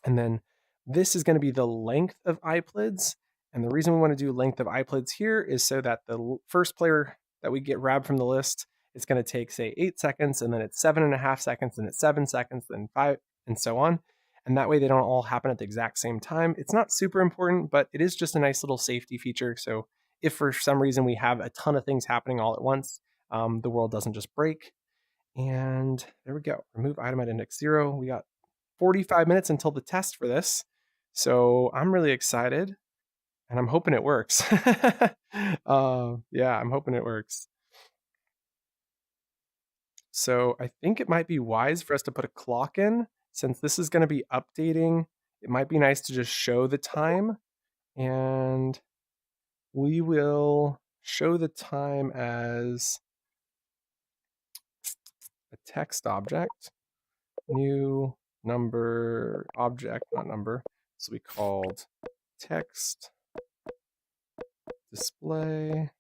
And then this is going to be the length of iPLIDs. And the reason we want to do length of iPLIDs here is so that the first player that we get grabbed from the list, it's going to take, say, 8 seconds, and then it's 7.5 seconds, and it's 7 seconds, then 5, and so on. And that way they don't all happen at the exact same time. It's not super important, but it is just a nice little safety feature. So if for some reason we have a ton of things happening all at once, the world doesn't just break. And there we go. Remove item at index 0. We got 45 minutes until the test for this. So I'm really excited and I'm hoping it works. Yeah, I'm hoping it works. So I think it might be wise for us to put a clock in. Since this is going to be updating, it might be nice to just show the time. And we will show the time as a text object. New number object, not number. So we called text display.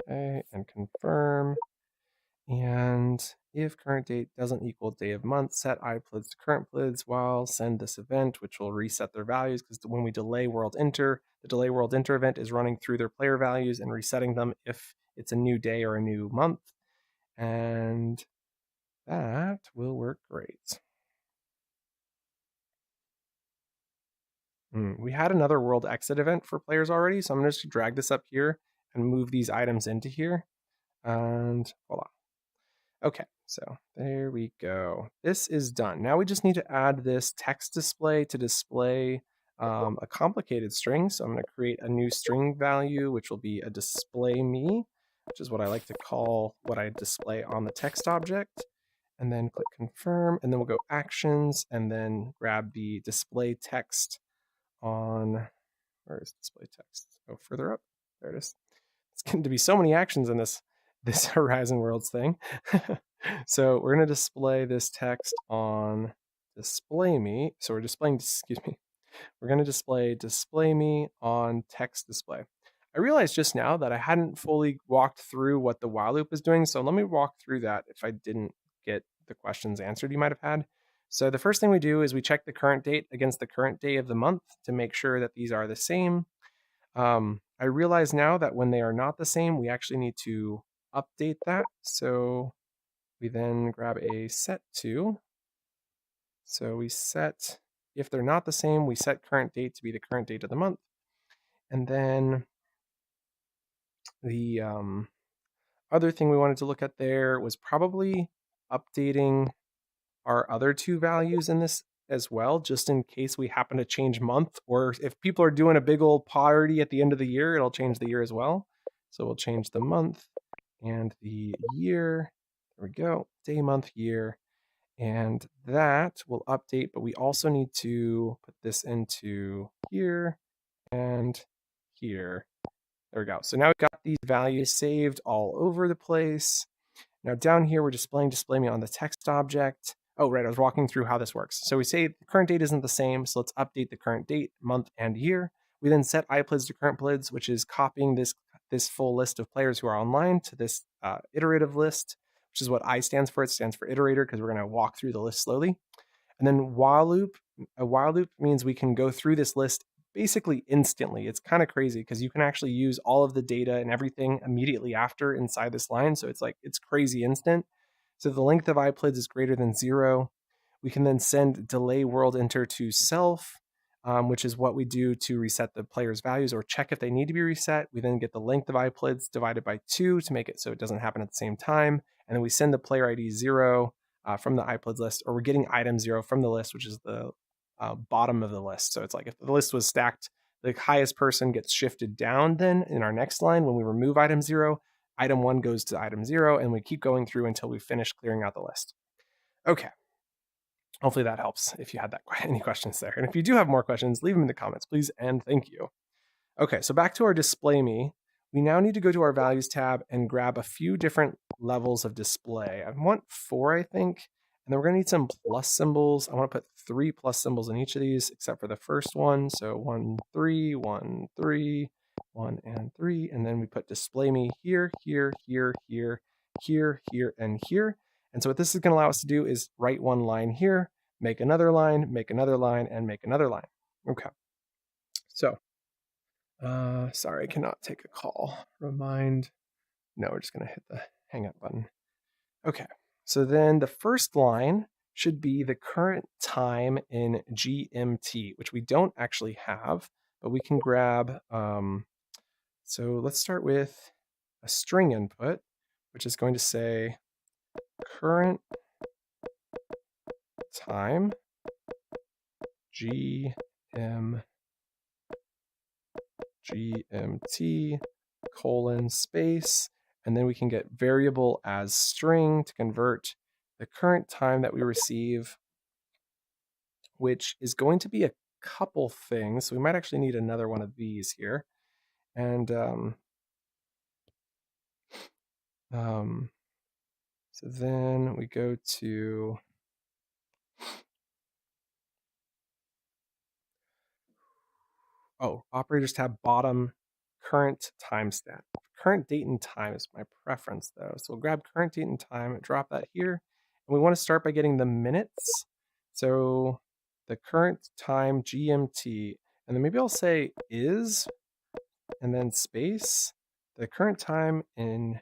Okay, and confirm. And if current date doesn't equal day of month, set iPLIDs to current PLIDs while send this event, which will reset their values, because when we delay world enter, the delay world enter event is running through their player values and resetting them if it's a new day or a new month. And that will work great. We had another world exit event for players already, so I'm going to just drag this up here and move these items into here. And voila. Okay, so there we go. This is done. Now we just need to add this text display to display a complicated string. So I'm going to create a new string value, which will be a display me, which is what I like to call what I display on the text object. And then click confirm, and then we'll go actions, and then grab the display text on, where is display text? Go further up. There it is. It's going to be so many actions in this Horizon Worlds thing. So we're going to display this text on display me. So we're displaying, excuse me, We're going to display me on text display. I realized just now that I hadn't fully walked through what the while loop is doing, so let me walk through that if I didn't get the questions answered you might have had. So the first thing we do is we check the current date against the current day of the month to make sure that these are the same. I realize now that when they are not the same, we actually need to update that. So we then grab a set to. So we set, if they're not the same, we set current date to be the current date of the month. And then the other thing we wanted to look at there was probably updating our other two values in this as well, just in case we happen to change month, or if people are doing a big old party at the end of the year, it'll change the year as well. So we'll change the month and the year. There we go, day, month, year. And that will update, but we also need to put this into here and here. There we go. So now we've got these values saved all over the place. Now down here, we're displaying display me on the text object. Oh, right, I was walking through how this works. So we say the current date isn't the same, so let's update the current date, month, and year. We then set iPlids to current plids, which is copying this full list of players who are online to this iterative list, which is what I stands for. It stands for iterator because we're going to walk through the list slowly. And then while loop, a while loop means we can go through this list basically instantly. It's kind of crazy because you can actually use all of the data and everything immediately after inside this line. So it's crazy instant. So the length of iPlids is greater than 0. We can then send delay world enter to self, which is what we do to reset the player's values or check if they need to be reset. We then get the length of iPlids divided by 2 to make it so it doesn't happen at the same time. And then we send the player ID 0 from the iPlids list, or we're getting item 0 from the list, which is the bottom of the list. So it's like if the list was stacked, the highest person gets shifted down then in our next line. When we remove item 0, item 1 goes to item 0, and we keep going through until we finish clearing out the list. Okay. Hopefully that helps if you had any questions there. And if you do have more questions, leave them in the comments, please, and thank you. Okay, so back to our display me. We now need to go to our values tab and grab a few different levels of display. I want 4, I think. And then we're going to need some plus symbols. I want to put 3 plus symbols in each of these, except for the first one. So 1, 3, 1, 3, 1, and 3. And then we put display me here, here, here, here, here, here, and here. And so what this is going to allow us to do is write one line here, make another line, make another line, and make another line. Okay. So, sorry, I cannot take a call. Remind. No, we're just going to hit the hang up button. Okay. So then the first line should be the current time in GMT, which we don't actually have, but we can grab. So let's start with a string input, which is going to say current time GMT colon space. And then we can get variable as string to convert the current time that we receive, which is going to be a couple things. So we might actually need another one of these here. And so then we go to operators tab, bottom, current timestamp. Current date and time is my preference though. So we'll grab current date and time, drop that here. And we want to start by getting the minutes. So the current time GMT, and then maybe I'll say is, and then space, the current time in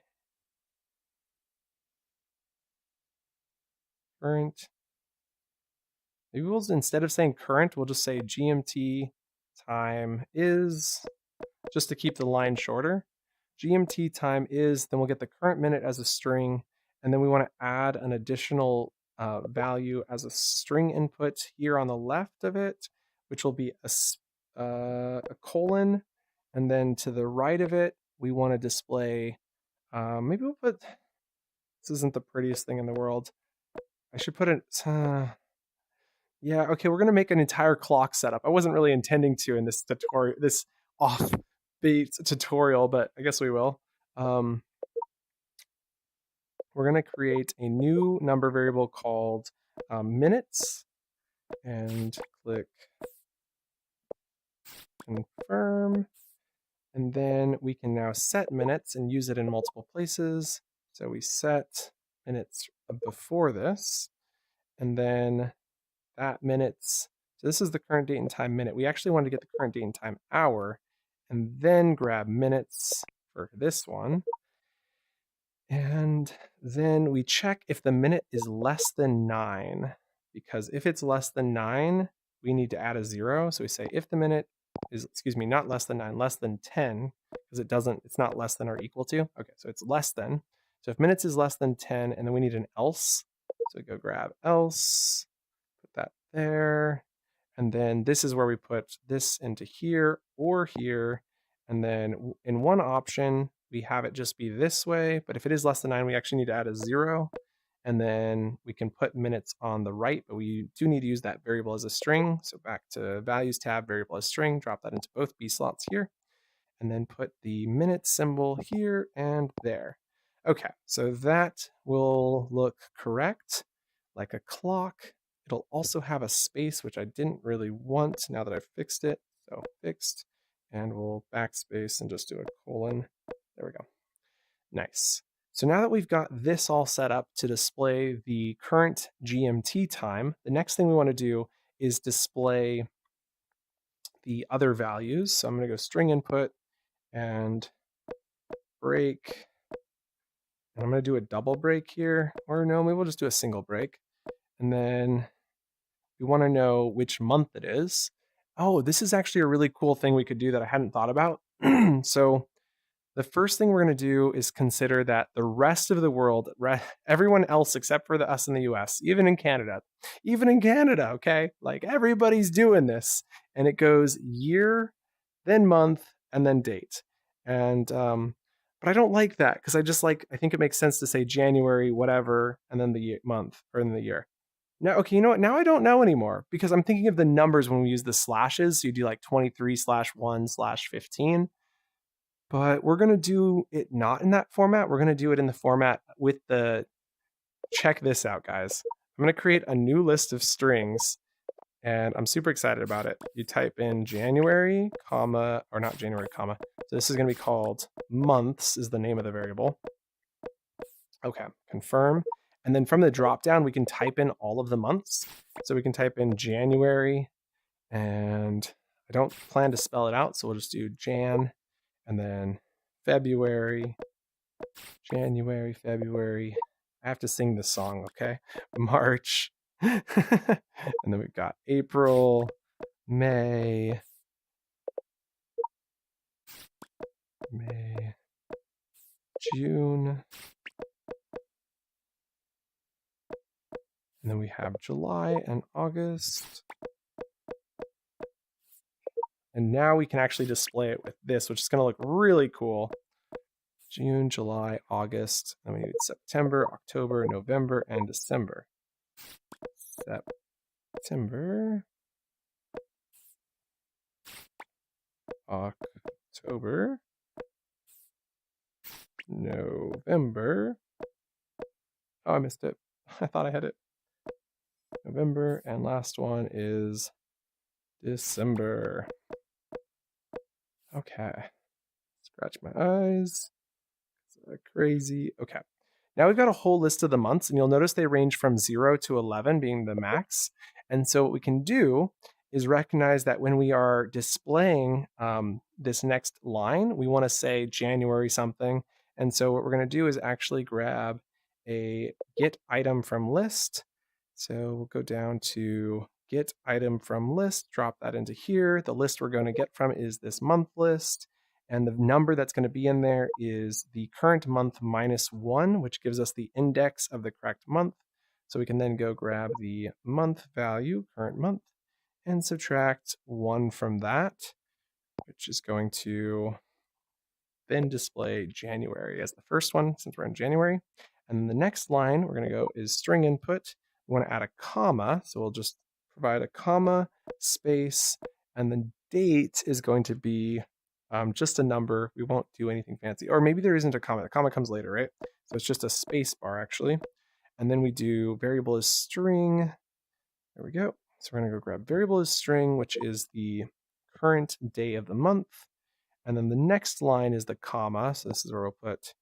current. Maybe we'll, instead of saying current, we'll just say GMT time is, just to keep the line shorter. GMT time is, then we'll get the current minute as a string, and then we want to add an additional value as a string input here on the left of it, which will be a colon, and then to the right of it, we want to display, maybe we'll put, this isn't the prettiest thing in the world. I should put it, yeah, okay, we're going to make an entire clock setup. I wasn't really intending to in this tutorial, this offbeat tutorial, but I guess we will. We're going to create a new number variable called minutes, and click confirm. And then we can now set minutes and use it in multiple places. So we set minutes before this, and then that minutes. So this is the current date and time minute. We actually want to get the current date and time hour, and then grab minutes for this one. And then we check if the minute is less than 9, because if it's less than 9, we need to add a 0. So we say if the minute is, not less than 9, less than 10, because it's not less than or equal to. Okay, so it's less than. So if minutes is less than 10, and then we need an else. So go grab else, put that there. And then this is where we put this into here or here. And then in one option, we have it just be this way. But if it is less than 9, we actually need to add a 0. And then we can put minutes on the right, but we do need to use that variable as a string. So back to values tab, variable as string, drop that into both B slots here, and then put the minute symbol here and there. Okay, so that will look correct, like a clock. It'll also have a space, which I didn't really want now that I've fixed it. So fixed, and we'll backspace and just do a colon. There we go. Nice. So now that we've got this all set up to display the current GMT time, the next thing we want to do is display the other values. So I'm going to go string input and break. And I'm going to do a double break here. Or no, maybe we'll just do a single break. And then we want to know which month it is. Oh, this is actually a really cool thing we could do that I hadn't thought about. So the first thing we're going to do is consider that the rest of the world, everyone else except for us in the US, even in Canada, okay? Like everybody's doing this. And it goes year, then month, and then date. And, but I don't like that because I think it makes sense to say January, whatever, and then the month or in the year. Now, okay, you know what? Now I don't know anymore because I'm thinking of the numbers when we use the slashes. So you do like 23/1/15. But we're going to do it not in that format. We're going to do it in the format with the, check this out, guys. I'm going to create a new list of strings, and I'm super excited about it. You type in January, comma, or not January, comma. So this is going to be called months is the name of the variable. Okay, confirm. And then from the dropdown, we can type in all of the months. So we can type in January, and I don't plan to spell it out, so we'll just do Jan. And then February, January, February. I have to sing this song, okay? March. And then we've got April, May, June. And then we have July and August. And now we can actually display it with this, which is going to look really cool. June, July, August. Then we need September, October, November, and December. September. October. November. Oh, I missed it. I thought I had it. November, and last one is December. Okay. Scratch my eyes. Crazy. Okay. Now we've got a whole list of the months, and you'll notice they range from 0 to 11 being the max. And so what we can do is recognize that when we are displaying this next line, we want to say January something. And so what we're going to do is actually grab a get item from list. So we'll go down to get item from list, drop that into here. The list we're going to get from is this month list. And the number that's going to be in there is the current month -1, which gives us the index of the correct month. So we can then go grab the month value, current month, and subtract 1 from that, which is going to then display January as the first one since we're in January. And then the next line we're going to go is string input. We want to add a comma, so we'll just provide a comma, space, and the date is going to be just a number. We won't do anything fancy. Or maybe there isn't a comma. The comma comes later, right? So it's just a space bar, actually. And then we do variable is string. There we go. So we're going to go grab variable is string, which is the current day of the month. And then the next line is the comma. So this is where we'll put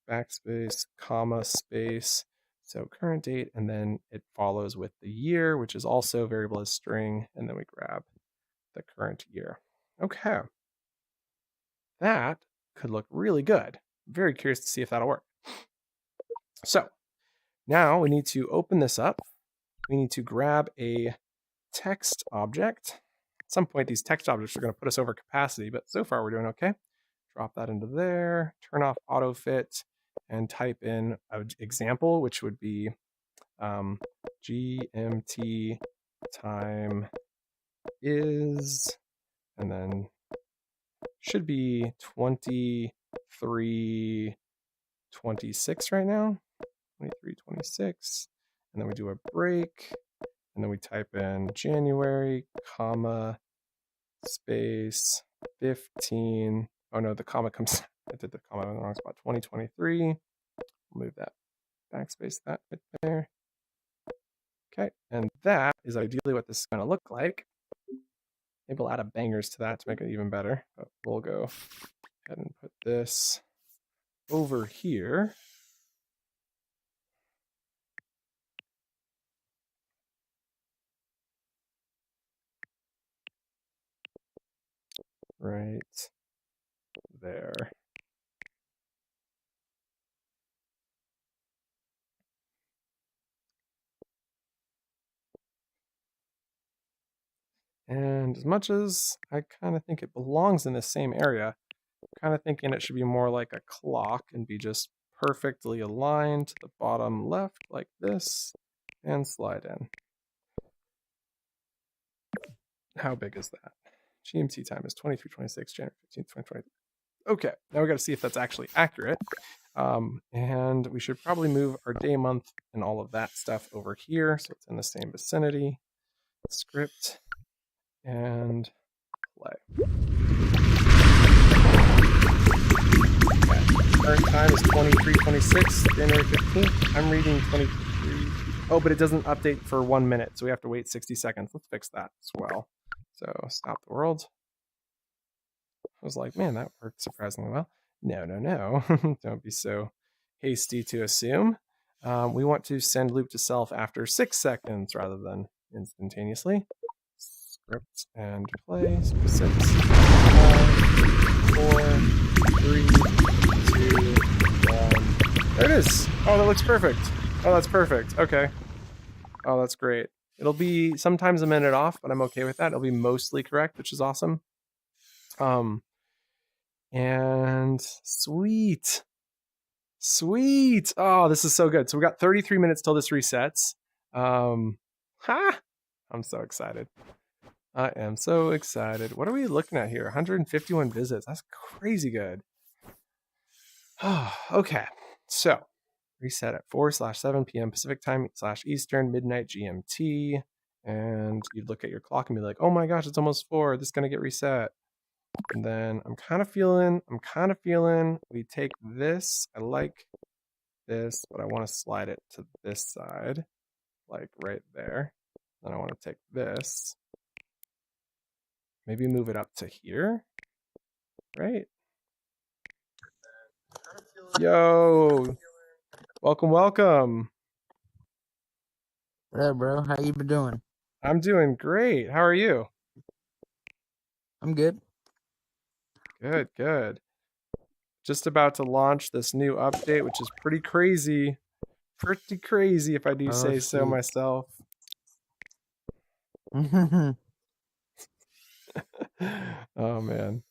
backspace, comma, space. So current date, and then it follows with the year, which is also variable as string, and then we grab the current year. Okay. That could look really good. I'm very curious to see if that'll work. So now we need to open this up. We need to grab a text object. At some point, these text objects are going to put us over capacity, but so far we're doing okay. Drop that into there, turn off autofit, and type in an example, which would be GMT time is, and then should be 23:26 right now. 23:26, and then we do a break, and then we type in January, comma, space, 15. Oh no, the comma comes, I did the comma in the wrong spot, 2023. Move that backspace, that right there. Okay, and that is ideally what this is going to look like. Maybe we'll add a bangers to that to make it even better, but we'll go ahead and put this over here. Right there. And as much as I kind of think it belongs in the same area, I'm kind of thinking it should be more like a clock and be just perfectly aligned to the bottom left like this and slide in. How big is that? GMT time is 23:26, January 15th, 2020. Okay, now we got to see if that's actually accurate. And we should probably move our day, month, and all of that stuff over here so it's in the same vicinity. Script and play. Okay. Current time is 23:26, January 15th. I'm reading 23. Oh, but it doesn't update for 1 minute, so we have to wait 60 seconds. Let's fix that as well. So stop the world. I was like, man, that worked surprisingly well. No. Don't be so hasty to assume. We want to send loop to self after 6 seconds rather than instantaneously. Script and play. So 6, 5, 4, 3, 2, 1. There it is. Oh, that looks perfect. Oh, that's perfect. Okay. Oh, that's great. It'll be sometimes a minute off, but I'm okay with that. It'll be mostly correct, which is awesome. And sweet. Oh, this is so good. So we got 33 minutes till this resets. I'm so excited. I am so excited. What are we looking at here? 151 visits. That's crazy good. Okay. So reset at 4/7 p.m. Pacific time / Eastern, midnight GMT. And you'd look at your clock and be like, oh my gosh, it's almost 4. This is going to get reset. And then I'm kind of feeling we take this. I like this, but I want to slide it to this side, like right there. Then I want to take this, maybe move it up to here, right? Yo, welcome. What up, bro? How you been doing? I'm doing great. How are you? I'm good. Good. Just about to launch this new update, which is pretty crazy. Pretty crazy if I do say so myself. Oh man.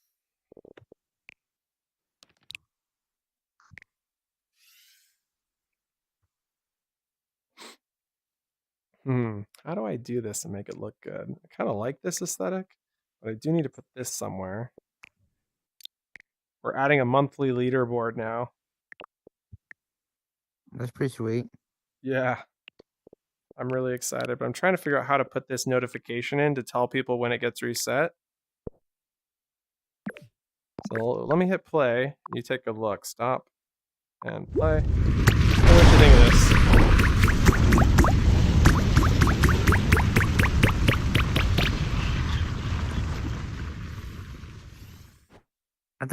How do I do this and make it look good? I kind of like this aesthetic, but I do need to put this somewhere. We're adding a monthly leaderboard now. That's pretty sweet. Yeah. I'm really excited, but I'm trying to figure out how to put this notification in to tell people when it gets reset. So let me hit play. You take a look. Stop and play. What do you think of this?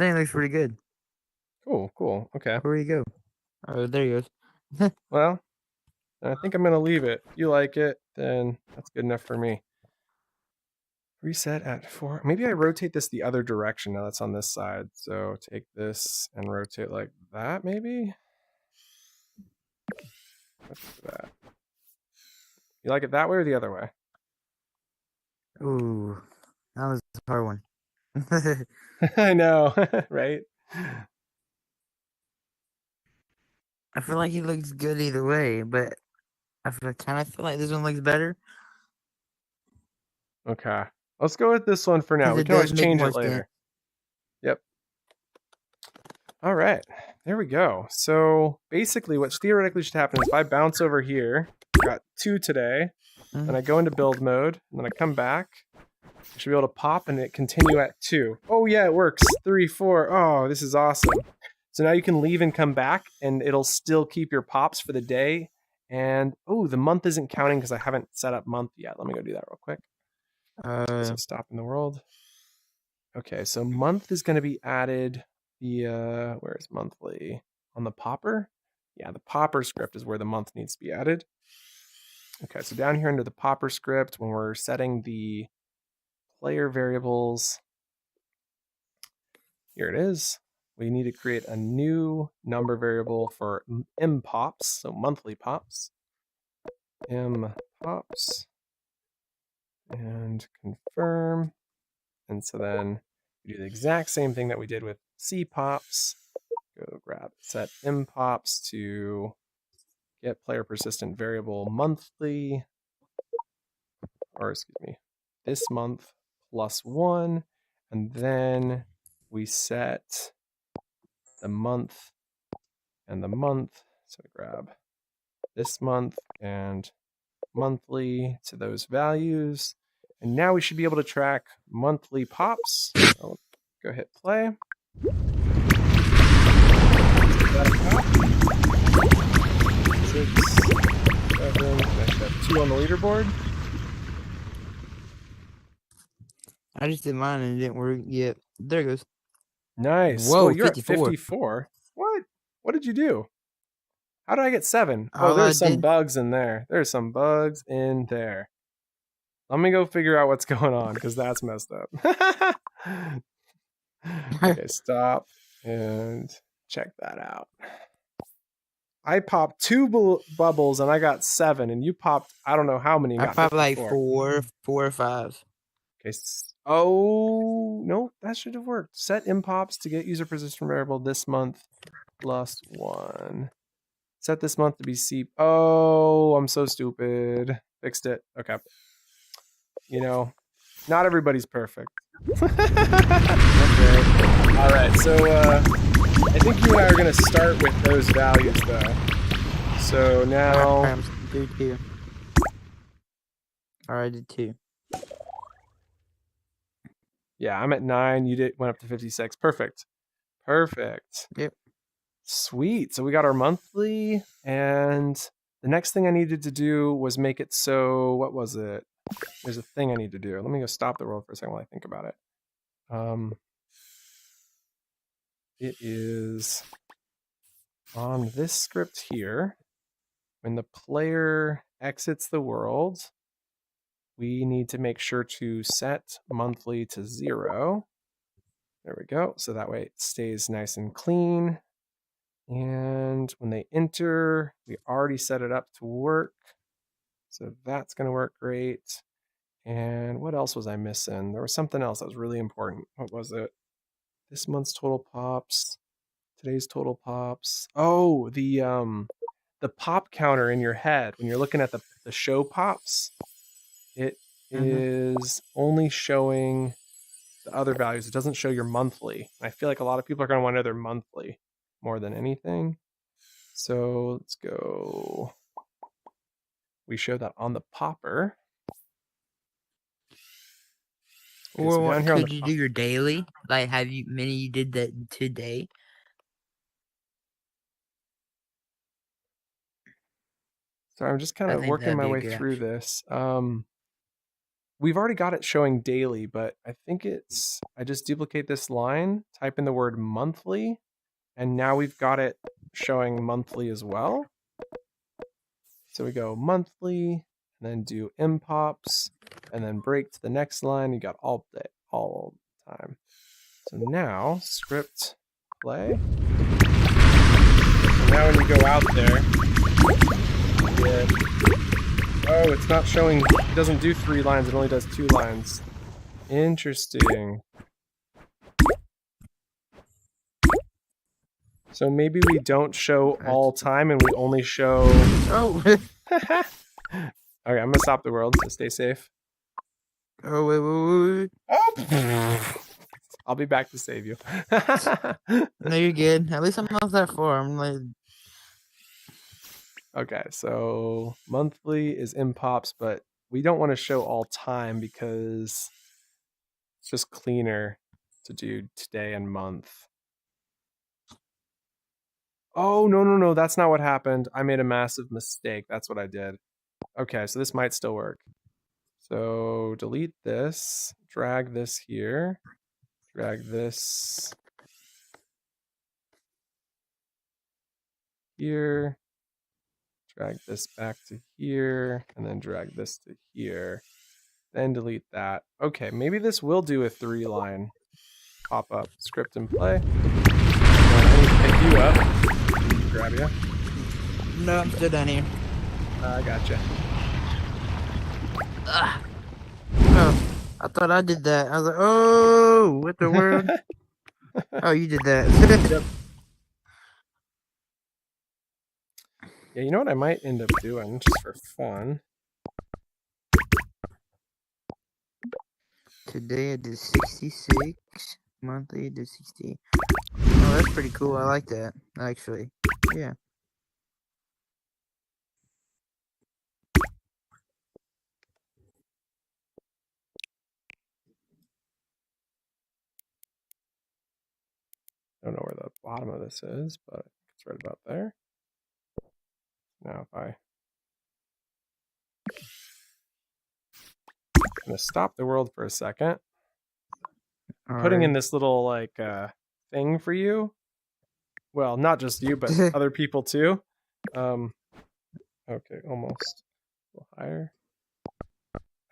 thing looks pretty good. Cool. Okay. Where do you go? Oh, there he goes. Well, I think I'm gonna leave it. If you like it, then that's good enough for me. Reset at 4. Maybe I rotate this the other direction now that's on this side. So take this and rotate like that, maybe? Let's do that. You like it that way or the other way? Ooh, that was a hard one. I know, right? I feel like he looks good either way, but I kind of feel like this one looks better. Okay. Let's go with this one for now. 'Cause We it can always does make change more it later. sense. Yep. All right. There we go. So basically what theoretically should happen is if I bounce over here, got 2 today, and I go into build mode, and then I come back, I should be able to pop and it continue at 2. Oh yeah, it works. 3, 4. Oh, this is awesome. So now you can leave and come back, and it'll still keep your pops for the day. And oh, the month isn't counting because I haven't set up month yet. Let me go do that real quick. So stop in the world. Okay, so month is going to be added via, where's monthly? On the popper? Yeah, the popper script is where the month needs to be added. Okay, so down here under the popper script, when we're setting the player variables, here it is. We need to create a new number variable for mpops, so monthly pops. Mpops. And confirm. And so then we do the exact same thing that we did with cpops. Go grab set mpops to get player persistent variable monthly, or excuse me, this month +1, and then we set the month and the month. So we grab this month and monthly to those values. And now we should be able to track monthly pops. So go hit play. Six, 7, I should have 2 on the leaderboard. I just did mine and it didn't work yet. There it goes. Nice. Whoa, Well, you're 54. at 54. What? What did you do? How did I get 7? Oh, All I there's some did- bugs in there. There's some bugs in there. Let me go figure out what's going on because that's messed up. Okay, stop and check that out. I popped 2 bubbles and I got 7, and you popped I don't know how many. I got popped like 54. 4 or 5. Okay. Oh no, that should have worked. Set impops to get user persistent variable this month +1. Set this month to be C. Oh, I'm so stupid. Fixed it. Okay. You know, not everybody's perfect. Okay. All right. So I think you and I are going to start with those values, though. So now. I'm do 2. All right, I did 2. Yeah, I'm at 9. You went up to 56. Perfect. Yep. Sweet. So we got our monthly, and the next thing I needed to do was make it so, what was it? There's a thing I need to do. Let me go stop the world for a second while I think about it. It is on this script here. When the player exits the world, we need to make sure to set monthly to 0. There we go. So that way it stays nice and clean. And when they enter, we already set it up to work. So that's going to work great. And what else was I missing? There was something else that was really important. What was it? This month's total pops. Today's total pops. Oh, the pop counter in your head when you're looking at the show pops. It is only showing the other values. It doesn't show your monthly. I feel like a lot of people are going to want to know their monthly more than anything. So let's go. We show that on the popper. Okay, so Or down here could you do your daily? Like, have you many you did that today? So I'm just kind I of think working that'd my be a way good through option. this. we've already got it showing daily, but I think I just duplicate this line, type in the word monthly, and now we've got it showing monthly as well. So we go monthly, and then do impops, and then break to the next line. You got all day, all the time. So now script play. So now when you go out there, oh, it's not showing. It doesn't do 3 lines. It only does 2 lines. Interesting. So maybe we don't show all time and we only show... Oh! Okay, I'm gonna stop the world, so stay safe. Oh, wait. Oh! I'll be back to save you. No, you're good. At least I'm not that far. I'm like... Okay, so monthly is impops, but we don't want to show all time because it's just cleaner to do today and month. Oh, no, that's not what happened. I made a massive mistake. That's what I did. Okay, so this might still work. So delete this, drag this here, drag this here, drag this back to here, and then drag this to here. Then delete that. Okay, maybe this will do a 3-line pop-up. Script and play. I need to pick you up. Grab you. No, I'm still down here. I gotcha. Oh, I thought I did that. I was like, oh, what the world? Oh, you did that. Yep. Yeah, you know what I might end up doing, just for fun? Today I did 66. Monthly I did 60. Oh, that's pretty cool. I like that, actually. Yeah. I don't know where the bottom of this is, but it's right about there. Now if I'm gonna stop the world for a second. Putting in this little like thing for you. Well, not just you, but other people too. Okay, almost a little higher.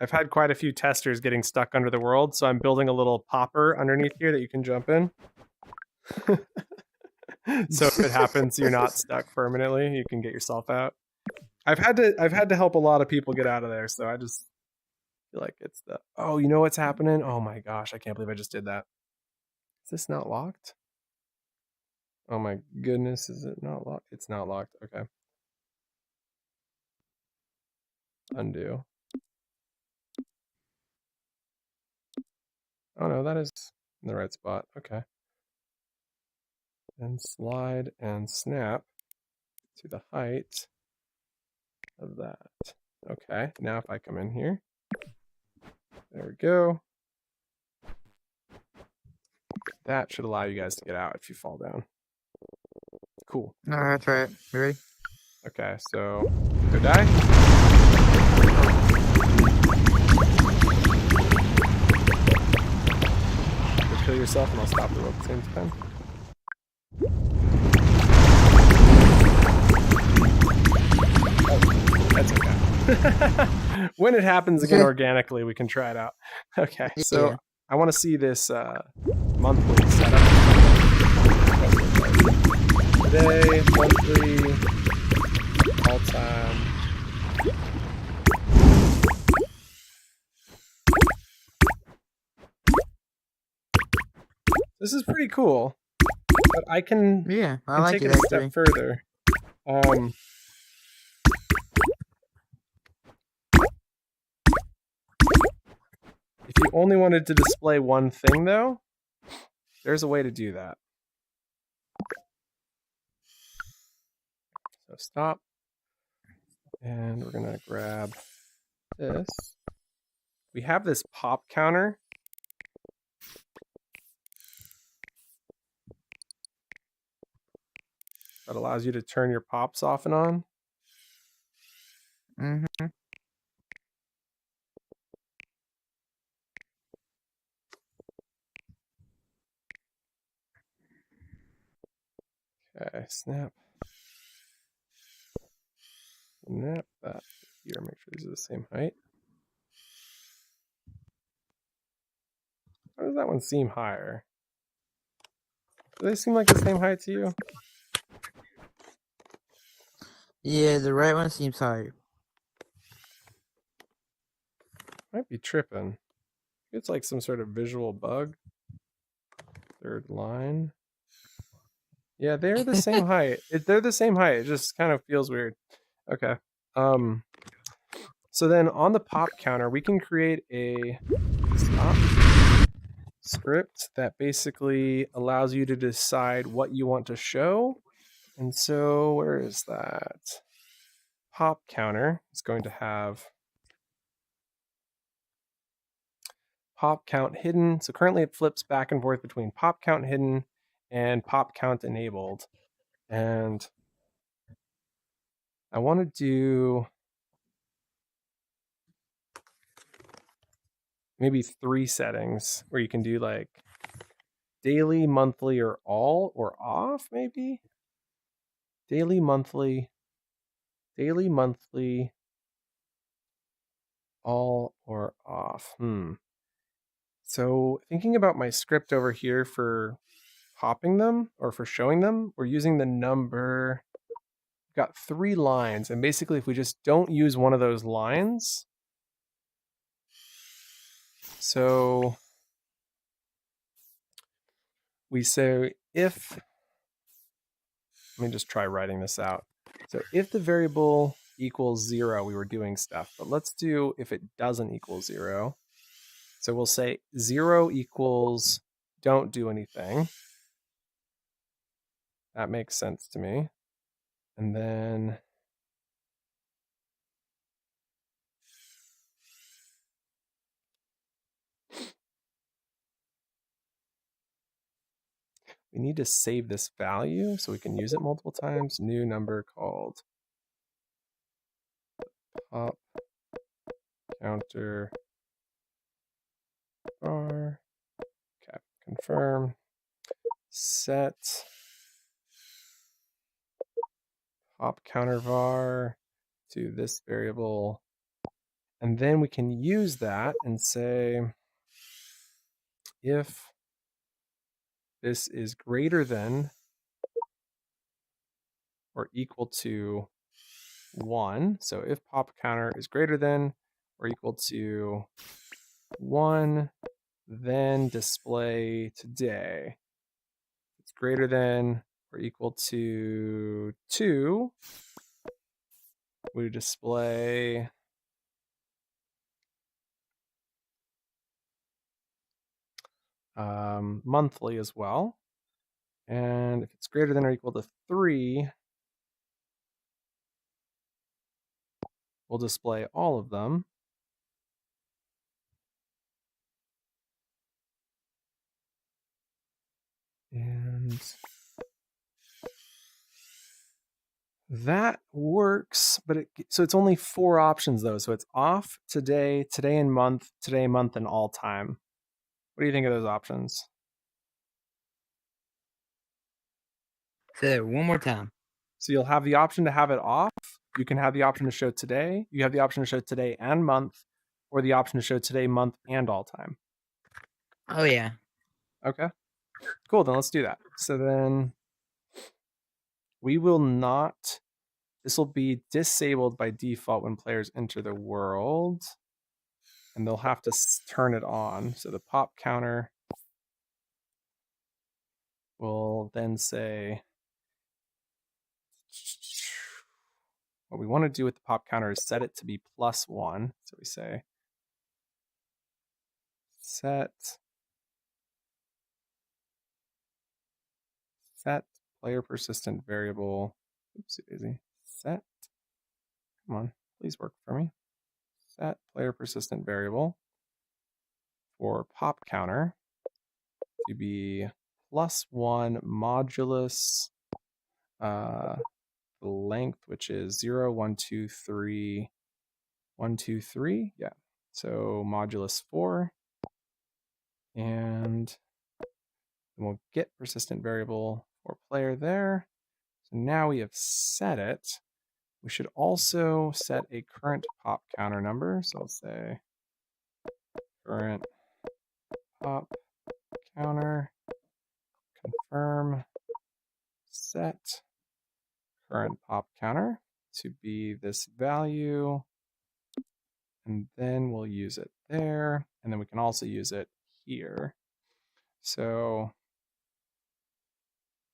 I've had quite a few testers getting stuck under the world, so I'm building a little popper underneath here that you can jump in. So if it happens, you're not stuck permanently. You can get yourself out. I've had to help a lot of people get out of there, so I just feel like it's the... Oh, you know what's happening? Oh my gosh, I can't believe I just did that. Is this not locked? Oh my goodness, is it not locked? It's not locked. Okay. Undo. Oh no, that is in the right spot. Okay. And slide and snap to the height of that. Okay, now if I come in here, there we go. That should allow you guys to get out if you fall down. Cool. Alright, try it. You ready? Okay, so go die. Go kill yourself and I'll stop the rope at the same time. Oh, that's okay. When it happens again organically, we can try it out. Okay, so I want to see this monthly setup. Today, monthly, all time. This is pretty cool, but I can take it a step further. If you only wanted to display one thing, though, there's a way to do that. So stop. And we're going to grab this. We have this pop counter. That allows you to turn your pops off and on. Mm-hmm. Okay, snap. Snap that here. Make sure these are the same height. Why does that one seem higher? Do they seem like the same height to you? Yeah, the right one seems higher. Might be tripping. It's like some sort of visual bug. Third line. Yeah, they're the same height. They're the same height. It just kind of feels weird. Okay. So then on the pop counter, we can create a stop script that basically allows you to decide what you want to show. And so where is that? Pop counter is going to have pop count hidden. So currently it flips back and forth between pop count hidden and pop count enabled. And I want to do maybe 3 settings where you can do like daily, monthly, or all, or off, maybe? Daily, monthly, all, or off. So thinking about my script over here for popping them, or for showing them, we're using the number. We've got 3 lines, and basically if we just don't use one of those lines, so we say if, let me just try writing this out. So if the variable equals 0, we were doing stuff, but let's do if it doesn't equal 0. So we'll say 0 equals don't do anything. That makes sense to me. And then we need to save this value so we can use it multiple times. New number called pop counter var. Okay, confirm. Set pop counter var to this variable. And then we can use that and say if this is greater than or equal to 1. So if pop counter is greater than or equal to 1, then display today. If it's greater than or equal to 2, we display monthly as well. And if it's greater than or equal to 3, we'll display all of them. And that works, but so it's only 4 options though. So it's off, today, today and month, today, month, and all time. What do you think of those options? Say it one more time. So you'll have the option to have it off. You can have the option to show today. You have the option to show today and month, or the option to show today, month, and all time. Oh, yeah. Okay. Cool, then let's do that. So then we will not, this will be disabled by default when players enter the world, and they'll have to turn it on. So the pop counter will then say, what we want to do with the pop counter is set it to be +1. So we say set player persistent variable. Oopsie daisy. Set. Come on, please work for me. Set player persistent variable for pop counter to be +1 modulus the length, which is 0, 1, 2, 3, 1, 2, 3. Yeah. So modulus 4. And we'll get persistent variable for player there. So now we have set it. We should also set a current pop counter number. So I'll say current pop counter, confirm, set current pop counter to be this value. And then we'll use it there. And then we can also use it here. So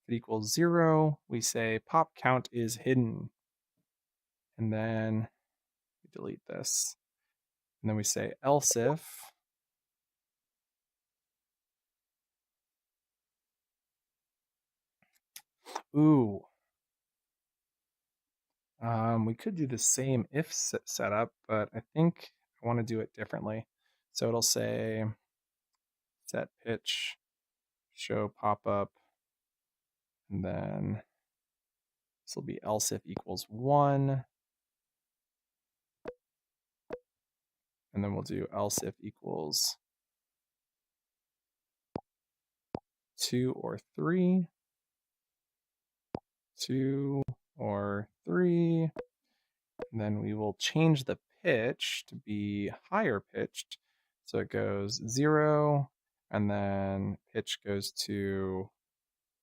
if it equals 0, we say pop count is hidden. And then we delete this. And then we say else if we could do the same if setup, but I think I want to do it differently. So it'll say set pitch, show pop up, and then this will be else if equals 1. And then we'll do else if equals 2 or 3. 2 or 3. And then we will change the pitch to be higher pitched. So it goes 0, and then pitch goes to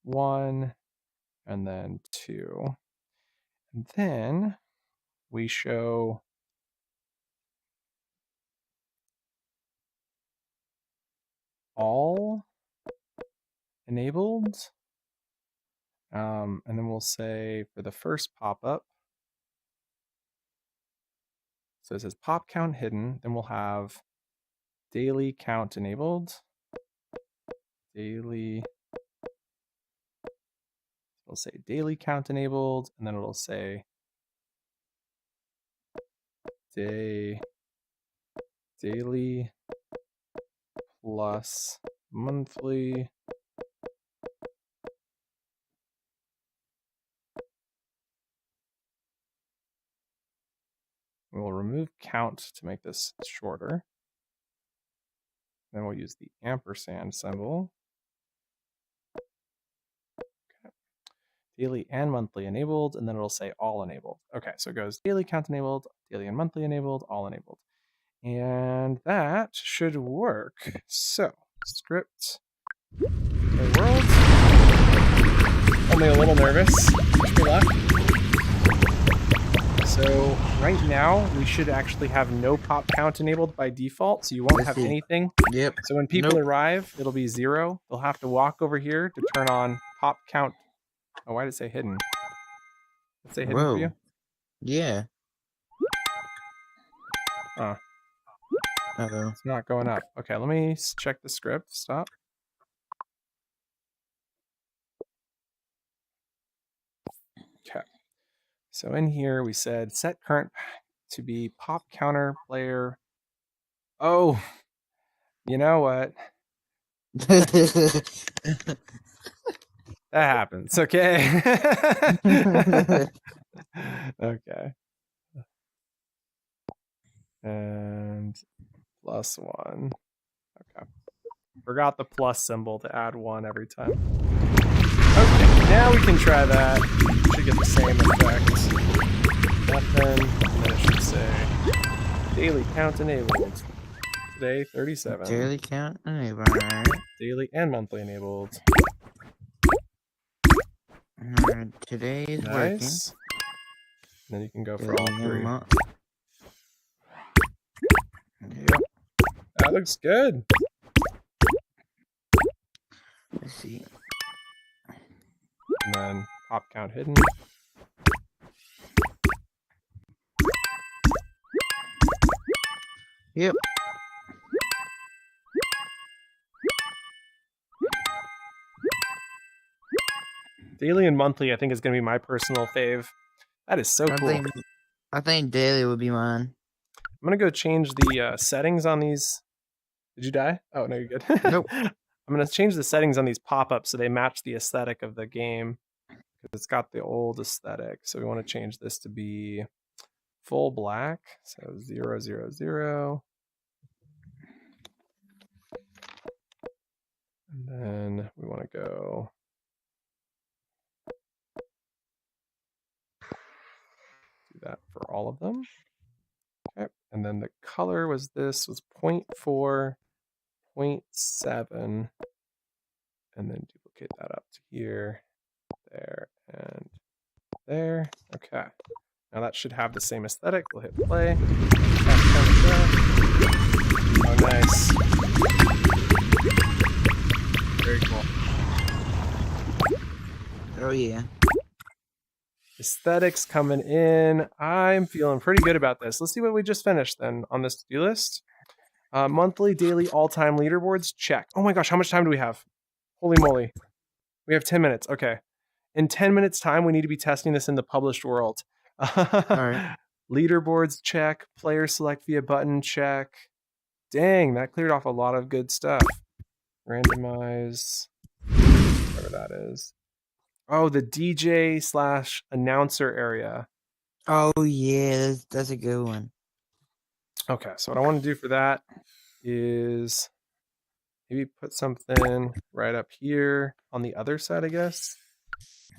1, and then 2. And then we show all enabled. And then we'll say for the first pop-up, so it says pop count hidden, then we'll have daily count enabled. Daily, it'll say daily count enabled, and then it'll say daily plus monthly we'll remove count to make this shorter. Then we'll use the ampersand symbol. Okay. Daily and monthly enabled, and then it'll say all enabled. Okay, so it goes daily count enabled, daily and monthly enabled, all enabled. And that should work. So, script play world. Only a little nervous. Wish me luck. So right now we should actually have no pop count enabled by default, so you won't have anything. Yep. So when people arrive, it'll be 0. They'll have to walk over here to turn on pop count. Oh, why did it say hidden? Did it say hidden for you? Yeah. Oh. It's not going up. Okay, let me check the script. Stop. Okay. So in here we said set current to be pop counter player. Oh, you know what? That happens. Okay. Okay. And +1. Okay. Forgot the plus symbol to add 1 every time. Okay, now we can try that. Should get the same effect. Nothing. And then it should say daily count enabled. Today 37. Daily count enabled. Daily and monthly enabled. Today is nice. working. And then you can go for all 3. Yep. That looks good. Let's see. And then pop count hidden. Yep. Daily and monthly, I think, is going to be my personal fave. That is so cool. I think daily would be mine. I'm going to go change the settings on these. Did you die? Oh, no, you're good. Nope. I'm going to change the settings on these pop-ups so they match the aesthetic of the game. Because it's got the old aesthetic. So we want to change this to be full black. So 0, 0, 0. And then we want to go that for all of them. Okay, and then the color was 0.4, 0.7, and then duplicate that up to here, there, and there. Okay, now that should have the same aesthetic. We'll hit play. Oh, nice. Very cool. Oh yeah. Aesthetics coming in. I'm feeling pretty good about this. Let's see what we just finished then on this to-do list. Monthly, daily, all-time leaderboards. Check. Oh my gosh, how much time do we have? Holy moly. We have 10 minutes. Okay. In 10 minutes time, we need to be testing this in the published world. All right. Leaderboards, check. Player select via button, check. Dang, that cleared off a lot of good stuff. Randomize. Whatever that is. Oh, the DJ/announcer area. Oh yeah, that's a good one. Okay, so what I want to do for that is maybe put something right up here on the other side, I guess.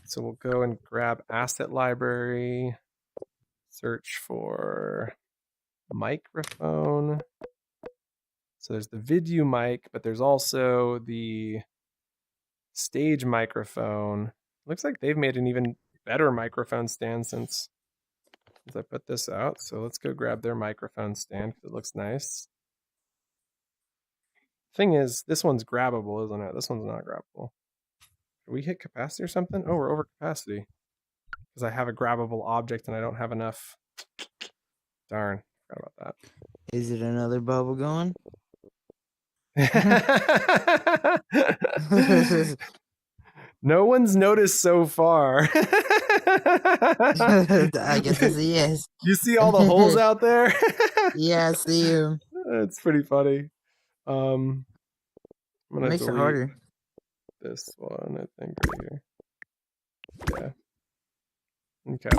So we'll go and grab asset library, search for microphone. So there's the video mic, but there's also the stage microphone. Looks like they've made an even better microphone stand since I put this out. So let's go grab their microphone stand because it looks nice. Thing is, this one's grabbable, isn't it? This one's not grabbable. Did we hit capacity or something? Oh, we're over capacity. Because I have a grabbable object and I don't have enough. Darn, forgot about that. Is it another bubble going? No one's noticed so far. I guess it's a yes. You see all the holes out there? Yeah, I see you. It's pretty funny. I'm gonna Makes it delete harder. this one, I think, right here. Yeah. Okay.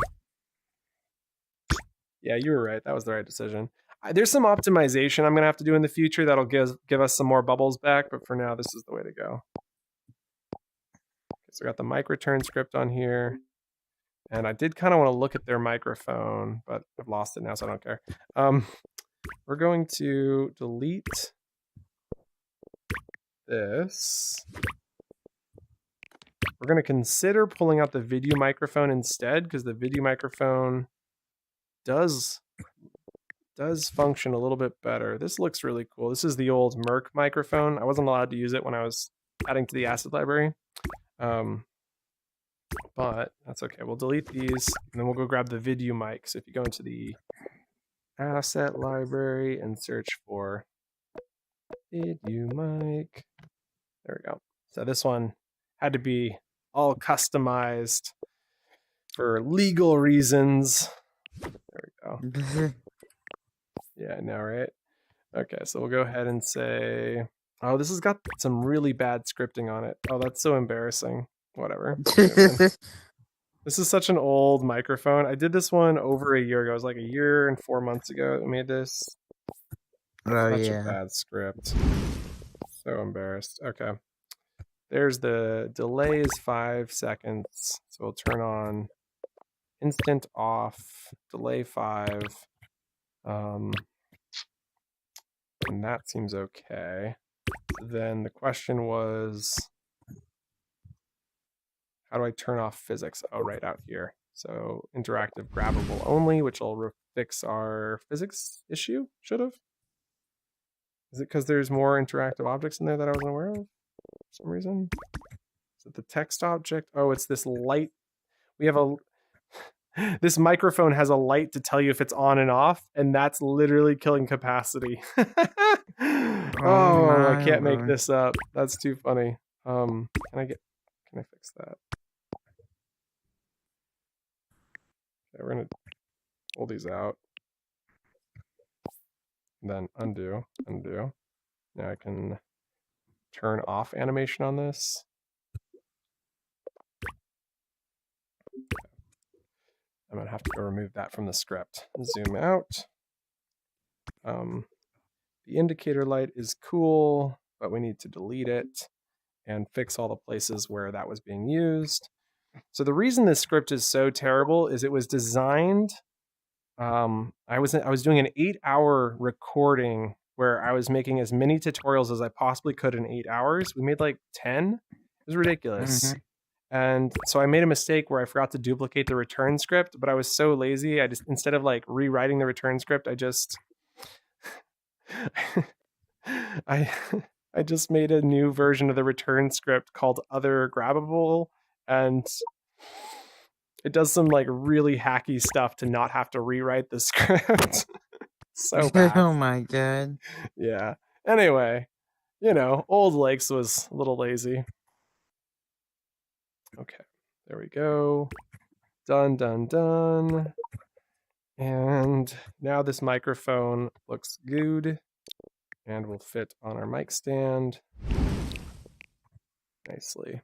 Yeah, you were right. That was the right decision. There's some optimization I'm going to have to do in the future that'll give us some more bubbles back, but for now, this is the way to go. Okay, so I got the mic return script on here, and I did kind of want to look at their microphone, but I've lost it now, so I don't care. We're going to delete this. We're going to consider pulling out the video microphone instead, because the video microphone does function a little bit better. This looks really cool. This is the old Merc microphone. I wasn't allowed to use it when I was adding to the asset library. But that's okay. We'll delete these, and then we'll go grab the video mic. So if you go into the asset library and search for video mic, there we go. So this one had to be all customized for legal reasons. There we go. Yeah, I know, right? Okay, so we'll go ahead and say, oh, this has got some really bad scripting on it. Oh, that's so embarrassing. Whatever. This is such an old microphone. I did this one over a year ago. It was like a year and 4 months ago I made this. Oh, Such yeah. a bad script. So embarrassed. Okay. There's the delay is 5 seconds. So we'll turn on instant off, delay 5. And that seems okay. Then the question was, how do I turn off physics? Oh, right out here. So interactive grabbable only, which will fix our physics issue. Should have. Is it because there's more interactive objects in there that I wasn't aware of for some reason? Is it the text object? Oh, it's this light. We have a... This microphone has a light to tell you if it's on and off, and that's literally killing capacity. Oh, I can't make this up. That's too funny. Can I fix that? Okay, we're gonna pull these out. And then undo. Now I can turn off animation on this. I'm gonna have to go remove that from the script. Zoom out. The indicator light is cool, but we need to delete it and fix all the places where that was being used. So the reason this script is so terrible is it was designed I was doing an 8-hour recording where I was making as many tutorials as I possibly could in 8 hours. We made like 10. It was ridiculous. And so I made a mistake where I forgot to duplicate the return script, but I was so lazy. I just, instead of like rewriting the return script, I just I just made a new version of the return script called other grabbable, and it does some like really hacky stuff to not have to rewrite the script. So bad. Oh my god. Yeah. Anyway, old Lakes was a little lazy. Okay, there we go. Done, done, done. And now this microphone looks good and will fit on our mic stand nicely.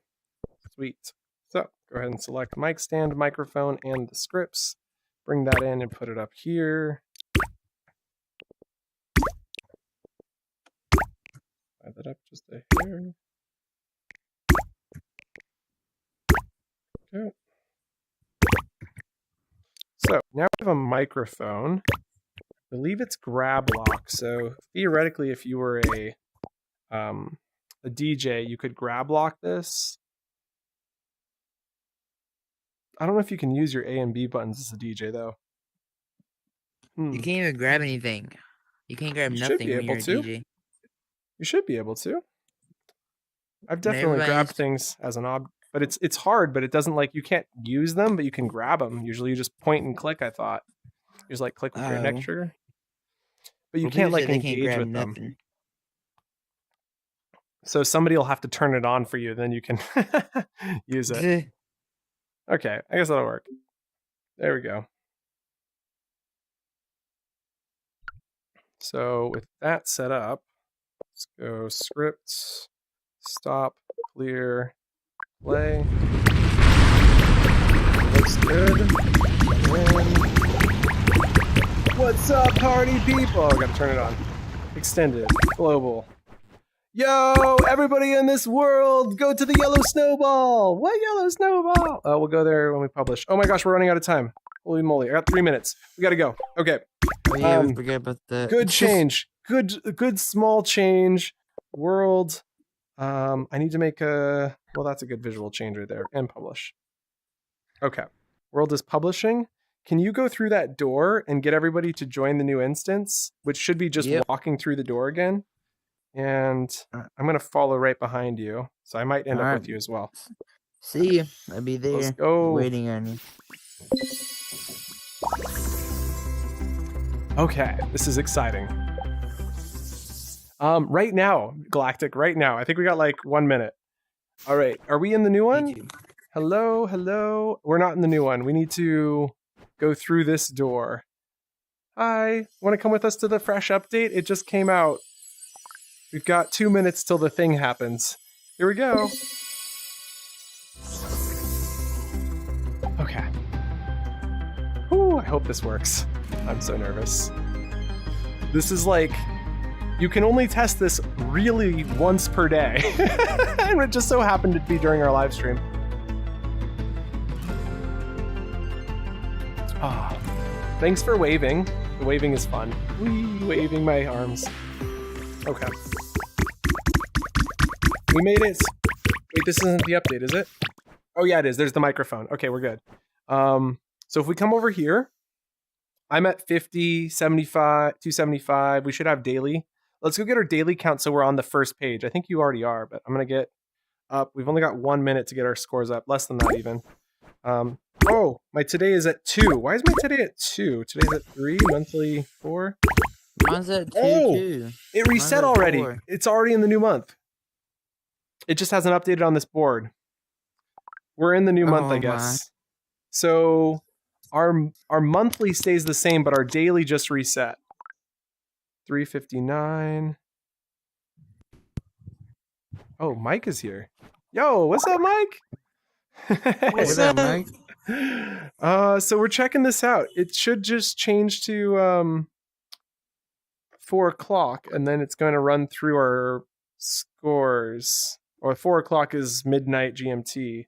Sweet. So go ahead and select mic stand, microphone, and the scripts. Bring that in and put it up here. Add that up just a hair. Okay. So now we have a microphone. I believe it's grab lock. So theoretically, if you were a DJ, you could grab lock this. I don't know if you can use your A and B buttons as a DJ though. You can't even grab anything. You can't grab nothing when you're a DJ. You should be able to. I've definitely grabbed things as an object. But it's hard, but it doesn't you can't use them, but you can grab them. Usually you just point and click, I thought. You just click with your index trigger. But you can't engage with them. So somebody will have to turn it on for you, then you can use it. Okay, I guess that'll work. There we go. So with that set up, let's go script, stop, clear, play. Looks good. And what's up, party people? I gotta turn it on. Extended, global. Yo, everybody in this world, go to the yellow snowball. What yellow snowball? We'll go there when we publish. Oh my gosh, we're running out of time. Holy moly, I got 3 minutes. We gotta go. Okay. Oh yeah, we forgot about that. Good change. Good small change. World. I need to make a, well, that's a good visual change right there. And publish. Okay. World is publishing. Can you go through that door and get everybody to join the new instance, which should be just walking through the door again? And I'm going to follow right behind you. So I might end up with you as well. See you. I'll be there. Let's go. Waiting on you. Okay. This is exciting. Right now, Galactic, right now. I think we got 1 minute. All right. Are we in the new one? Hello, hello. We're not in the new one. We need to go through this door. Hi. Want to come with us to the fresh update? It just came out. We've got 2 minutes till the thing happens. Here we go. Okay. Whew, I hope this works. I'm so nervous. This is you can only test this really once per day. And it just so happened to be during our live stream. Thanks for waving. The waving is fun. Whee, waving my arms. Okay. We made it. Wait, this isn't the update, is it? Oh yeah, it is. There's the microphone. Okay, we're good. So if we come over here, I'm at 50, 75, 275. We should have daily. Let's go get our daily count so we're on the first page. I think you already are, but I'm going to get up. We've only got 1 minute to get our scores up. Less than that even. Oh, my today is at 2. Why is my today at 2? Today's at 3, monthly 4. Mine's at 2 too. It reset already. 4. It's already in the new month. It just hasn't updated on this board. We're in the new month, I guess. So our monthly stays the same, but our daily just reset. 359. Oh, Mike is here. Yo, what's up, Mike? What's up, Mike? So we're checking this out. It should just change to 4 o'clock, and then it's going to run through our scores. Or 4 o'clock is midnight GMT.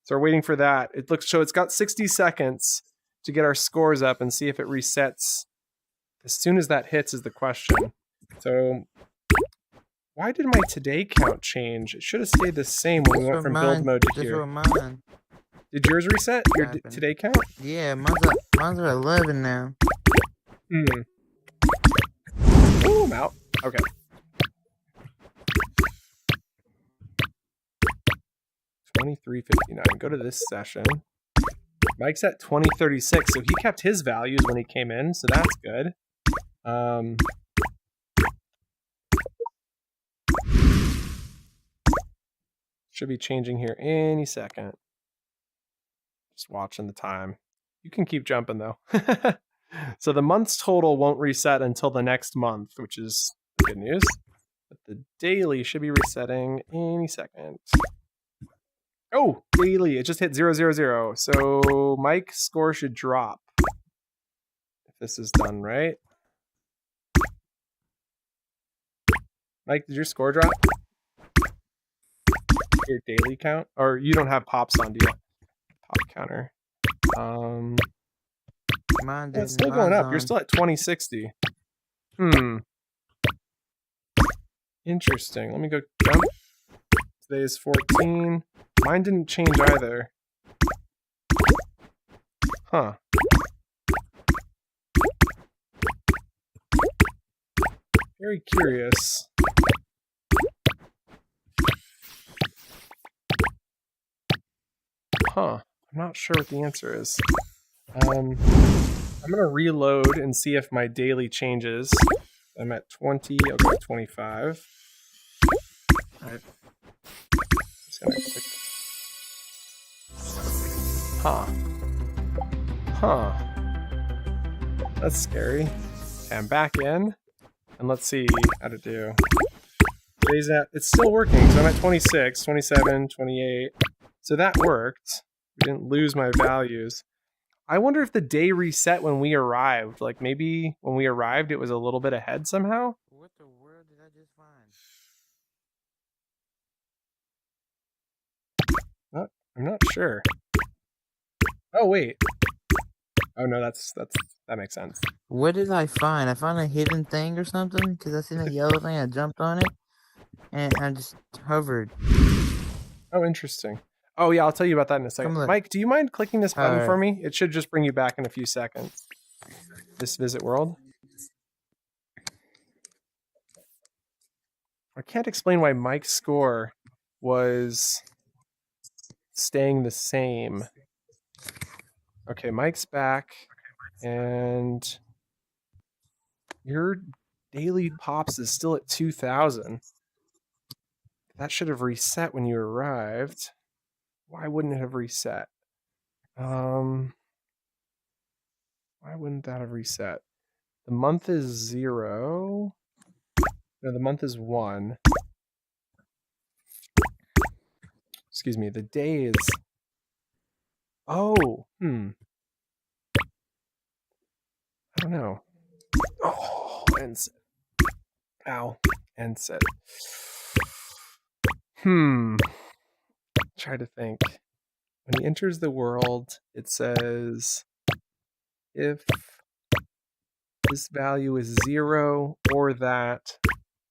So we're waiting for that. It looks so it's got 60 seconds to get our scores up and see if it resets as soon as that hits is the question. So why did my today count change? It should have stayed the same when we went from build mode to here. Mine. Did yours reset? Your today count? Yeah, mine's at 11 now. Ooh, I'm out. Okay. 23:59. Go to this session. Mike's at 20:36, so he kept his values when he came in, so that's good. Should be changing here any second. Just watching the time. You can keep jumping though. So the month's total won't reset until the next month, which is good news. But the daily should be resetting any second. Oh, daily. It just hit 000. So Mike's score should drop. If this is done right. Mike, did your score drop? Your daily count? Or you don't have pops on, do you? Pop counter. Mine it's still going up. You're still at 2060. Interesting. Let me go jump. Today is 14. Mine didn't change either. Huh. Very curious. Huh. I'm not sure what the answer is. I'm going to reload and see if my daily changes. I'm at 20. I'll go to 25. All right. Just gonna click. Huh. That's scary. Okay, I'm back in. And let's see how to do. Today's at, it's still working. So I'm at 26, 27, 28. So that worked. We didn't lose my values. I wonder if the day reset when we arrived. Like maybe when we arrived, it was a little bit ahead somehow. What the world did I just find? I'm not sure. Oh wait. Oh no, that makes sense. What did I find? I found a hidden thing or something because I seen a yellow thing. I jumped on it and I just hovered. Oh, interesting. Oh yeah, I'll tell you about that in a second. Mike, do you mind clicking this button for me? It should just bring you back in a few seconds. This visit world. I can't explain why Mike's score was staying the same. Okay, Mike's back, and your daily pops is still at 2,000. That should have reset when you arrived. Why wouldn't it have reset? Why wouldn't that have reset? The month is 0. No, the month is 1. Excuse me, the day is... Oh, I don't know. Oh, end set. Ow, end set. Try to think. When he enters the world, it says if this value is 0 or that,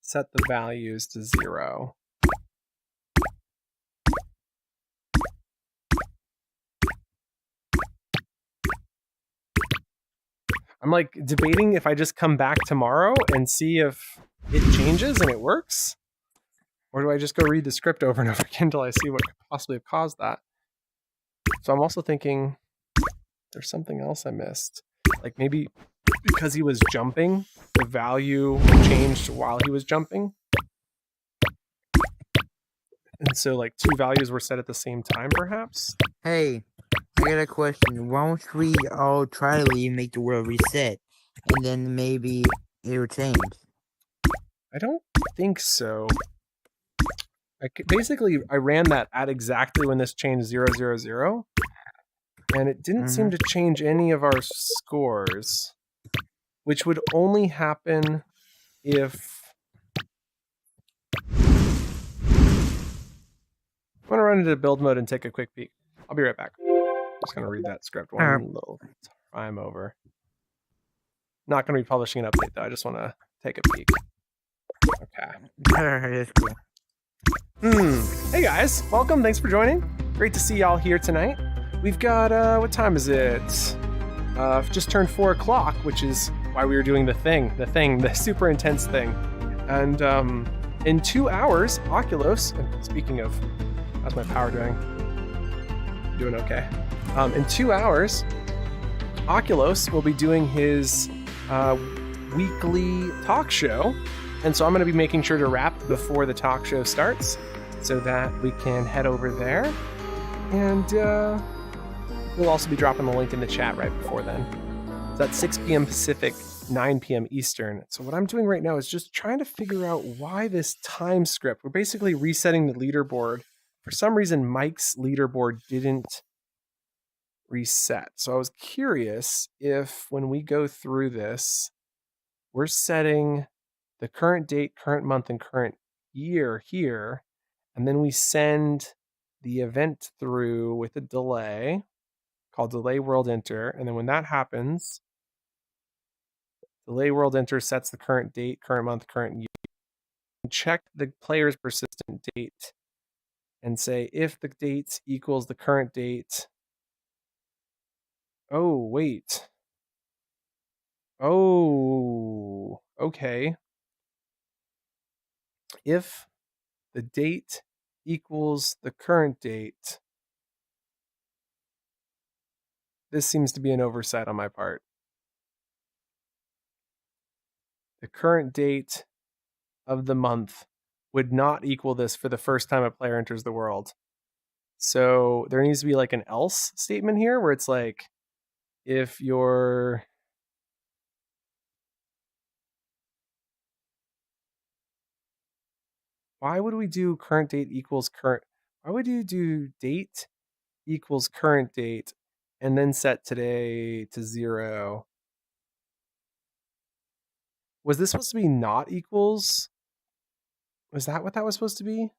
set the values to 0. I'm like debating if I just come back tomorrow and see if it changes and it works. Or do I just go read the script over and over again until I see what could possibly have caused that? So I'm also thinking there's something else I missed. Like maybe because he was jumping, the value changed while he was jumping. And so like 2 values were set at the same time, perhaps? Hey, I got a question. Why don't we all try to leave and make the world reset? And then maybe it will change. I don't think so. Basically, I ran that at exactly when this changed 000, and it didn't seem to change any of our scores, which would only happen if... I'm going to run into build mode and take a quick peek. I'll be right back. I'm just going to read that script one little Prime over. Not going to be publishing an update though. I just want to take a peek. Okay. That's cool. Hey guys, welcome. Thanks for joining. Great to see y'all here tonight. We've got what time is it? Just turned 4 o'clock, which is why we were doing the super intense thing. And in 2 hours, Oculos. Speaking of, how's my power doing? Doing okay. In 2 hours, Oculos will be doing his weekly talk show. And so I'm going to be making sure to wrap before the talk show starts so that we can head over there. And we'll also be dropping the link in the chat right before then. So that's 6 p.m. Pacific, 9 p.m. Eastern. So what I'm doing right now is just trying to figure out why this time script. We're basically resetting the leaderboard. For some reason, Mike's leaderboard didn't reset. So I was curious if when we go through this, we're setting the current date, current month, and current year here, and then we send the event through with a delay called delay world enter, and then when that happens, delay world enter sets the current date, current month, current year. Check the player's persistent date and say if the date equals the current date. Oh, wait. Oh, okay. If the date equals the current date, this seems to be an oversight on my part. The current date of the month would not equal this for the first time a player enters the world. So there needs to be like an else statement here where it's like, if you're... Why would we do current date equals current? Why would you do date equals current date and then set today to 0? Was this supposed to be not equals? Was that what that was supposed to be?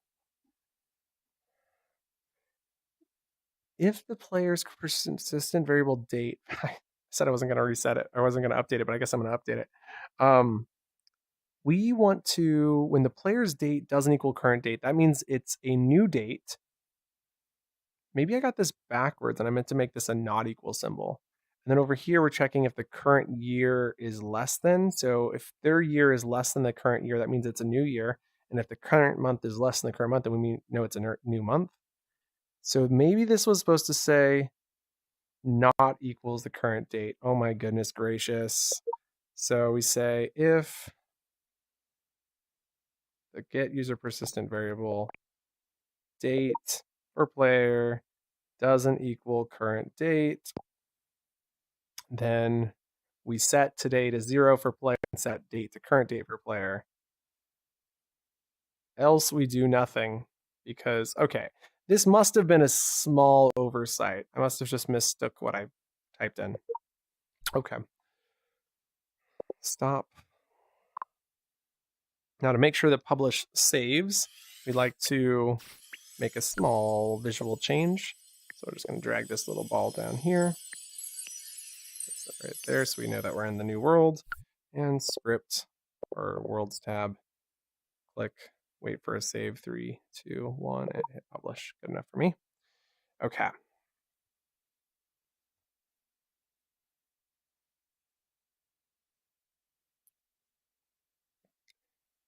If the player's persistent variable date, I said I wasn't going to reset it. I wasn't going to update it, but I guess I'm going to update it. We want to, when the player's date doesn't equal current date, that means it's a new date. Maybe I got this backwards and I meant to make this a not equal symbol. And then over here, we're checking if the current year is less than. So if their year is less than the current year, that means it's a new year. And if the current month is less than the current month, then we know it's a new month. So maybe this was supposed to say not equals the current date. Oh my goodness gracious. So we say if the get user persistent variable date for player doesn't equal current date, then we set today to 0 for player and set date to current date for player. Else we do nothing because, okay, this must have been a small oversight. I must have just mistook what I typed in. Okay. Stop. Now to make sure that publish saves, we'd like to make a small visual change. So we're just going to drag this little ball down here. Place that right there so we know that we're in the new world. And script or worlds tab. Click, wait for a save, 3, 2, 1, and hit publish. Good enough for me. Okay.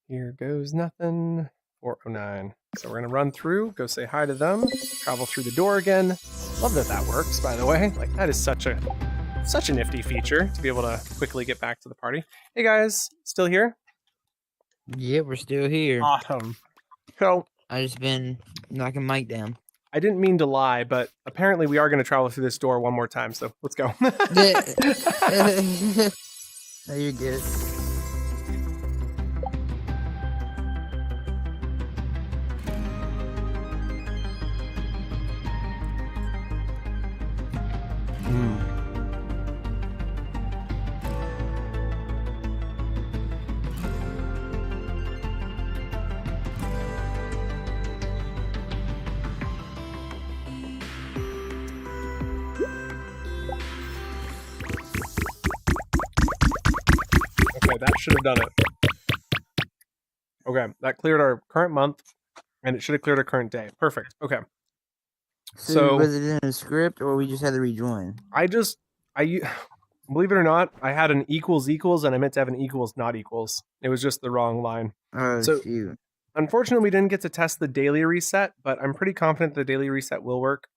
Here goes nothing. 409. So we're going to run through, go say hi to them, travel through the door again. Love that that works, by the way. Like, that is such a nifty feature to be able to quickly get back to the party. Hey guys, still here? Yeah, we're still here. Awesome. So I just been knocking Mike down. I didn't mean to lie, but apparently we are going to travel through this door one more time, so let's go. No, you're good. should have done it. Okay, that cleared our current month, and it should have cleared our current day. Perfect. Okay. So was it in a script, or we just had to rejoin? I believe it or not, I had an equals and I meant to have an equals not equals. It was just the wrong line. Oh, so shoot. Unfortunately, we didn't get to test the daily reset, but I'm pretty confident the daily reset will work.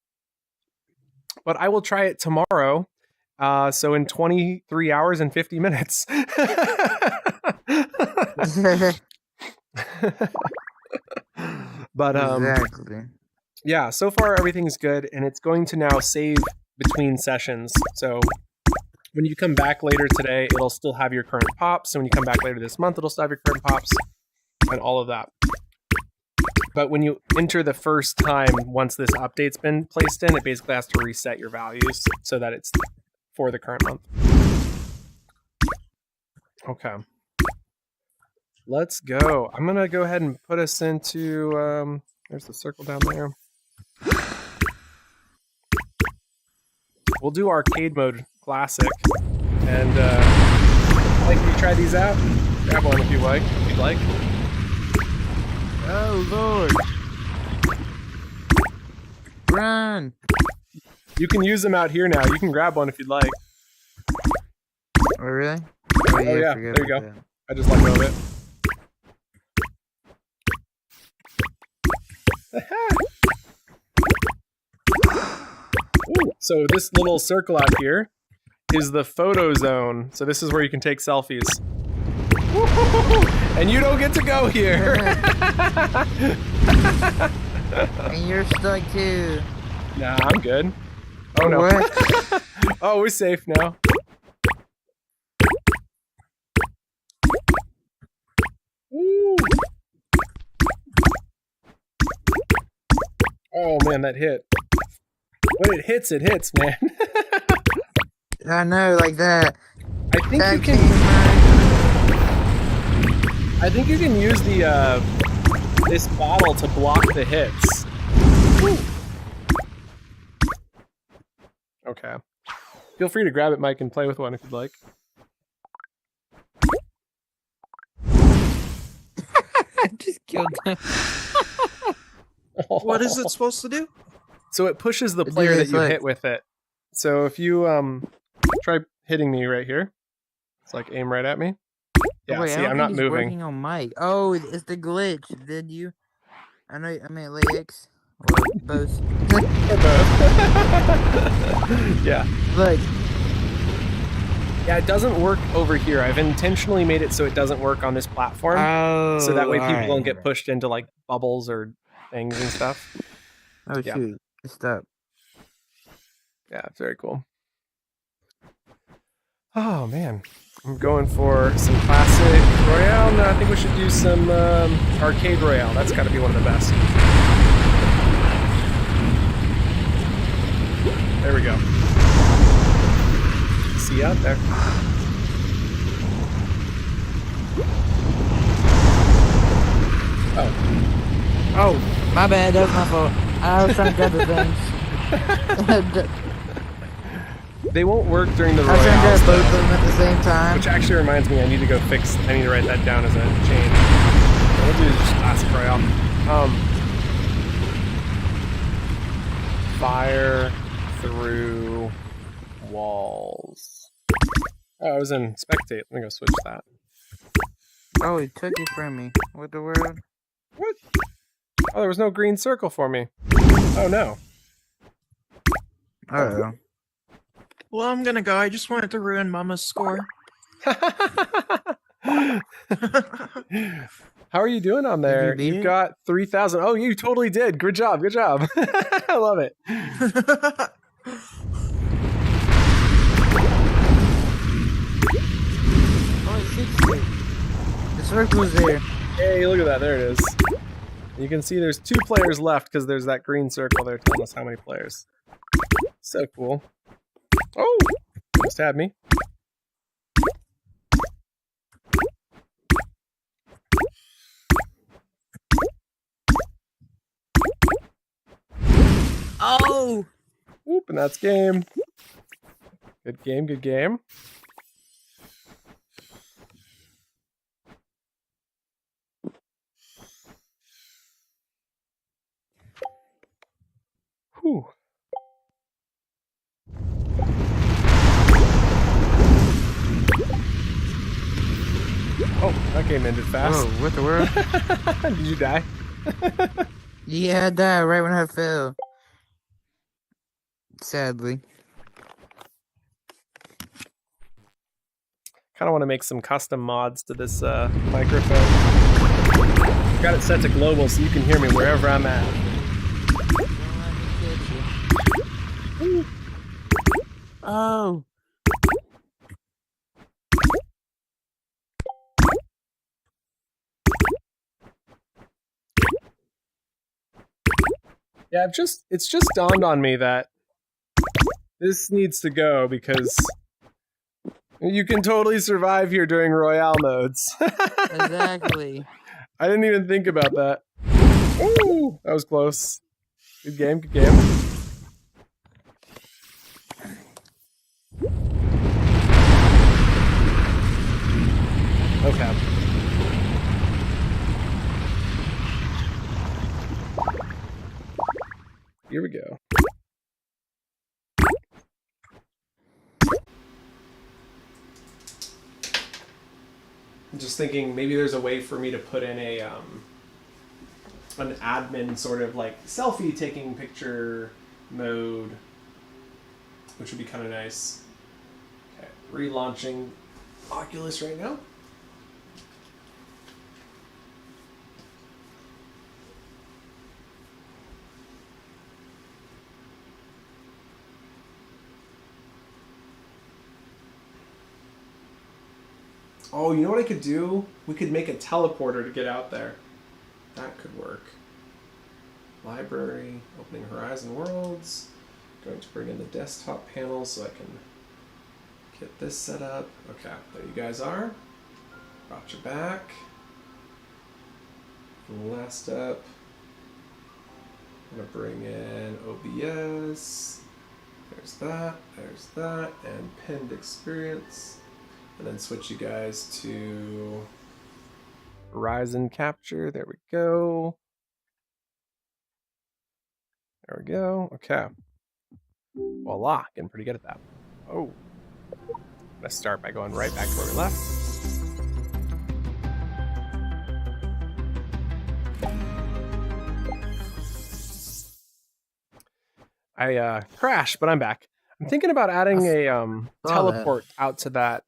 But I will try it tomorrow. So in 23 hours and 50 minutes. But exactly. Yeah, so far everything's good, and it's going to now save between sessions. So when you come back later today, it'll still have your current pops. So when you come back later this month, it'll still have your current pops and all of that. But when you enter the first time, once this update's been placed in, it basically has to reset your values so that it's for the current month. Okay. Let's go. I'm going to go ahead and put us into... there's the circle down there. We'll do arcade mode classic. And, can you try these out? Grab one if you like. If you'd like. Oh, Lord. Run. You can use them out here now. You can grab one if you'd like. Oh, really? Oh, yeah. There you go. That. I just let go of it. Ooh, so this little circle out here is the photo zone. So this is where you can take selfies. And you don't get to go here. And you're stuck too. Nah, I'm good. Oh no. What? Oh, we're safe now. Ooh. Oh man, that hit. When it hits, man. I know, like that. I think you can. I think you can use the this bottle to block the hits. Woo. Okay. Feel free to grab it, Mike, and play with one if you'd like. I just killed him. What is it supposed to do? So it pushes the player that you hit with it. So if you try hitting me right here, it's like aim right at me. Yeah, wait, see, I'm not moving. Working on Mike. Oh, it's the glitch. Did you? I meant Lex. Or both. Or both. Yeah. Look. Yeah, it doesn't work over here. I've intentionally made it so it doesn't work on this platform. Oh, so that way people don't get pushed into like bubbles or things and stuff. Oh, yeah. shoot. Stop. Yeah, it's very cool. Oh, man. I'm going for some classic Royale. No, I think we should do some arcade Royale. That's got to be one of the best. There we go. See you out there. Oh. Oh, my bad. That was my fault. I was trying to grab the things. They won't work during the I was trying to Royales, grab both of them at the same time. which actually reminds me, I need to write that down as a change. We'll do just classic Royale. Fire through walls. Oh, I was in spectate. Let me go switch that. Oh, he took it from me. What the world? What? Oh, there was no green circle for me. Oh, no. Uh-oh. Well, I'm gonna go. I just wanted to ruin Mama's score. How are you doing on there? You've got 3,000. Oh, you totally did. Good job. Good job. I love it. Oh, the circle's there. Hey, look at that. There it is. You can see there's 2 players left because there's that green circle there telling us how many players. So cool. Oh! Almost had me. Oh! Whoop, and that's game. Good game, good game. That game ended fast. Whoa, what the world? Did you die? Yeah, I died right when I fell. Sadly. Kind of want to make some custom mods to this microphone. Got it set to global so you can hear me wherever I'm at. Oh. Yeah, it's just dawned on me that this needs to go because you can totally survive here during Royale modes. Exactly. I didn't even think about that. Ooh, that was close. Good game, good game. Okay. Here we go. I'm just thinking maybe there's a way for me to put in a an admin sort of like selfie taking picture mode, which would be kind of nice. Okay, relaunching Oculus right now. Oh, you know what I could do? We could make a teleporter to get out there. That could work. Library, opening Horizon Worlds. Going to bring in the desktop panel so I can get this set up. Okay, there you guys are. Brought you back. Last up, I'm gonna bring in OBS. There's that, and pinned experience. And then switch you guys to Horizon Capture. There we go. There we go. Okay. Voila. Getting pretty good at that. Oh. Let's start by going right back to where we left. I crashed, but I'm back. I'm thinking about adding a teleport out to that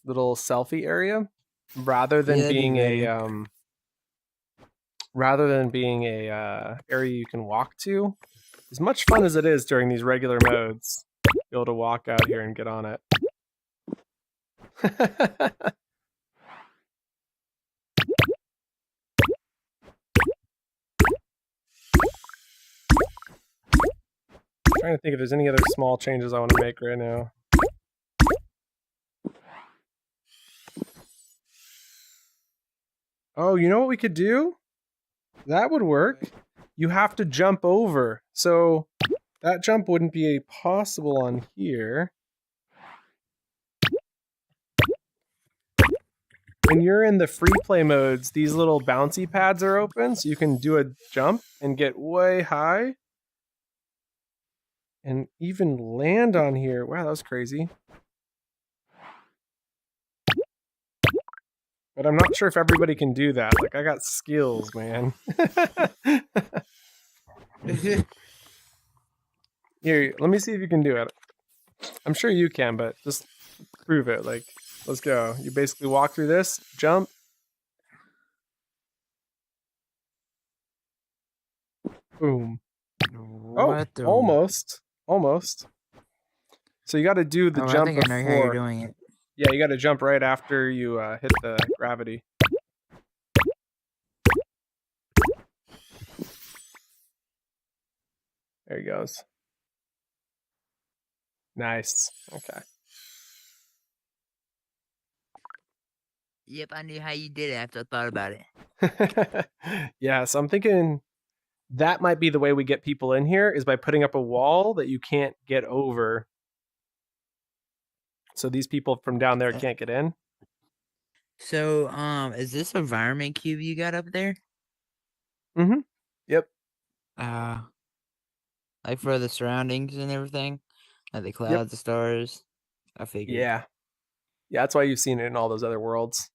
little selfie area rather than being a area you can walk to. As much fun as it is during these regular modes, be able to walk out here and get on it. Trying to think if there's any other small changes I want to make right now. Oh, you know what we could do? That would work. You have to jump over. So that jump wouldn't be possible on here. When you're in the free play modes, these little bouncy pads are open, so you can do a jump and get way high. And even land on here. Wow, that was crazy. But I'm not sure if everybody can do that. Like, I got skills, man. Here, let me see if you can do it. I'm sure you can, but just prove it. Like, let's go. You basically walk through this, jump. Boom. Oh, almost. Almost. So you got to do the jump I think I know how you're doing it. Yeah, you got to jump right after you hit the gravity. There he goes. Nice. Okay. Yep, I knew how you did it after I thought about it. Yeah, so I'm thinking that might be the way we get people in here is by putting up a wall that you can't get over. So these people from down there can't get in. So, is this environment cube you got up there? Mm-hmm. Yep. Like for the surroundings and everything? Like the clouds, the stars? I figured. Yeah. Yeah, that's why you've seen it in all those other worlds.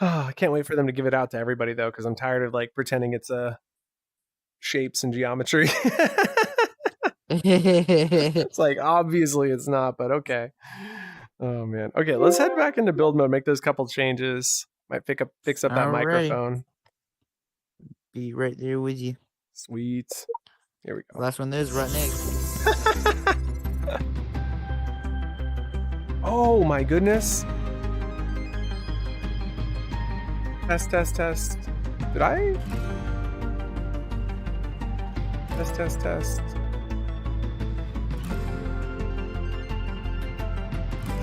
I can't wait for them to give it out to everybody though, because I'm tired of like pretending it's shapes and geometry. It's like obviously it's not, but okay. Oh man. Okay, let's head back into build mode. Make those couple changes. Might fix up that Alrighty. microphone. Be right there with you. Sweet. Here we go. Last one there's right next. Oh my goodness. Test. Did I? Test.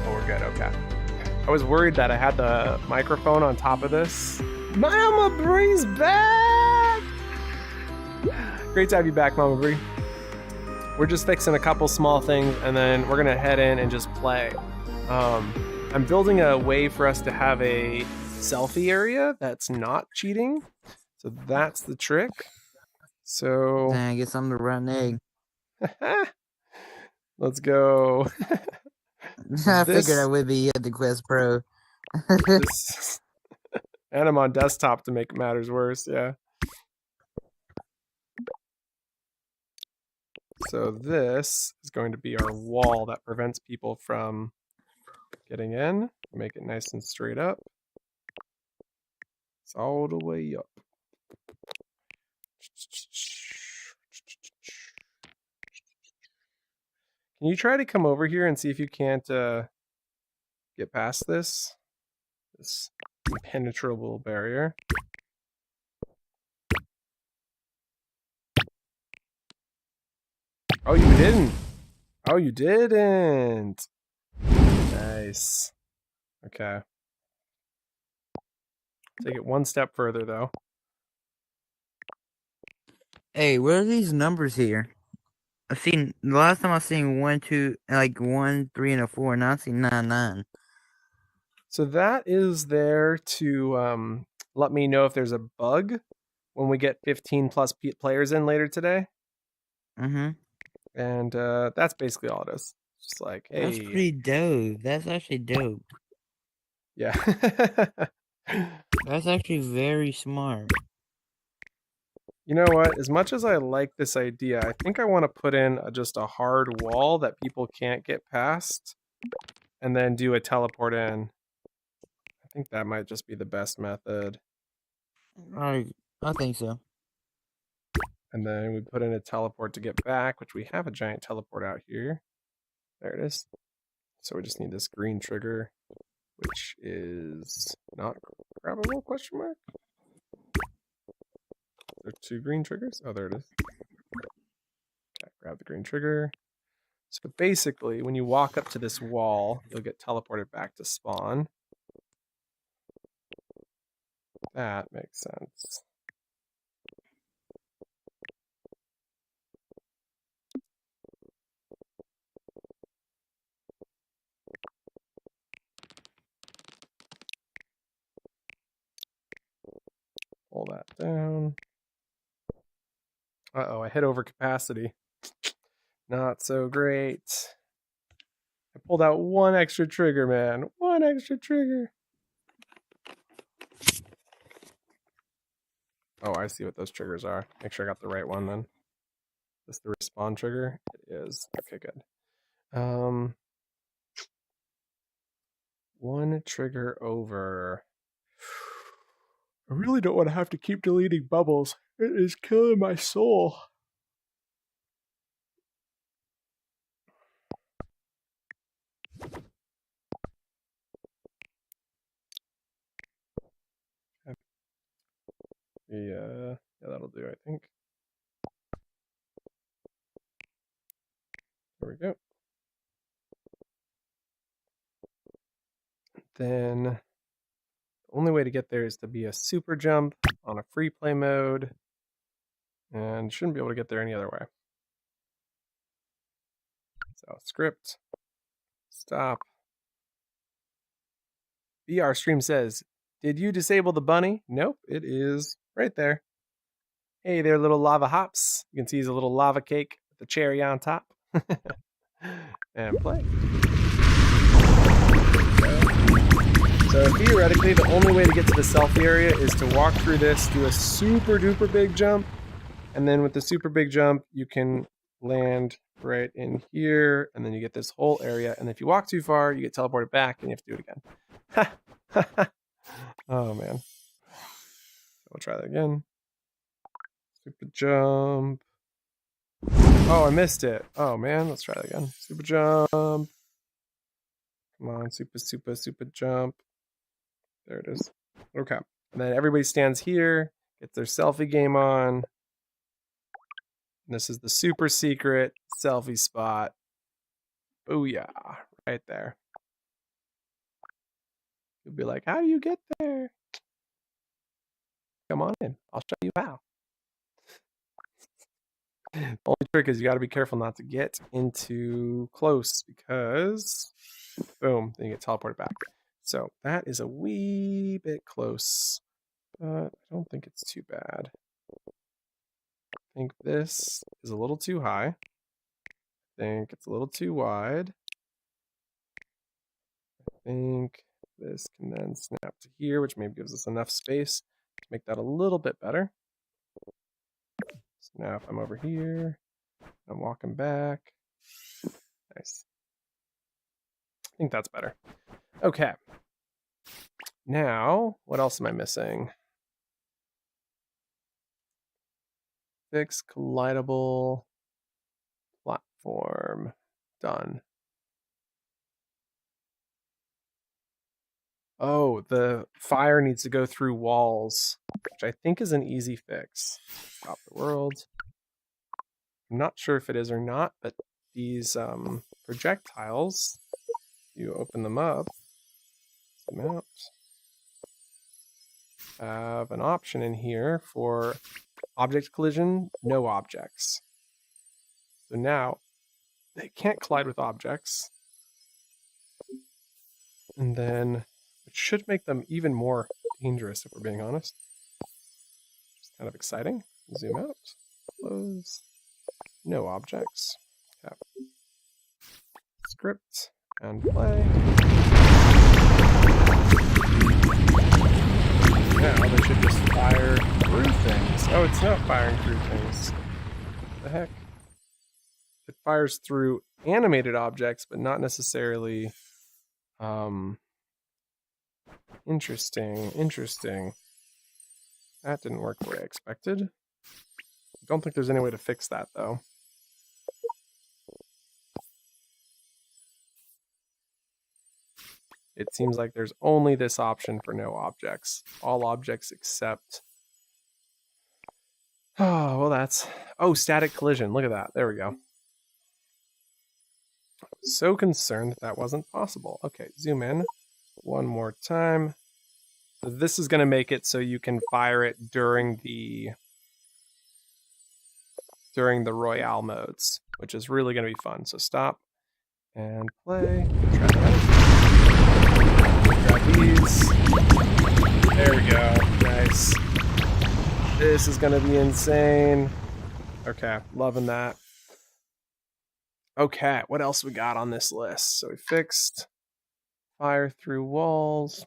Oh, we're good. Okay. I was worried that I had the microphone on top of this. Mama Bree's back! Great to have you back, Mama Bree. We're just fixing a couple small things, and then we're gonna head in and just play. I'm building a way for us to have a selfie area that's not cheating. So that's the trick. So I guess I'm the rotten egg. let's go. I figured I would be at the Quest Pro. And I'm on desktop to make matters worse, yeah. So this is going to be our wall that prevents people from getting in. Make it nice and straight up. It's all the way up. Can you try to come over here and see if you can't get past this impenetrable barrier? Oh, you didn't. Oh, you didn't. Nice. Okay. Take it one step further, though. Hey, what are these numbers here? I've seen the last time I seen 1, 2, like 1, 3, and a 4. Now I see 9, 9. So that is there to let me know if there's a bug when we get 15 plus players in later today. Mm-hmm. And that's basically all it is. Just like, hey. That's pretty dope. That's actually dope. Yeah. That's actually very smart. You know what? As much as I like this idea, I think I want to put in just a hard wall that people can't get past and then do a teleport in. I think that might just be the best method. I think so. And then we put in a teleport to get back, which we have a giant teleport out here. There it is. So we just need this green trigger, which is not grabbable, question mark? There are 2 green triggers? Oh, there it is. Okay, grab the green trigger. So basically, when you walk up to this wall, you'll get teleported back to spawn. That makes sense. Pull that down. Uh-oh, I hit over capacity. Not so great. I pulled out 1 extra trigger, man. 1 extra trigger. Oh, I see what those triggers are. Make sure I got the right one then. Is this the respawn trigger? It is. Okay, good. 1 trigger over. I really don't want to have to keep deleting bubbles. It is killing my soul. Yeah, that'll do, I think. There we go. Then the only way to get there is to be a super jump on a free play mode, and shouldn't be able to get there any other way. So script, stop. VR stream says, did you disable the bunny? Nope, it is right there. Hey there, little lava hops. You can see he's a little lava cake with the cherry on top. And play. So So theoretically, the only way to get to the selfie area is to walk through this, do a super duper big jump, and then with the super big jump, you can land right in here, and then you get this whole area. And if you walk too far, you get teleported back, and you have to do it again. Oh man. We'll try that again. Super jump. Oh, I missed it. Oh man, let's try that again. Super jump. Come on, super jump. There it is. Okay. And then everybody stands here, gets their selfie game on. And this is the super secret selfie spot. Booyah. Right there. You'll be like, how do you get there? Come on in. I'll show you how. The only trick is you got to be careful not to get into close because, boom, then you get teleported back. So that is a wee bit close, but I don't think it's too bad. I think this is a little too high. I think it's a little too wide. I think this can then snap to here, which maybe gives us enough space to make that a little bit better. So now if I'm over here, I'm walking back. Nice. I think that's better. Okay. Now, what else am I missing? Fix collidable platform. Done. Oh, the fire needs to go through walls, which I think is an easy fix. Stop the world. I'm not sure if it is or not, but these projectiles, you open them up, zoom out, have an option in here for object collision, no objects. So now they can't collide with objects. And then it should make them even more dangerous if we're being honest. It's kind of exciting. Zoom out, close, no objects. Okay. Script and play. Now they should just fire through things. Oh, it's not firing through things. What the heck? It fires through animated objects, but not necessarily. Interesting. That didn't work the way I expected. I don't think there's any way to fix that, though. It seems like there's only this option for no objects. All objects except... Oh, well that's... Oh, static collision. Look at that. There we go. I was so concerned that wasn't possible. Okay, zoom in one more time. So this is going to make it so you can fire it during the Royale modes, which is really going to be fun. So stop and play. Try that. Grab these. There we go. Nice. This is going to be insane. Okay, loving that. Okay, what else we got on this list? So we fixed fire through walls.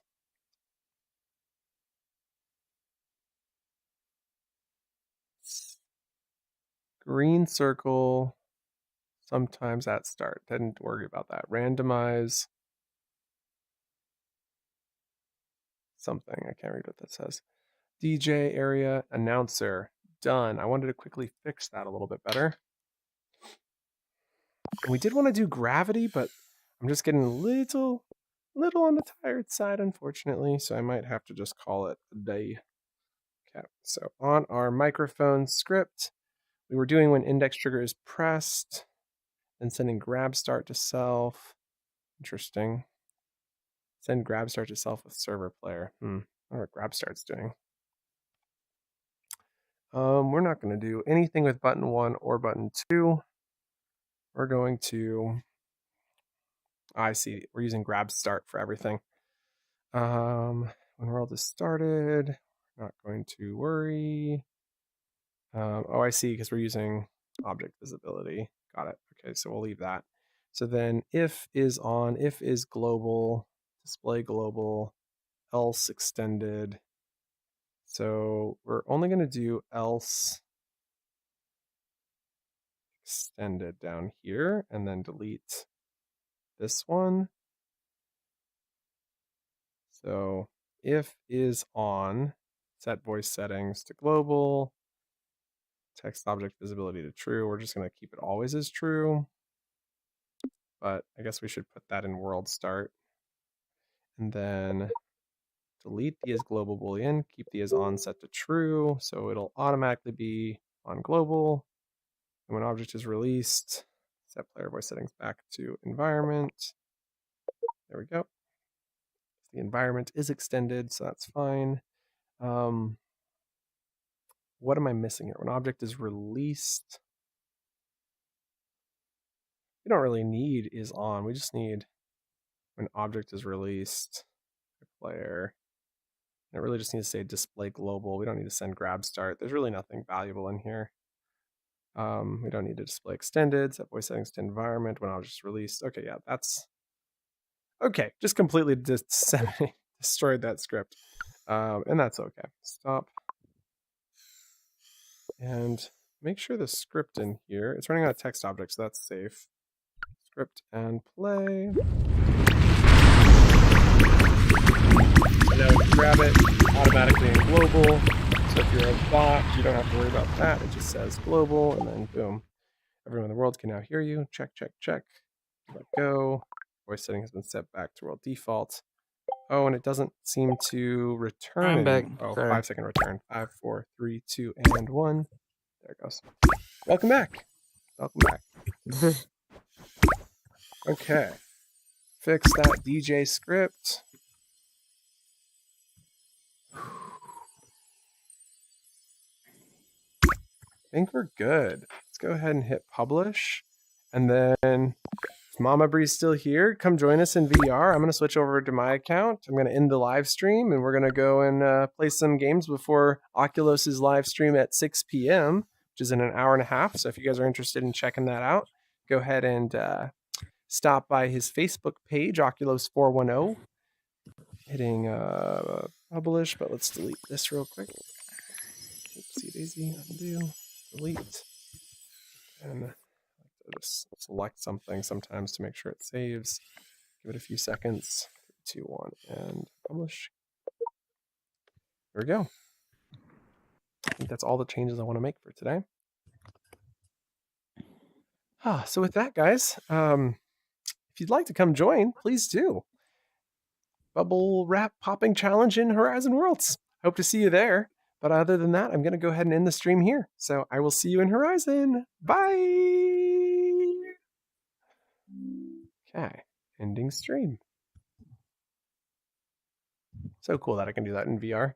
Green circle, sometimes at start. Didn't worry about that. Randomize something. I can't read what that says. DJ area, announcer, done. I wanted to quickly fix that a little bit better. We did want to do gravity, but I'm just getting a little on the tired side, unfortunately. So I might have to just call it a day. Okay, so on our microphone script, we were doing when index trigger is pressed and sending grab start to self. Interesting. Send grab start to self with server player. I wonder what grab start's doing. We're not going to do anything with button 1 or button 2. We're going to... I see. We're using grab start for everything. When world is started, not going to worry. Oh, I see, because we're using object visibility. Got it. Okay, so we'll leave that. So then if is on, if is global, display global, else extended. So we're only going to do else extended down here and then delete this one. So if is on, set voice settings to global, text object visibility to true. We're just going to keep it always as true. But I guess we should put that in world start. And then delete the as global boolean, keep the as on set to true. So it'll automatically be on global. And when object is released, set player voice settings back to environment. There we go. The environment is extended, so that's fine. What am I missing here? When object is released, we don't really need is on. We just need when object is released, player. And it really just needs to say display global. We don't need to send grab start. There's really nothing valuable in here. We don't need to display extended, set voice settings to environment when object is released. Okay, yeah, that's okay. Just completely destroyed that script. And that's okay. Stop. And make sure the script in here, it's running out of text objects, so that's safe. Script and play. And now we can grab it automatically in global. So if you're a bot, you don't have to worry about that. It just says global, and then boom. Everyone in the world can now hear you. Check, check, check. Let go. Voice setting has been set back to world default. Oh, and it doesn't seem to return. I'm back. Oh, Sorry. 5-second return. 5, 4, 3, 2, and 1. There it goes. Welcome back. Welcome back. Okay. Fix that DJ script. I think we're good. Let's go ahead and hit publish. And then if Mama Bree's still here, come join us in VR. I'm going to switch over to my account. I'm going to end the live stream and we're going to go and play some games before Oculus's live stream at 6 p.m., which is in an hour and a half. So if you guys are interested in checking that out, go ahead and stop by his Facebook page, Oculus410. Hitting publish, but let's delete this real quick. Oopsie daisy, undo, delete. And just select something sometimes to make sure it saves. Give it a few seconds. 3, 2, 1, and publish. There we go. I think that's all the changes I want to make for today. So with that, guys, if you'd like to come join, please do. Bubble Wrap Popping Challenge in Horizon Worlds. Hope to see you there. But other than that, I'm going to go ahead and end the stream here. So I will see you in Horizon. Bye! Okay, ending stream. So cool that I can do that in VR.